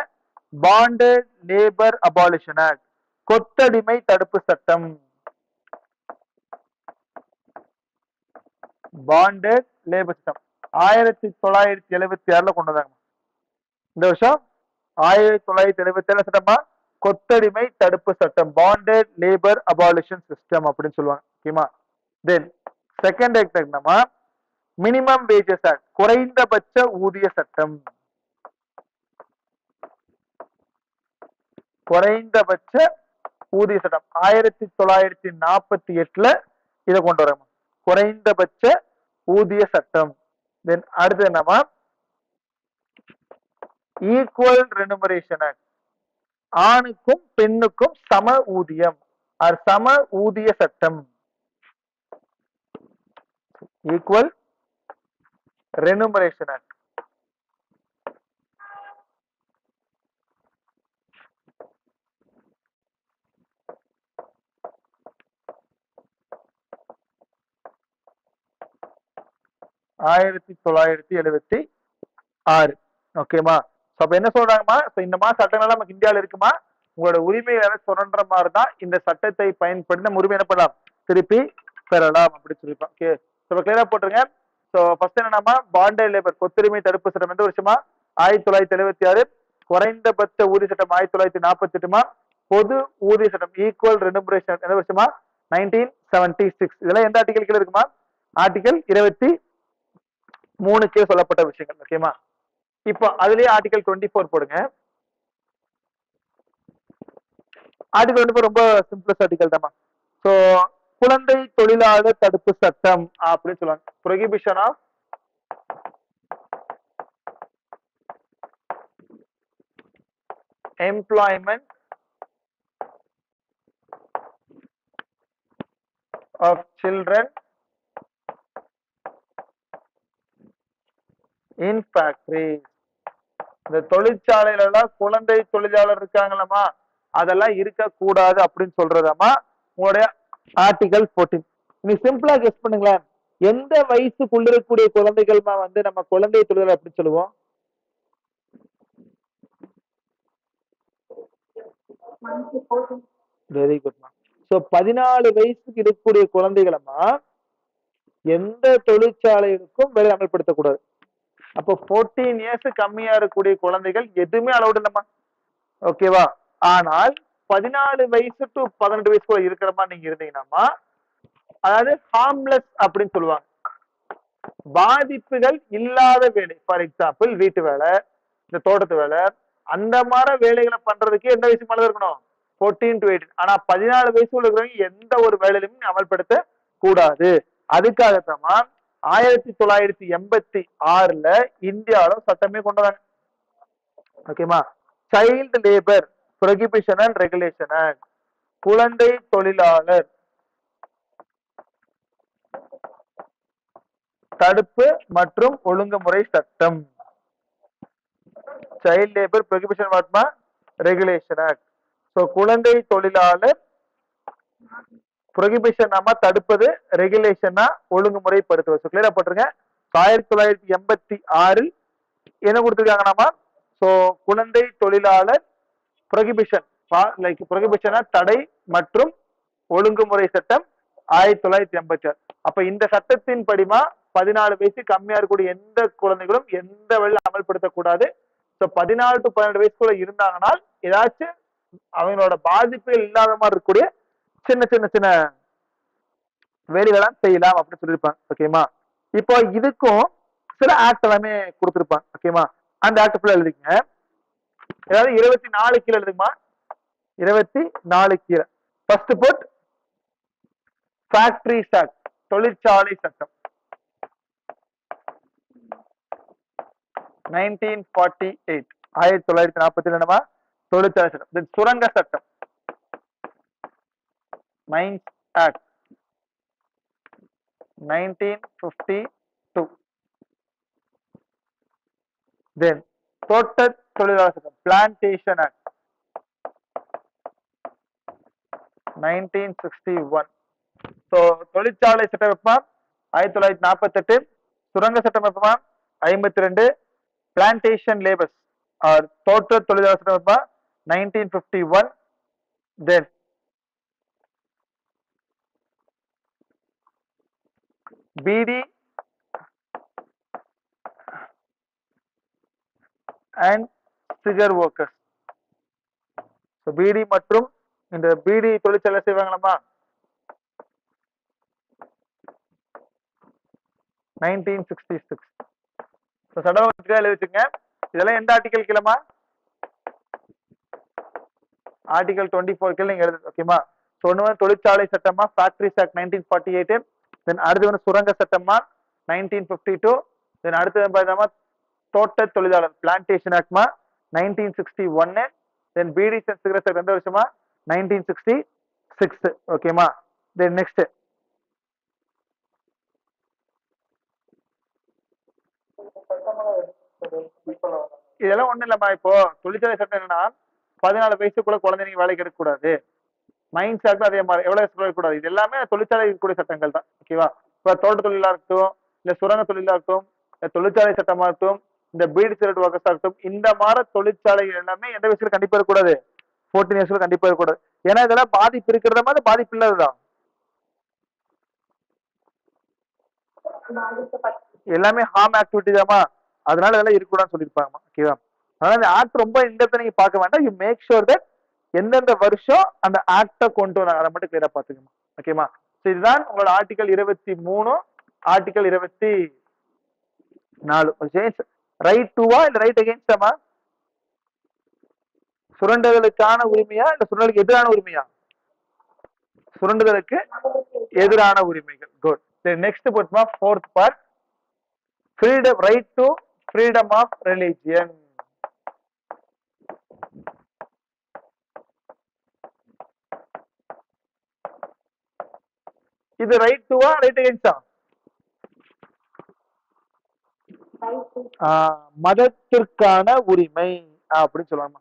பாண்டட் லேபர் அபாலிஷன் ஆக்ட், கொத்தடிமை தடுப்பு சட்டம். பாண்டட் லேபர் சட்டம் 1976 கொண்டு வந்தாங்க. இந்த வருஷம் 1977 சட்டமா கொத்தடிமை தடுப்பு சட்டம், பாண்டட் லேபர் அபாலிஷன் சிஸ்டம் அப்படின்னு சொல்லுவாங்க. ஓகேமா? தென் செகண்ட் ஆக்ட் என்னமா? மினிமம் வேஜஸ் ஆக்ட், குறைந்தபட்ச ஊதிய சட்டம். குறைந்தபட்ச ஊதிய சட்டம் 1948 இதை கொண்டு வர குறைந்தபட்ச ஊதிய சட்டம். தென் அடுத்து என்னமா? ஈக்குவல் ரெனுமரேஷன் ஆக்ட், ஆணுக்கும் பெண்ணுக்கும் சம ஊதியம், சம ஊதிய சட்டம். Equal remuneration act. ஆயிரத்தி 1976. ஓகேமா? அப்ப என்ன சொல்றாங்கம்மா, இந்த மாதிரி சட்டங்கள் நமக்கு இந்தியாவில இருக்குமா, உங்களோட உரிமைகளை சுரண்ட மாதிரிதான் இந்த சட்டத்தை பயன்படுத்தி நம்ம உரிமை என்ன பண்ணலாம், திருப்பி பெறலாம் அப்படின்னு சொல்லிப்போம். ஓகே, கிளியரா போட்டுருங்க. ஃபர்ஸ்ட் என்னன்னா பாண்டட் லேபர் கொத்துரிமை தடுப்பு சட்டம் எந்த வருஷமா? 1976. குறைந்தபட்ச ஊதிய சட்டம் 1948. பொது ஊதிய சட்டம் ஈக்குவல் ரெனுமரேஷன் எந்த வருஷமா? 1976. இதெல்லாம் எந்த ஆர்டிகல் கீழே இருக்குமா? ஆர்டிகல் 23 சொல்லப்பட்ட விஷயங்கள். ஓகேமா? இப்போ அதுலயே ஆர்டிகல் 24 போடுங்க. ஆர்டிகல் 24 ரொம்ப சிம்பிளஸ்ட் ஆர்டிகல் தான்மா. சோ குழந்தை தொழிலாளர் தடுப்பு சட்டம் அப்படின்னு சொல்லுவாங்க. Prohibition of employment of children in factory. இந்த தொழிற்சாலையில எல்லாம் குழந்தை தொழிலாளர் இருக்காங்களா, அதெல்லாம் இருக்க கூடாது அப்படின்னு சொல்றதாமா உங்களுடைய ஆர்டிகல் 14. நீ சிம்பிளா கெஸ் பண்ணுங்களேன், எந்த வயசுக்குள்ள இருக்கக்கூடிய குழந்தைகள்மா வந்து நம்ம குழந்தை தொழிலாளர் அப்படின்னு சொல்லுவோம்? வெரி குட்மா. சோ 14 வயசுக்கு இருக்கக்கூடிய குழந்தைகளமா எந்த தொழிற்சாலைகளுக்கும் வேலை அமல்படுத்தக்கூடாது. அப்போ 14 இயர்ஸ் கம்மியா இருக்கக்கூடிய குழந்தைகள் எதுவுமே அலௌட் இல்லைம்மா. ஓகேவா? ஆனால் 14 வயசு டு 18 வயசுக்குள்ள இருக்கிற மாதிரி நீங்க இருந்தீங்கன்னா, அதாவது ஹார்ம்லெஸ் அப்படின்னு சொல்லுவாங்க, பாதிப்புகள் இல்லாத வேலை. ஃபார் எக்ஸாம்பிள் வீட்டு வேலை, இந்த தோட்டத்து வேலை, அந்த மாதிரி வேலைகளை பண்றதுக்கு எந்த வயசு மேல இருக்கணும்? 14 to 18. ஆனா 14 வயசுல இருக்கிறவங்க எந்த ஒரு வேலையிலும் அமல்படுத்த கூடாது. அதுக்காகத்தான் 1986 இந்தியாவில சட்டமே கொண்டு வராங்க. ஓகேமா? Child labour prohibition and regulation act, குழந்தை தொழிலாளர் தடுப்பு மற்றும் ஒழுங்குமுறை சட்டம். சைல்டு லேபர் ப்ரொஹிபிஷன் மற்றும் ரெகுலேஷன் ஆக்ட். சோ குழந்தை தொழிலாளர் ப்ரொஹிபிஷன் தடுப்பது, ரெகுலேஷனா ஒழுங்குமுறைப்படுத்துவது. சோ கிளியரா போட்டுருங்க. 1986 என்ன கொடுத்துருக்காங்கன்னாமா, சோ குழந்தை தொழிலாளர் ப்ரொஹிபிஷன், லைக் ப்ரொஹிபிஷனா தடை மற்றும் ஒழுங்குமுறை சட்டம் 1986. அப்ப இந்த சட்டத்தின் படிமா 14 வயசு கம்மியா இருக்கக்கூடிய எந்த குழந்தைகளும் எந்த வழியில் அமல்படுத்தக்கூடாது. சோ 14 to 12 வயசுக்குள்ள இருந்தாங்கன்னா ஏதாச்சும் அவங்களோட பாதிப்புகள் இல்லாத மாதிரி இருக்கக்கூடிய சின்ன சின்ன சின்ன வேலைகளாம் செய்யலாம் அப்படின்னு சொல்லியிருப்பாங்க. ஓகேமா? இப்போ இதுக்கும் சில ஆக்ட் எல்லாமே கொடுத்திருப்பாங்க. ஓகேமா? அந்த ஆக்ட் ஃபுல்லா எழுதிங்க. ஏதாவது 24 கீழே எழுதுமா, 24 கீழே. ஃபர்ஸ்ட் போட் ஃபேக்டரிஸ் ஆக்ட், தொழிற்சாலை சட்டம் 1948, 1942 தொழிற்சாலை சட்டம். சுரங்க சட்டம் மைன்ஸ் ஆக்ட் 1952. தென் தோட்ட தொழிலாளர் சட்டம் பிளான்டேஷன் ஆக்ட் 1961. சோ தொழிற்சாலை சட்டம் எப்பமா 1948, சுரங்க சட்டம் எப்பமா 52, பிளான்டேஷன் லேபர்ஸ் தோட்ட தொழிலாளர் சட்டம் எப்பமா 1951. Then beedi and cigar workers. Beedi மற்றும் இந்த பீடி தொழிற்சாலை செய்வாங்களா 1966. சட்டம் எழுதிச்சுங்க. இதெல்லாம் எந்த ஆர்டிகல் கீழமா? ஆர்டிகல் 24 கீழே நீங்க எழுது. ஓகேமா? ஒண்ணு தொழிற்சாலை சட்டமா ஃபேக்டரிஸ் ஆக்ட் 1948, தென் அடுத்து வந்து சுரங்க சட்டமா 1952, தென் அடுத்து பார்த்தோமா தோட்ட தொழிலாளர் பிளான்டேஷன் ஆக்ட்மா 1961, then beedi and cigarettes act எந்த வருஷமா 1966. ஓகேமா? தென் நெக்ஸ்ட் இதெல்லாம் ஒண்ணு இல்லம்மா. இப்போ தொழிற்சாலை சட்டம் என்னன்னா 14 வயசுக்குள்ள குழந்தைங்க வேலைக்கு எடுக்க கூடாது. மைன்ஸ் ஆக்ட் அதே மாதிரி எவ்வளவு வயசுக்குள்ள இருக்கக்கூடாது. இது எல்லாமே தொழிற்சாலை இருக்கக்கூடிய சட்டங்கள் தான். ஓகேவா? இப்ப தோட்ட தொழிலா இருக்கட்டும், இல்ல சுரங்க தொழிலா இருக்கட்டும், தொழிற்சாலை சட்டமா இருக்கட்டும், இந்த பீடி சிகரெட் ஒர்க்கர்ஸ் ஆகட்டும், இந்த மாதிரி தொழிற்சாலைகள் எல்லாமே எந்த வயசுல கண்டிப்பா இருக்கக்கூடாது? 14 இயர்ஸ்ல கண்டிப்பா இருக்கக்கூடாது. ஏன்னா இதெல்லாம் பாதிப்பு இருக்கிறத மாதிரி பாதிப்பு இல்லாததான், எல்லாமே ஹார்ம் ஆக்டிவிட்டி தாமா. அதனால இதெல்லாம் இருக்கக்கூடாதுன்னு சொல்லியிருப்பாங்க. ஓகேவா? அதனால இந்த ஆக்ட் ரொம்ப இந்த நீங்க பார்க்க வேண்டாம். யூ மேக் ஷூர் தட் எந்தெந்த வருஷம் அந்த ஆக்ட கொண்டு வராங்க அதை மட்டும் கிளியரா பாத்துக்கணும். ஓகேமா? இதுதான் உங்களோட ஆர்டிகல் 23, ஆர்டிகல் 24. ரைட் டுவா இல்ல ரைட் அகேன்ஸ்டாமா? சுரண்டுதலுக்கான உரிமையா இல்ல சுரண்டலுக்கு எதிரான உரிமையா? சுரண்டுதலுக்கு எதிரான உரிமைகள். குட். நெக்ஸ்ட் போட்டுமா fourth part, freedom, right to freedom of religion. இது ரைட் டுவா ரைட் அகேன்ஸ்டா? மதத்திற்கான உரிமை அப்படின்னு சொல்லலாமா?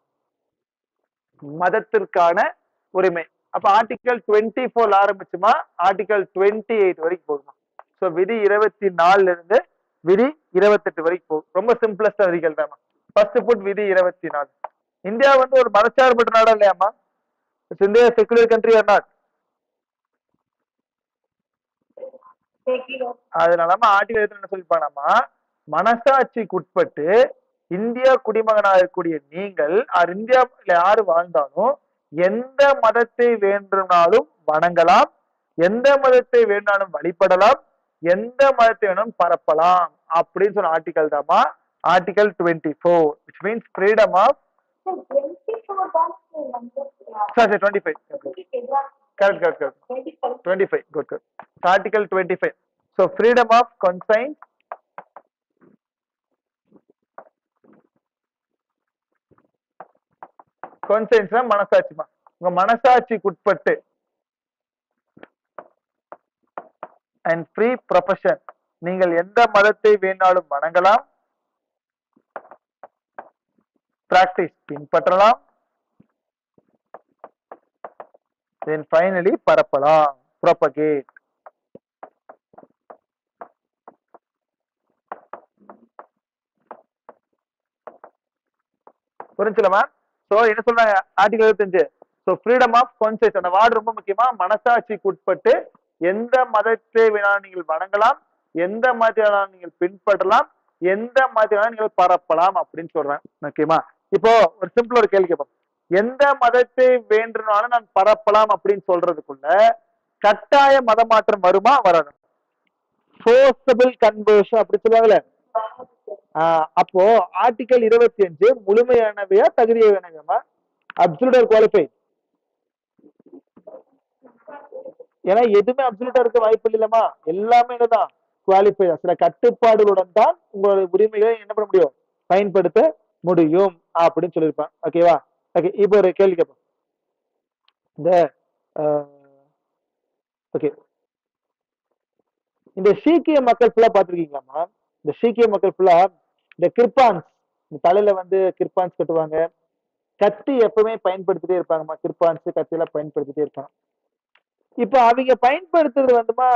மதத்திற்கான உரிமை. அப்ப ஆர்டிகல் 24 ஆரம்பிச்சுமா ஆர்டிகல் 28 வரைக்கும் போகுமா? சோ விதி 24 இருந்து விதி 28 வரைக்கும் போகும். ரொம்ப சிம்பிளஸ்ட் விதிகள் தான். ஃபர்ஸ்ட் புட் விதி 24. இந்தியா வந்து ஒரு மதச்சார்பற்ற நாடா இல்லையாமா? India secular country or not? அதனாலமா ஆர்டிகல் என்ன சொல்லிப்பானாமா, மனசாட்சிக்கு உட்பட்டு இந்தியா குடிமகனாக இருக்கக்கூடிய நீங்கள் இந்தியாவில் யாரு வாழ்ந்தாலும் எந்த மதத்தை வேண்டுமானாலும் வணங்கலாம், எந்த மதத்தை வேண்டாலும் வழிபடலாம், எந்த மதத்தை வேணும் பரப்பலாம் அப்படின்னு சொன்ன article Dhama article 24, which means freedom of 25. Correct. 25. Good. Article 25. So freedom of conscience, conscience மனசாட்சிமா, உங்க மனசாட்சிக்கு உட்பட்டு அண்ட் ஃப்ரீ ப்ரொஃபஷன், நீங்கள் எந்த மதத்தை வேணாலும் வணங்கலாம், பிராக்டிஸ் பின்பற்றலாம், then finally பரப்பலாம், propagate. புரிஞ்சுலமா? சோ என்ன சொல்றாங்க article 25? So freedom of conscious, அந்த வார்டு ரொம்ப முக்கியமா. மனசாட்சிக்கு உட்பட்டு எந்த மதத்தை வேணாலும் நீங்கள் வணங்கலாம், எந்த மதத்தை வேணாலும் நீங்கள் பின்பற்றலாம், எந்த மதத்தை வேணாலும் நீங்கள் பரப்பலாம் அப்படின்னு சொல்றேன். ஓகேமா? இப்போ ஒரு சிம்பிள் ஒரு கேள்வி கேட்போம். எந்த மதத்தை வேண்டுனாலும் நான் பரப்பலாம் அப்படின்னு சொல்றதுக்குள்ள கட்டாய மத மாற்றம் வருமா வராது? ஃபோர்ஸபிள் கன்வர்ஷன் அப்படி சொல்லுவாங்கல்ல. அப்போ ஆர்டிகல் 25 முழுமையானவையா தகுதியானவையா? Absolute or qualified? ஏன்னா எதுவுமே அப்சல்யூட்டா இருக்க வாய்ப்பு இல்லைல்லமா, எல்லாமே என்னதான் குவாலிஃபை. சில கட்டுப்பாடுகளுடன் தான் உங்களுடைய உரிமைகளை என்ன பண்ண முடியும், பயன்படுத்த முடியும் அப்படின்னு சொல்லியிருப்பேன். ஓகேவா? ஓகே, இப்போ ஒரு கேள்வி கேட்போம். இந்த ஓகே, இந்த சீக்கிய மக்கள் ஃபுல்லா பாத்திருக்கீங்களாமா? இந்த சீக்கிய மக்கள் ஃபுல்லா இந்த கிர்பான்ஸ், தலையில வந்து கிர்பான்ஸ் கட்டுவாங்க, கத்தி எப்பவுமே பயன்படுத்திட்டே இருப்பாங்கம்மா. கிர்பான்ஸ் கத்தி எல்லாம் பயன்படுத்திட்டே இருப்பாங்க. இப்ப அவங்க பயன்படுத்துறது வந்துமா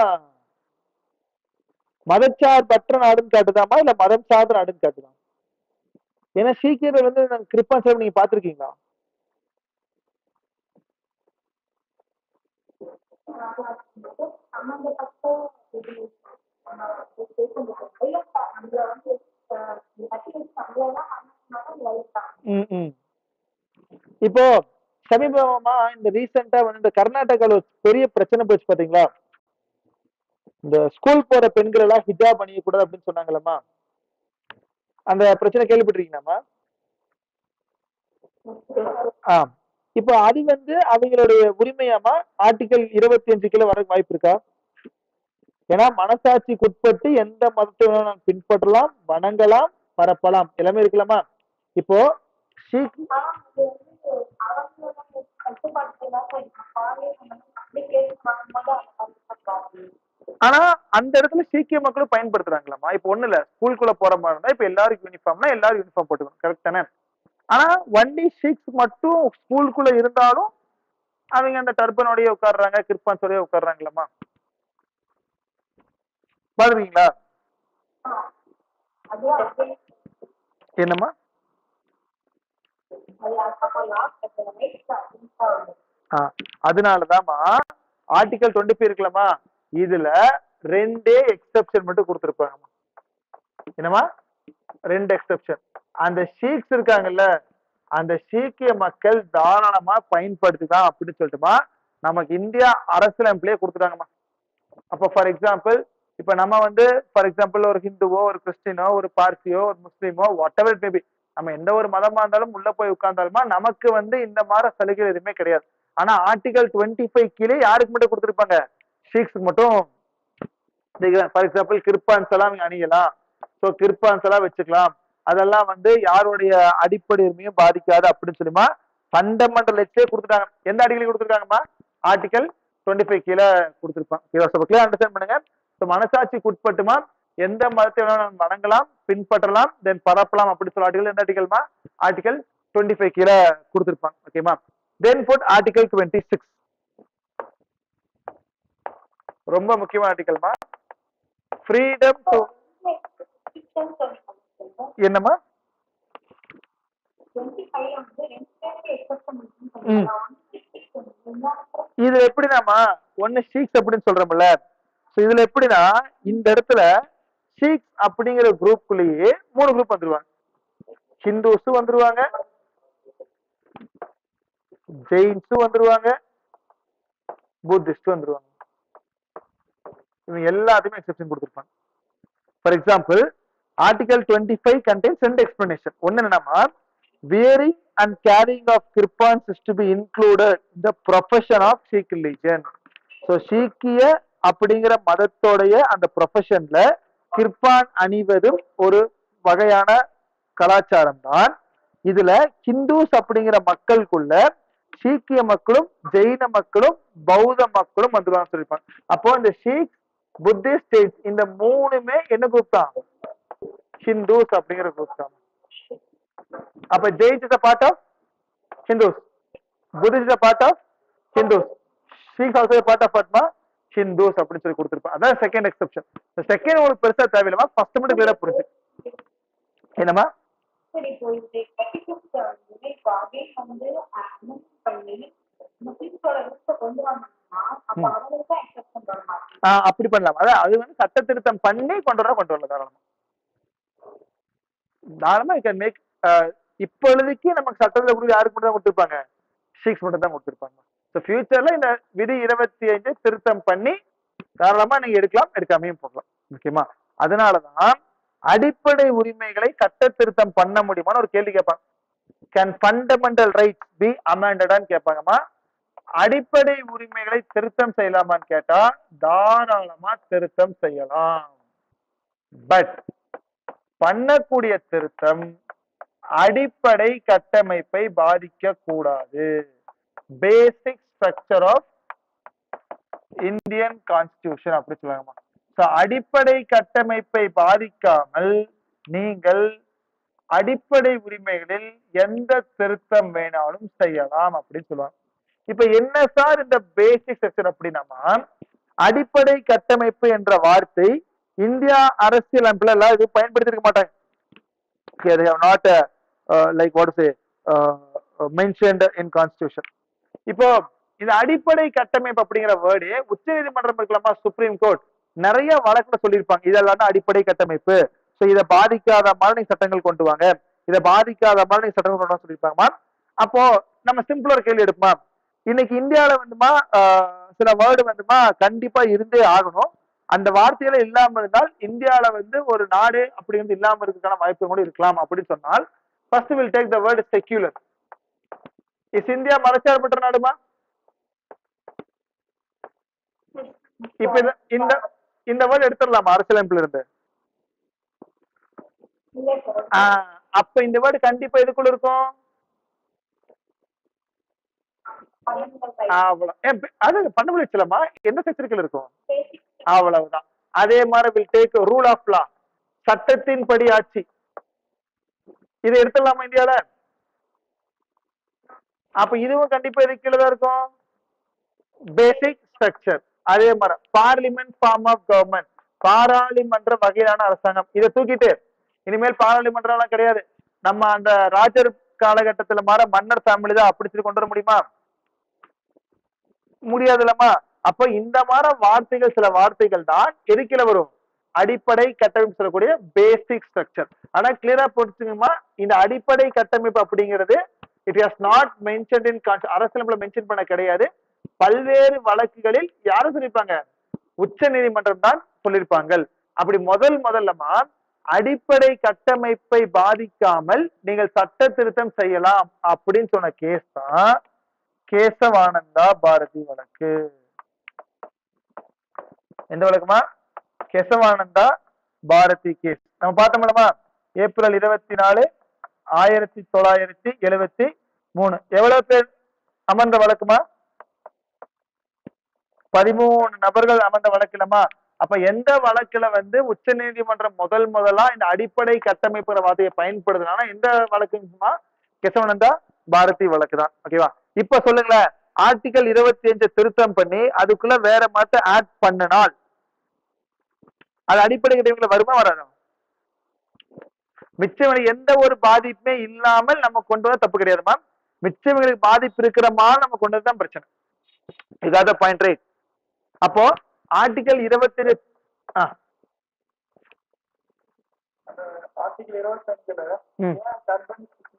மதச்சார்பற்ற நாடுன்னு காட்டுதாமா இல்ல மதம் சார்ந்த நாடுன்னு காட்டுதான்? ஏன்னா சீக்கியர்கள் வந்து கிருப்பான் நீங்க பாத்திருக்கீங்களா? இப்போ சமீபமா இந்த ரீசெண்டா வந்து இந்த கர்நாடகால பெரிய பிரச்சனை போச்சு பாத்தீங்களா? இந்த ஸ்கூல் போற பெண்கள் எல்லாம் ஹிஜாப் அணிய கூடாது அப்படின்னு சொன்னாங்களம்மா. அந்த பிரச்சனை கேள்விப்பட்டிருக்கீங்களாமா? இப்போ அது வந்து அவங்களுடைய உரிமையாமா ஆர்டிகல் 25 கீழே வர வாய்ப்பு இருக்கா? ஏன்னா மனசாட்சிக்கு உட்பட்டு எந்த மதத்தை வேணாலும் பின்பற்றலாம், வணங்கலாம், பரப்பலாம், எல்லாமே இருக்கலாமா? இப்போ ஆனா அந்த இடத்துல சீக்கிய மக்களும் பயன்படுத்துறாங்களாமா. இப்ப ஒண்ணு இல்ல, ஸ்கூலுக்குள்ள போற மாதிரி இருந்தா இப்ப எல்லாருக்கும் யூனிஃபார்ம்னா எல்லாரும் யூனிஃபார்ம் போட்டுக்கணும், கரெக்ட் தானே? ஆனா ஒன்லி சிக்ஸ் மட்டும் ஸ்கூலுக்குள்ள இருந்தாலும் அவங்க அந்த டர்பனோடய உட்காடுறாங்க, கிருப்பான்ஸோடய உட்காடுறாங்களாமா. பாருவீங்களா? என்னம்மா? அதனாலதான்மா ஆர்டிகல் 25 இருக்கலாமா, இதுல 2 எக்ஸெப்ஷன் மட்டும் கொடுத்திருப்பாங்க. என்னமா? 2 எக்ஸெப்ஷன். அந்த ஷீக்ஸ் இருக்காங்கல்ல, அந்த சீக்கிய மக்கள் தாராளமா பயன்படுத்திதான் அப்படின்னு சொல்லிட்டுமா நமக்கு இந்தியா அரசியலமைப்பிலேயே கொடுத்துட்டாங்கம்மா. அப்ப ஃபார் எக்ஸாம்பிள் இப்ப நம்ம வந்து ஃபார் எக்ஸாம்பிள் ஒரு ஹிந்துவோ, ஒரு கிறிஸ்டினோ, ஒரு பார்சியோ, ஒரு முஸ்லீமோ, வாட் எவர் மேபி, நம்ம எந்த ஒரு மதமா இருந்தாலும் உள்ள போய் உட்கார்ந்தாலுமா நமக்கு வந்து இந்த மாதிரி சலுகை எதுவுமே கிடையாது. ஆனா ஆர்டிகல் 25 கீழே யாருக்கு மட்டும் கொடுத்திருப்பாங்க? ஷீக்ஸ்க்கு மட்டும். ஃபார் எக்ஸாம்பிள் கிருப்பான்ஸ் எல்லாம் அணியலாம், ஸோ கிருப்பான்ஸ் எல்லாம் வச்சுக்கலாம், அதெல்லாம் வந்து யாருடைய அடிப்படை உரிமையும் பாதிக்காது அப்படின்னு சொல்லிமா ஃபண்டமெண்டல் ரைட்ஸே கொடுத்துட்டாங்க. எந்த ஆர்டிகல் கொடுத்துருக்காங்கம்மா? ஆர்டிகல் 25 கீழே கொடுத்துருப்பாங்க. அண்டர்ஸ்டாண்ட் பண்ணுங்க. மனசாட்சிக்கு உட்பட்டுமா எந்த மதத்தை வேணாலும் வணங்கலாம், பின்பற்றலாம், தென் பரப்பலாம் அப்படி சொல்ல ஆர்டிகல் எந்த ஆர்டிகல்மா? ஆர்டிகல் 25 கீழே கொடுத்துருப்பாங்க. ஓகேமா? தென் ஃபுட் ஆர்டிகல் 26 ரொம்ப முக்கியமான ஆர்டிகல்மா. ஃப்ரீடம் டு என்னமா? இது எப்படினாமா ஒன்னு ஷீக்ஸ் அப்படின்னு சொல்றோம்ல, இதுல எப்படின்னா இந்த இடத்துல ஷீக்ஸ் அப்படிங்கிற குரூப்குள்ளேயே 3 குரூப் வந்துருவாங்க. ஹிந்துஸ் வந்துருவாங்க, ஜெயின்ஸ் வந்துருவாங்க, புத்திஸ்ட் வந்துருவாங்க. இவங்க எல்லாத்தையுமே எக்ஸெப்ஷன் கொடுத்துருப்பாங்க. For example article 25 contains 2 explanation. ஒன்னு என்னன்னா wearing and carrying of kirpans is to be included in the profession of Sikh religion. So சீக்கிய அப்படிங்கிற மதத்தோடைய அந்த ப்ரொஃபஷன்ல கிர்பான் அணிவதும் ஒரு வகையான கலாச்சாரம் தான். இதுல ஹிந்துஸ் அப்படிங்கிற மக்களுக்குள்ள சீக்கிய மக்களும், ஜெயின மக்களும், பௌத்த மக்களும் வந்துருவாங்க சொல்லியிருப்பாங்க. அப்போ இந்த ஷீக், புத்திஸ்ட் இந்த 3மே என்ன குரூப் தான்? ஹிந்துஸ் அப்படிங்கிற குரூப் தான். அப்ப Jains is a part of Hindus, Buddhist is a part of Hindus, Sikhs also a part of Padma Hindus அப்படி சொல்லி கொடுத்திருப்பாங்க. அதான் செகண்ட் எக்ஸெப்ஷன். செகண்ட் உங்களுக்கு பெருசா தேவையில்லமா, ஃபர்ஸ்ட் மட்டும் கிளியரா புரிஞ்சு. என்னமா? அப்படி பண்ணலாம். அதான் அது வந்து சட்ட திருத்தம் பண்ணி கொண்டு வரல தாராளமா. தாராளமா you can make. இப்பொழுதுக்கு நமக்கு சட்டத்துல கொடுத்து யாருக்கு மட்டும் தான் கொடுத்திருப்பாங்க? ஷீக்ஸ் மட்டும் தான் கொடுத்திருப்பாங்க. ஸோ ஃபியூச்சர்ல இந்த விதி 25 திருத்தம் பண்ணி தாராளமா நீங்க எடுக்கலாம், எடுக்காமையும் போகலாம். முக்கியமா அதனாலதான் அடிப்படை உரிமைகளை சட்ட திருத்தம் பண்ண முடியுமான்னு ஒரு கேள்வி கேட்பாங்க. கேன் ஃபண்டமெண்டல் ரைட்ஸ் பி அமெண்டடான்னு கேட்பாங்கம்மா. அடிப்படை உரிமைகளை திருத்தம் செய்யலாமான்னு கேட்டா தாராளமா திருத்தம் செய்யலாம். பட் பண்ணக்கூடிய திருத்தம் அடிப்படை கட்டமைப்பை பாதிக்க கூடாது. Basic structure of Indian constitution அப்படி சொல்லுவாங்கம்மா. அடிப்படை கட்டமைப்பை பாதிக்காமல் நீங்கள் அடிப்படை உரிமைகளில் எந்த திருத்தம் வேணாலும் செய்யலாம் அப்படின்னு சொல்லுவாங்க. இப்ப என்ன சார் இந்த பேசிக் ஸ்ட்ரக்சர் அப்படின்னா, அடிப்படை கட்டமைப்பு என்ற வார்த்தை இந்தியா அரசியல் அமைப்புல எல்லாம் இது பயன்படுத்தி இருக்க மாட்டாங்க. they have not like what to say mentioned in constitution. இப்போ இந்த அடிப்படை கட்டமைப்பு அப்படிங்கிற வேர்டு உச்ச நீதிமன்றம் இருக்கலாமா, சுப்ரீம் கோர்ட் நிறைய வழக்குல சொல்லியிருப்பாங்க. இதெல்லாம் அடிப்படை கட்டமைப்பு, சோ இதை பாதிக்காத மாதிரி சட்டங்கள் கொண்டு வாங்க, இதை பாதிக்காத மாதிரி சட்டங்கள் கொண்டு வாங்க சொல்லியிருப்பாங்கம்மா. அப்போ நம்ம சிம்பிளா ஒரு கேள்வி எடுப்போமா, இன்னைக்கு இந்தியாவில வந்துமா சில வேர்டு வந்துமா கண்டிப்பா இருந்தே ஆகணும், அந்த வார்த்தையில இல்லாம இருந்தால் இந்தியாவில வந்து ஒரு நாடு அப்படி வந்து இல்லாம இருக்கிறதுக்கான வாய்ப்பு கூட இருக்கலாம் அப்படின்னு சொன்னால், first will take the word secular. Is India மதச்சார்பற்ற நாடுமா? இப்ப இந்த வேர்டு எடுத்துடலாமா அரசியலமைப்புல இருந்து? அப்ப இந்த வேர்டு கண்டிப்பா எதுக்குள்ள இருக்கும்? அது பண்ண சொல்லமா எந்த செக்ஷனுக்குள்ள இருக்கும்? அவ்வளவுதான். அதே மாதிரி we'll take rule of law, சட்டத்தின் படி ஆட்சி, இதை எடுத்துடலாமா இந்தியால? அப்ப இதுவும் கண்டிப்பா இது கீழே தான் இருக்கும், பேசிக் ஸ்ட்ரக்சர். அதே மாதிரி பார்லிமெண்ட் ஃபார்ம் ஆஃப் கவர்மெண்ட், பாராளுமன்ற வகையிலான அரசாங்கம், இதை தூக்கிட்டு இனிமேல் பாராளுமன்றம் எல்லாம் கிடையாது, நம்ம அந்த ராஜர் காலகட்டத்துல மாற மன்னர் ஃபேமிலி தான் அப்படி சொல்லி கொண்டு வர முடியுமா? முடியாது இல்லமா. அப்ப இந்த மாதிரி வார்த்தைகள், சில வார்த்தைகள் தான் எதுக்கில வரும்? அடிப்படை கட்டமைப்பு சொல்லக்கூடிய பேசிக் ஸ்ட்ரக்சர். ஆனா கிளியரா புரிஞ்சுக்கணுமா, இந்த அடிப்படை கட்டமைப்பு அப்படிங்கிறது it has not mentioned in அரசியலமைப்புல மென்ஷன் பண்ண கிடையாது. பல்வேறு வழக்குகளில் யாரும் சொல்லியிருப்பாங்க, உச்ச நீதிமன்றம் தான் சொல்லியிருப்பாங்க. அப்படி முதல்லமா அடிப்படை கட்டமைப்பை பாதிக்காமல் நீங்கள் சட்ட திருத்தம் செய்யலாம் அப்படின்னு சொன்ன கேஸ் தான் கேசவானந்தா பாரதி வழக்கு. எந்த வழக்குமா? கேசவானந்தா பாரதி கேஸ். நம்ம பார்த்தோம்லமா ஏப்ரல் 24, 1973. எவ்வளவு பேர் அமர்ந்த வழக்குமா? 13 நபர்கள் அமர்ந்த வழக்குலமா. அப்ப எந்த வழக்குல வந்து உச்ச நீதிமன்றம் முதலா இந்த அடிப்படை கட்டமைப்பு வார்த்தையை பயன்படுத்தினா எந்த வழக்குமா? கேசவானந்தா பாரதி வழக்கு தான். ஓகேவா? இப்ப சொல்லுங்களேன், ஆர்டிகல் 25 திருத்தம் பண்ணி அதுக்குள்ள வேற மாத்த ஆட் பண்ணினால் அது அடிப்படை கட்டமைப்புல வருமா வராது? மிச்சவங்களுக்கு எந்த ஒரு பாதிப்புமே இல்லாமல் நம்ம கொண்டு வர தப்பு கிடையாதுமா. மிச்சவங்களுக்கு பாதிப்பு இருக்கிற மாதிரி நம்ம கொண்டு வரதான் பிரச்சனை. இதாத பாயிண்ட் ரைட். அப்போ ஆர்டிகல் 22 ஆர்டிகல் 25ல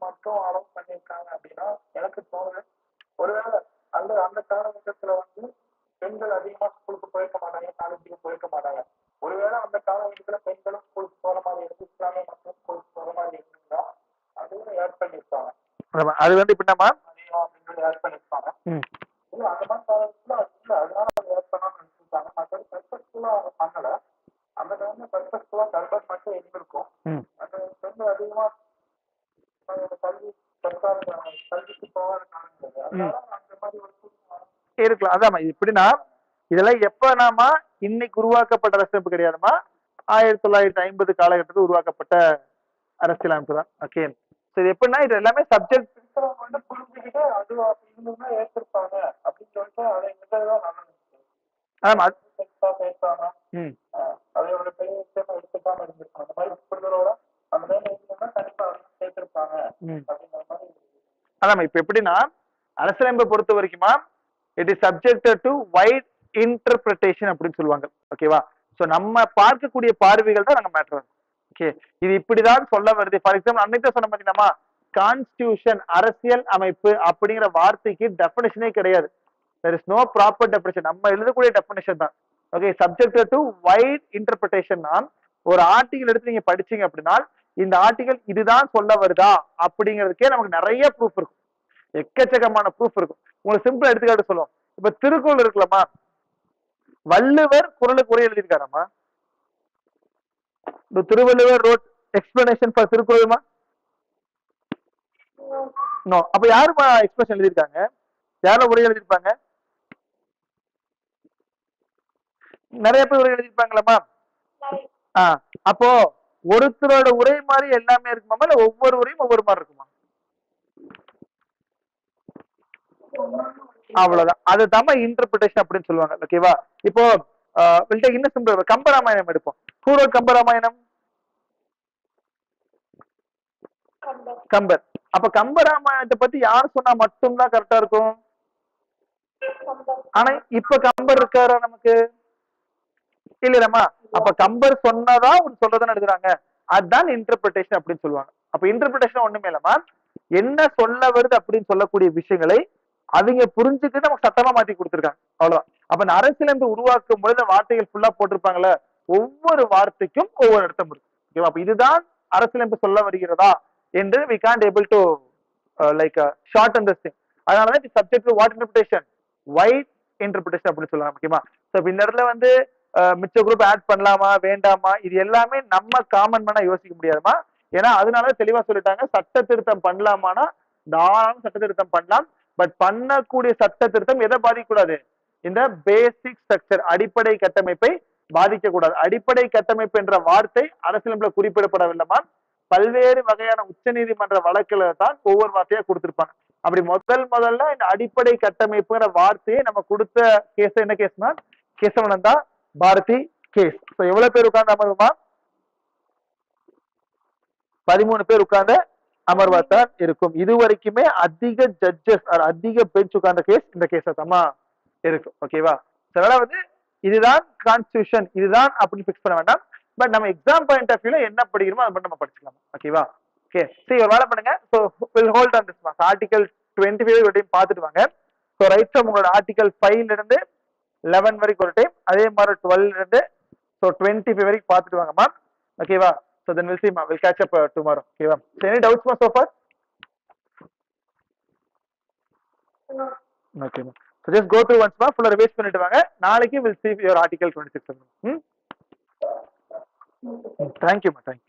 மட்டும் அலோவ் பண்ணிருக்காங்க அப்படின்னா எனக்கு தோணுது, ஒருவேளை அந்த காலகட்டத்துல வந்து பெண்கள் அதிகமா ஸ்கூலுக்கு போயிருக்க மாட்டாங்க, காலேஜுக்கு போயிருக்க மாட்டாங்க. ஒருவேளை அந்த காலகட்டத்துல பெண்களும் ஸ்கூலுக்கு போற மாதிரி இருந்துச்சுனாலே மற்றும் ஸ்கூலுக்கு போற மாதிரி இருந்தா அதுவும் ஆட் பண்ணிருப்பாங்க. அது வந்து இப்படின்னா பெண்கள் ஆட் பண்ணிருப்பாங்க. இல்ல அந்த மாதிரி காலத்துல இல்ல, அதனால அதை ஆட் பண்ணாம நினைச்சிருக்காங்க. மற்ற பர்பஸ்ஃபுல்லா அவங்க பண்ணல. அந்த டைம்ல பர்பஸ்ஃபுல்லா கர்பட் மட்டும் இருந்திருக்கும். அந்த பெண்கள் அதிகமா கல்விக்கு போகாத காரணம் அதனால அந்த மாதிரி ஒரு இருக்கலாம். அதான் இப்படின்னா இதெல்லாம் எப்ப நாம இன்னைக்கு உருவாக்கப்பட்ட அரசியலமைப்பு கிடையாதுமா, 1950 காலகட்டத்தில் உருவாக்கப்பட்ட அரசியலமைப்பு தான். ஓகே, சரி. எப்படின்னா இது எல்லாமே சப்ஜெக்ட் வந்து புரிஞ்சுக்கிட்டு அது இன்னும் ஏற்றிருப்பாங்க அப்படின்னு சொல்லிட்டு அதை எங்கதான் ஆமா பேசாம அதோட பெரிய விஷயமா எடுத்துக்காம இருந்திருப்பாங்க. அந்த மாதிரி புரிதலோட அந்த டைம் இருந்தா கண்டிப்பா சேர்த்திருப்பாங்க அப்படிங்கிற மாதிரி. அதான் இப்ப எப்படின்னா அரசியலமைப்பை பொறுத்த வரைக்குமா it is subjected to wide interpretation அப்படின்னு சொல்லுவாங்க. ஓகேவா? சோ நம்ம பார்க்கக்கூடிய பார்வைகள் தான் நாங்க மேட்டர். ஓகே, இது இப்படிதான் சொல்ல வருது. ஃபார் எக்ஸாம்பிள் அன்னைக்கு சொன்ன பாத்தீங்கன்னா கான்ஸ்டிடியூஷன் அரசியல் அமைப்பு அப்படிங்கிற வார்த்தைக்கு டெபினிஷனே கிடையாது. there is no proper definition. நம்ம எழுதக்கூடிய டெபினிஷன் தான். Okay, subjected to wide interpretation தான். ஒரு ஆர்டிகல் எடுத்து நீங்க படிச்சீங்க அப்படின்னா இந்த ஆர்டிகல் இதுதான் சொல்ல வருதா அப்படிங்கிறதுக்கே நமக்கு நிறைய ப்ரூஃப் இருக்கும், எக்கச்சக்கமான ப்ரூஃப் இருக்கும். உங்களுக்கு சிம்பிள் எடுத்துக்காட்டு சொல்லுவோம். இப்ப திருக்குறள் இருக்கலாமா, வள்ளுவர் குறளுக்கு உரை எழுதியிருக்காராமா? திருவள்ளுவர் ரோட் எக்ஸ்பிளனேஷன் ஃபார் திருக்குறள்மா? நோ. அப்ப யாருமா எக்ஸ்பிளனேஷன் எழுதியிருக்காங்க? யாரும் உரை எழுதியிருப்பாங்க? நிறைய பேர் உரை எழுதியிருப்பாங்களா? அப்போ ஒருத்தரோட உரை மாதிரி எல்லாமே இருக்குமா, இல்ல ஒவ்வொரு உரையும் ஒவ்வொரு மாதிரி இருக்குமா? அவ்வளவுதான். அது தம இன்டர்பிரேஷன் அப்படின்னு சொல்லுவாங்க. ஓகேவா? இப்போ இன்னும் சிம்பிள் கம்பராமாயணம் எடுப்போம். பூர்வ கம்பராமாயணம் கம்பர். அப்ப கம்பராமாயணத்தை பத்தி யார் சொன்னா மட்டும்தான் கரெக்டா இருக்கும். ஆனா இப்ப கம்பர் இருக்காரா நமக்கு? இல்லையாமா? அப்ப கம்பர் சொன்னதா ஒரு சொல்றதானே எடுக்கிறாங்க. அதுதான் இன்டர்பிரேஷன் அப்படின்னு சொல்லுவாங்க. அப்ப இன்டர்பிரேஷன் ஒண்ணுமே இல்லாம என்ன சொல்ல வருது அப்படின்னு சொல்லக்கூடிய விஷயங்களை அவங்க புரிஞ்சுக்கிட்டு நமக்கு சட்டமா மாத்தி கொடுத்துருக்காங்க. அவ்வளவுதான். அப்ப இந்த அரசியலமைப்பு உருவாக்கும் பொழுது வார்த்தைகள் ஃபுல்லா போட்டிருப்பாங்கல்ல, ஒவ்வொரு வார்த்தைக்கும் ஒவ்வொரு அர்த்தம் இருக்கு. ஓகேவா? அப்ப இதுதான் அரசியலமைப்பு சொல்ல வருகிறதா என்று we can't able to like shorten this thing. அதனாலதான் இது subject to what interpretation, wide interpretation அப்படின்னு சொல்லுவாங்க. முக்கியமா இந்த இடத்துல வந்து மிச்ச குரூப் ஆட் பண்ணலாமா வேண்டாமா இது எல்லாமே நம்ம காமன் பண்ணா யோசிக்க முடியாதுமா. ஏன்னா அதனால தெளிவா சொல்லிட்டாங்க, சட்ட திருத்தம் பண்ணலாமானா தாராளம் சட்ட திருத்தம் பண்ணலாம். பட் பண்ணக்கூடிய சட்ட திருத்தம் எதை பாதிக்கக்கூடாது? இந்த பேசிக் ஸ்ட்ரக்சர் அடிப்படை கட்டமைப்பை பாதிக்க கூடாது. அடிப்படை கட்டமைப்பு என்ற வார்த்தை அரசியலமைப்புல குறிப்பிடப்படவில்லைமா, பல்வேறு வகையான உச்ச நீதிமன்ற வழக்குல தான் ஒவ்வொரு வார்த்தையா கொடுத்திருப்பாங்க. அப்படி முதல்ல இந்த அடிப்படை கட்டமைப்புங்கிற வார்த்தையை நம்ம கொடுத்த கேஸ் என்ன கேஸ்னா கேசவானந்தா பாரதி கேஸ். எவ்வளவு பேர் உட்கார்ந்து அமர்வுமா? 13 பேர் உட்கார்ந்த அமர்வாத்தான் இருக்கும். இது வரைக்குமே அதிக ஜட்ஜஸ் அதிக பெஞ்ச் உட்கார்ந்த கேஸ் இந்த கேஸ் தான் இருக்கும். ஓகேவா? வந்து இதுதான் கான்ஸ்டிடியூஷன் இதுதான் அப்படின்னு பிக்ஸ் பண்ண வேண்டாம். பட் நம்ம எக்ஸாம் பாயிண்ட் ஆஃப் வியூல என்ன படிக்கிறோமோ அதை மட்டும் நம்ம படிச்சுக்கலாம். ஓகேவா? ஓகே, சரி ஒரு வேலை பண்ணுங்க. So we'll hold on this marks. Article 25 பார்த்துட்டு வாங்க. ஸோ ரைட் ஃப்ரம் உங்களோட ஆர்டிகல் 5ல இருந்து 11 வரைக்கும் ஒரு டைம், அதே மாதிரி 12 இருந்து ஸோ 25 வரைக்கும் பார்த்துட்டு வாங்கம்மா. ஓகேவா? ஸோ தென் வில் சி மா, வில் கேட்ச் அப் டுமாரோ. ஓகேவா? எனி டவுட்ஸ் மா சோ ஃபார்? ஓகேமா. So just go through once மா, ஃபுல்லாக ரிவைஸ் பண்ணிட்டு வாங்க. நாளைக்கு வில் சி யுவர் ஆர்டிகல் 26. தேங்க்யூமா, தேங்க்யூ.